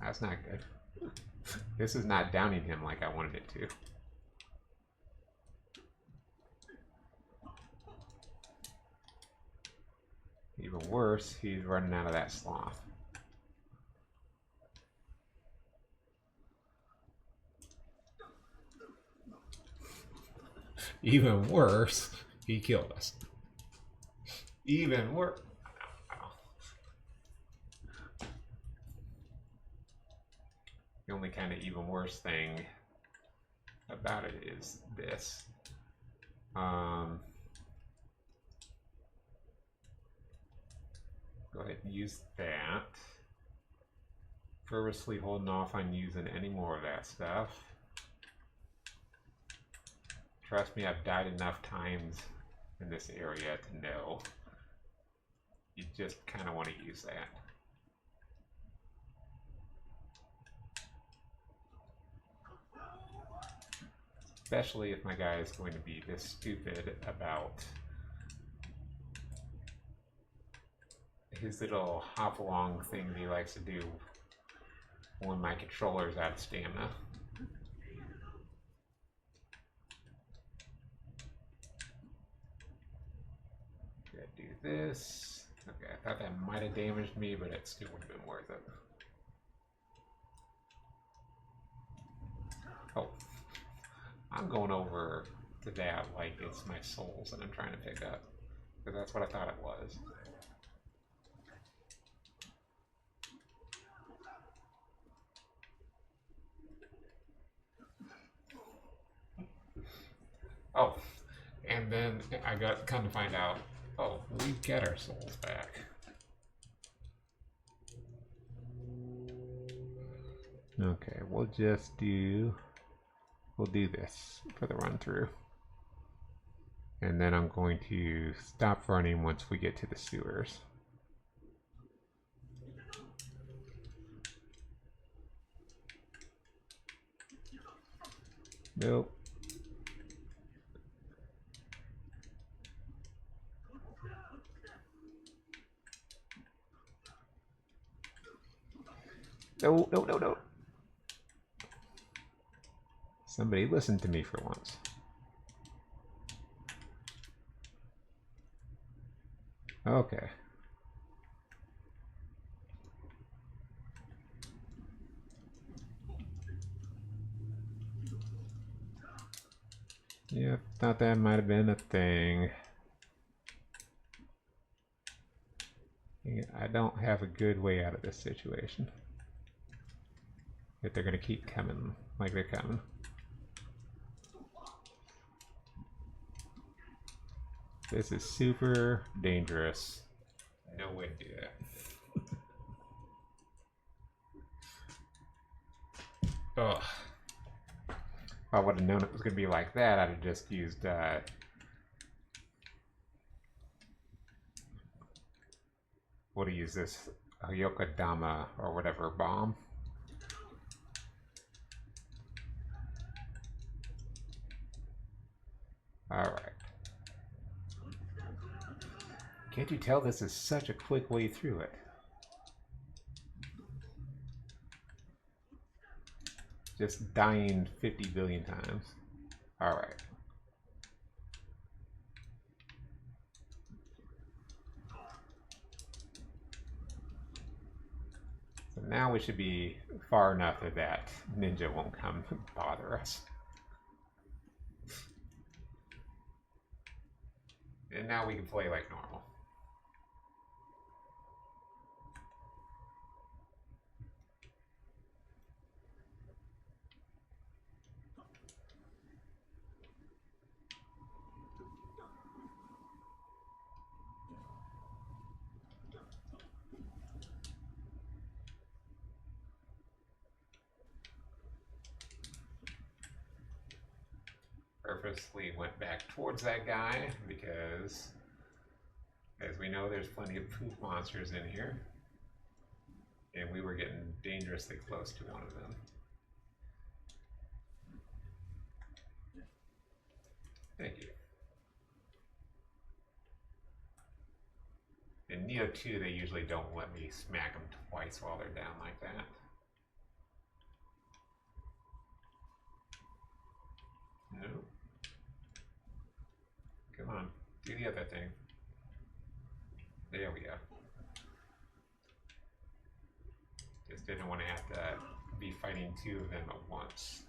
That's not good. This is not downing him like I wanted it to. Even worse, he's running out of that sloth. Even worse, he killed us. Even worse. The only kind of even worse thing about it is this. Go ahead and use that. Purposely holding off on using any more of that stuff. Trust me, I've died enough times in this area to know you just kind of want to use that. Especially if my guy is going to be this stupid about his little hop along thing that he likes to do when my controller's out of stamina. Gotta do this. Okay, I thought that might have damaged me, but it still would have been worth it. Oh. I'm going over to that like it's my souls that I'm trying to pick up. Because that's what I thought it was. Oh, and then I got come to find out, oh, we get our souls back. Okay, we'll do this for the run through. And then I'm going to stop running once we get to the sewers. Nope. No, no, no, no. Somebody listen to me for once. Okay. Yeah, thought that might have been a thing. I don't have a good way out of this situation. If they're gonna keep coming like they're coming. This is super dangerous. No way to do that. Ugh. If I would have known it was going to be like that, I'd have just used what do you use this? Yokodama or whatever bomb. Alright. Can't you tell this is such a quick way through it? Just dying 50 billion times. Alright. So now we should be far enough that that ninja won't come bother us. And now we can play like normal. Purposely went back towards that guy because, as we know, there's plenty of poop monsters in here, and we were getting dangerously close to one of them. In Nioh 2, they usually don't let me smack them twice while they're down like that. No. Come on, do the other thing. There we go. Just didn't want to have to be fighting two of them at once.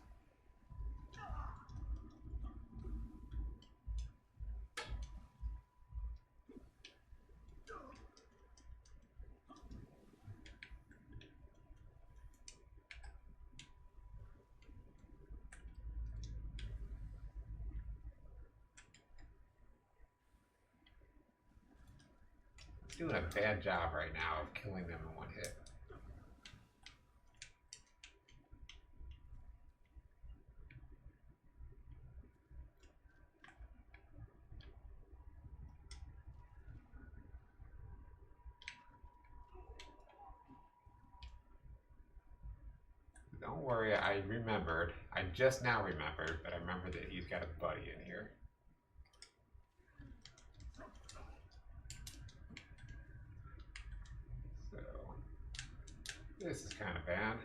Doing a bad job right now of killing them in one hit. Don't worry, I remembered. I just now remembered, but I remember that he's got a buddy in here. So, this is kind of bad.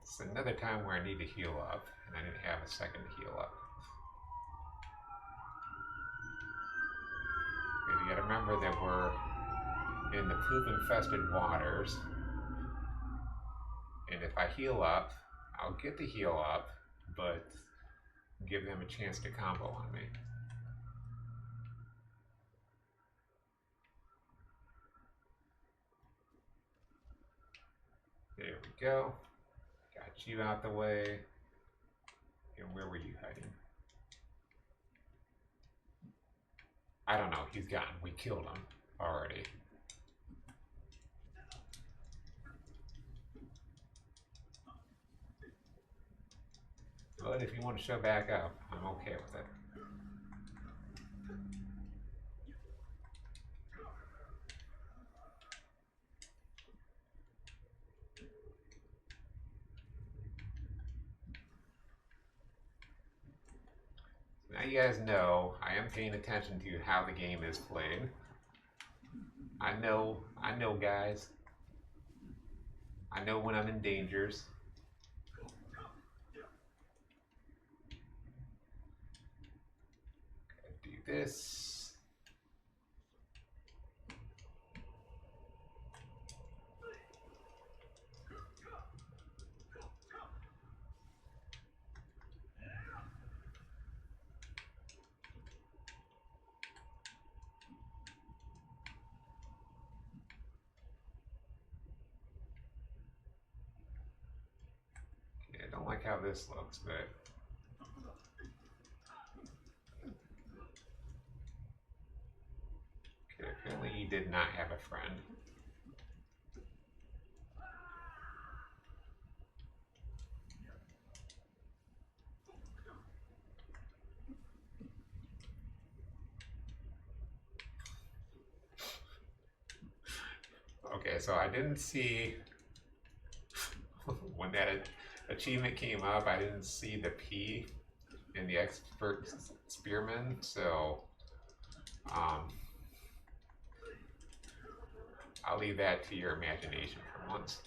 It's another time where I need to heal up, and I didn't have a second to heal up. Because you gotta remember that we're in the poop-infested waters, and if I heal up, I'll get the heal up, but give them a chance to combo on me. There we go. Got you out the way. And where were you hiding? I don't know. He's gone. We killed him already. But if you want to show back up, I'm okay with it. Now you guys know I am paying attention to how the game is played. I know guys. I know when I'm in dangers. Do this. I don't like how this looks, but okay, apparently he did not have a friend. Okay, so I didn't see when that achievement came up, I didn't see the P in the expert spearman, so I'll leave that to your imagination for once.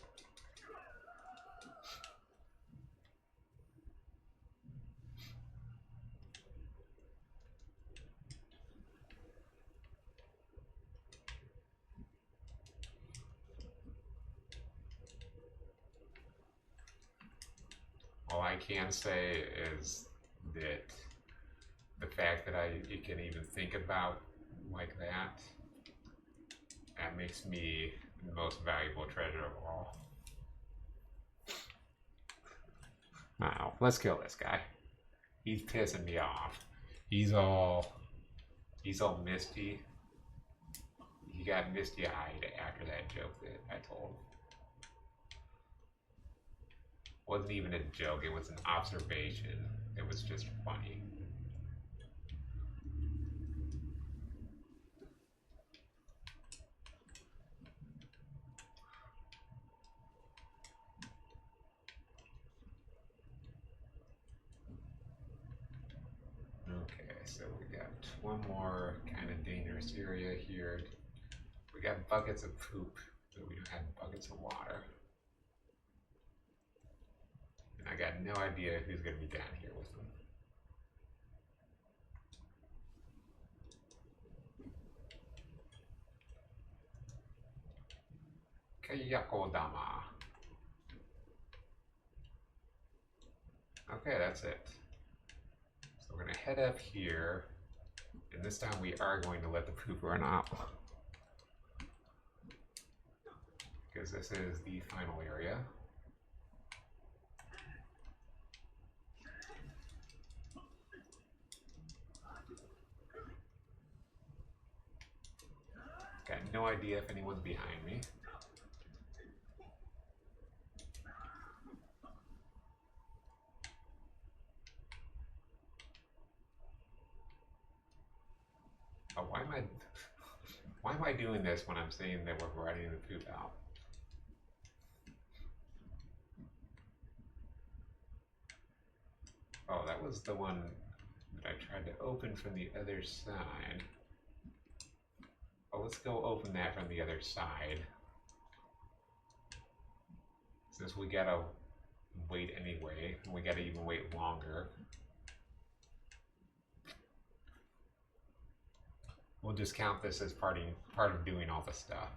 All I can say is that the fact that you can even think about like that makes me the most valuable treasure of all. Now, let's kill this guy. He's pissing me off. He's all misty. He got misty-eyed after that joke that I told. Wasn't even a joke, it was an observation. It was just funny. So we got one more kind of dangerous area here. We got buckets of poop, but we don't have buckets of water. And I got no idea who's going to be down here with them. Kayakodama. Okay, that's it. So we're going to head up here, and this time we are going to let the poop run out. Because this is the final area. Got no idea if anyone's behind me. Oh, why am I doing this when I'm saying that we're riding the poop out? Oh, that was the one that I tried to open from the other side. Oh, let's go open that from the other side. Since we gotta wait anyway, and we gotta even wait longer. We'll just count this as part of doing all the stuff.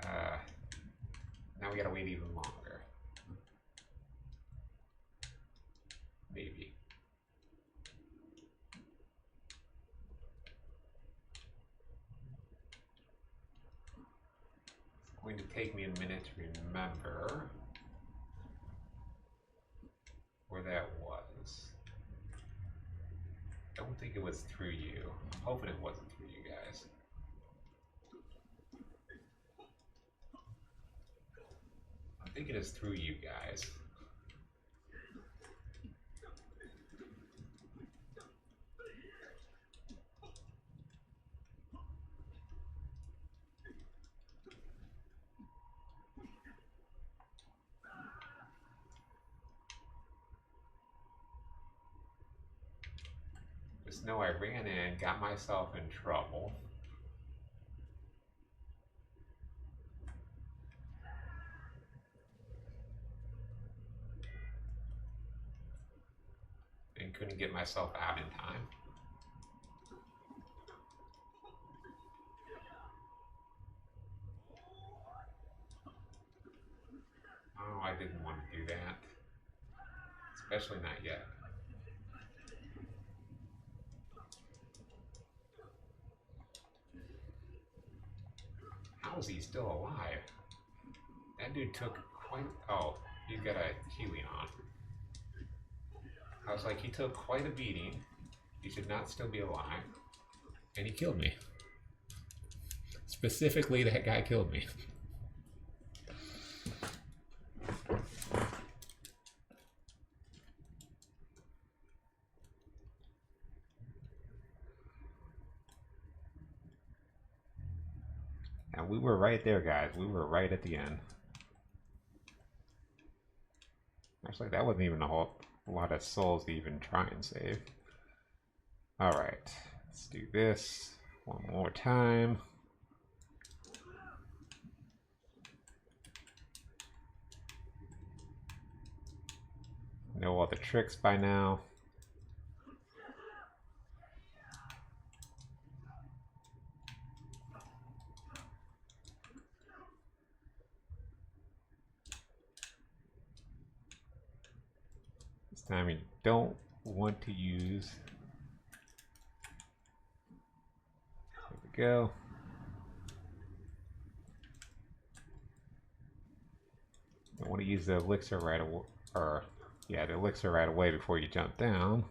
Now we gotta wait even longer. Maybe. It's going to take me a minute to remember where that was. I don't think it was through you. I'm hoping it wasn't through you guys. I think it is through you guys. Just know I ran in, got myself in trouble. And couldn't get myself out in time. Oh, I didn't want to do that. Especially not yet. How is he still alive? That dude took quite... Oh, he's got a healing on. I was like, he took quite a beating. He should not still be alive. And he killed me. Specifically, that guy killed me. And we were right there, guys. We were right at the end. Actually, that wasn't even a whole lot of souls to even try and save. Alright, let's do this one more time. Know all the tricks by now. This time you don't want to use... There we go. Don't want to use the elixir right away, or yeah, the elixir right away before you jump down,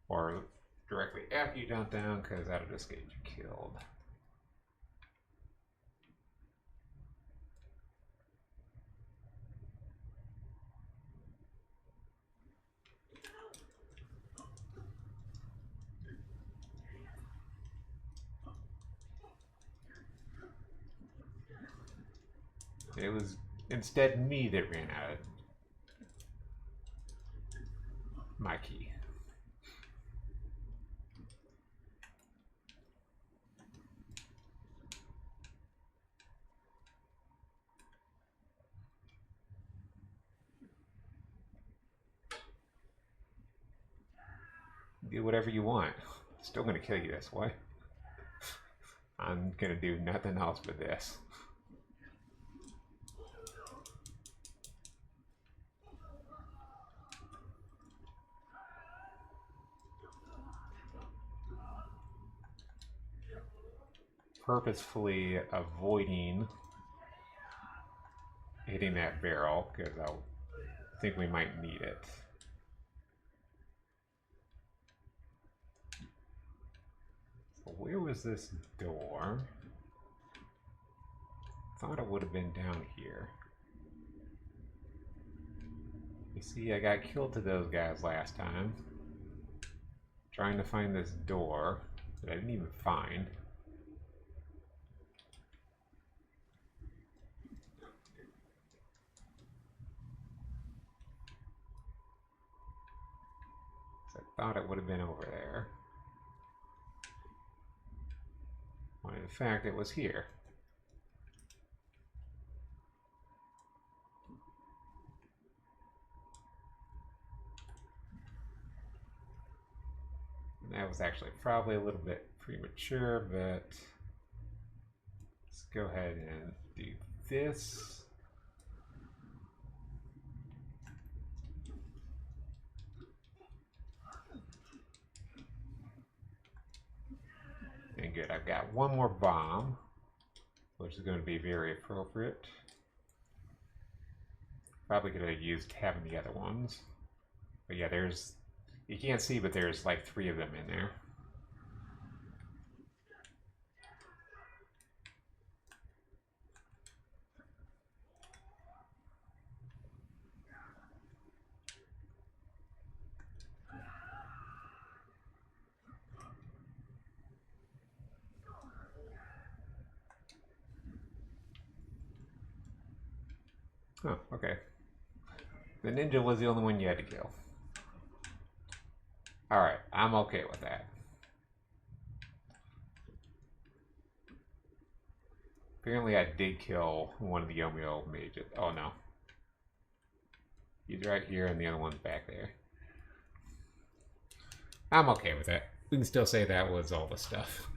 or directly after you jump down, because that'll just get you killed. It was instead me that ran out of my key. Do whatever you want. Still gonna kill you this way. I'm gonna do nothing else but this. Purposefully avoiding hitting that barrel because I think we might need it. So where was this door? Thought it would have been down here. You see, I got killed to those guys last time. Trying to find this door that I didn't even find. I thought it would have been over there. When in fact it was here. And that was actually probably a little bit premature, but let's go ahead and do this. And good, I've got one more bomb, which is going to be very appropriate. Probably could have used having the other ones. But yeah, there's, you can't see, but there's like 3 of them in there. Oh, okay. The ninja was the only one you had to kill. Alright, I'm okay with that. Apparently I did kill one of the Yomi mages. Oh no. He's right here and the other one's back there. I'm okay with that. We can still say that was all the stuff.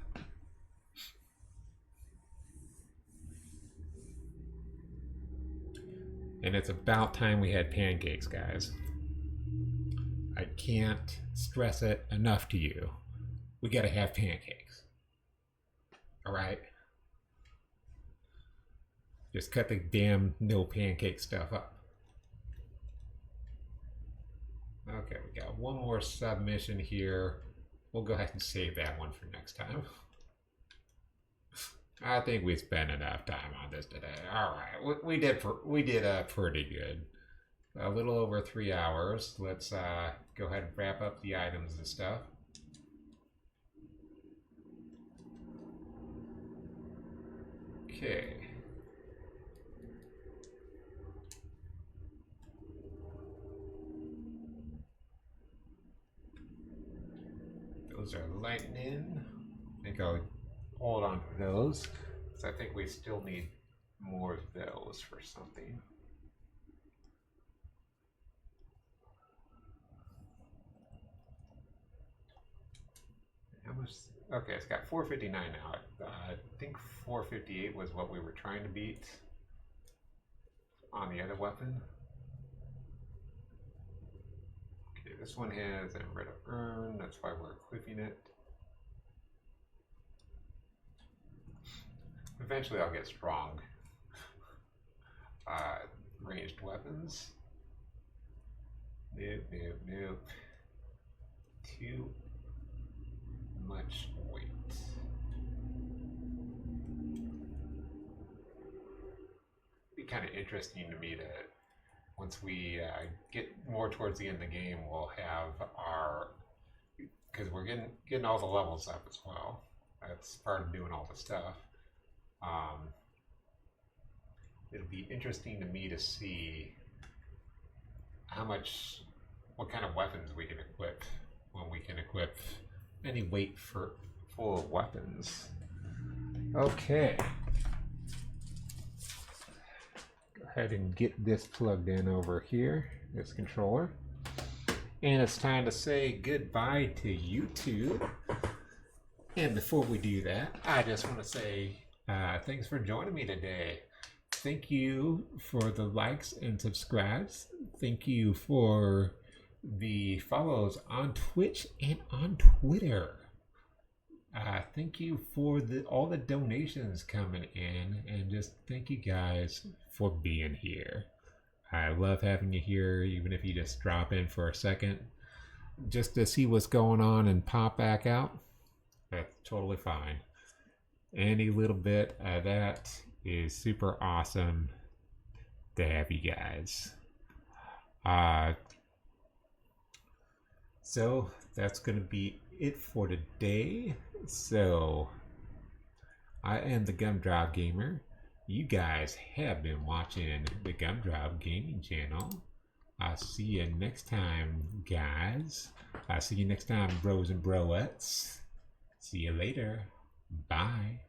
And it's about time we had pancakes, guys. I can't stress it enough to you. We gotta have pancakes. Alright? Just cut the damn no pancake stuff up. Okay, we got one more submission here. We'll go ahead and save that one for next time. I think we spent enough time on this today. All right, we did pretty good. A little over 3 hours. Let's go ahead and wrap up the items and stuff. Okay. Those are lightning. I think I'll hold on to those. So I think we still need more of those for something. How much? Okay, it's got 459 now. I think 458 was what we were trying to beat on the other weapon. Okay, this one has a red urn. That's why we're equipping it. Eventually I'll get strong ranged weapons. Nope, nope, nope. Too much weight. It'd be kind of interesting to me to, once we get more towards the end of the game, we'll have our, because we're getting all the levels up as well. That's part of doing all the stuff. It'll be interesting to me to see how much what kind of weapons we can equip when we can equip any weight for full of weapons. Okay. Go ahead and get this plugged in over here, this controller. And it's time to say goodbye to YouTube. And before we do that, I just want to say thanks for joining me today. Thank you for the likes and subscribes. Thank you for the follows on Twitch and on Twitter. Thank you for all the donations coming in, and just thank you guys for being here. I love having you here, even if you just drop in for a second just to see what's going on and pop back out. That's totally fine. Any little bit of that is super awesome to have you guys. So that's going to be it for today. So I am the Gumdrop Gamer. You guys have been watching the Gumdrop Gaming channel. I'll see you next time, guys. I'll see you next time, bros and broettes. See you later. Bye.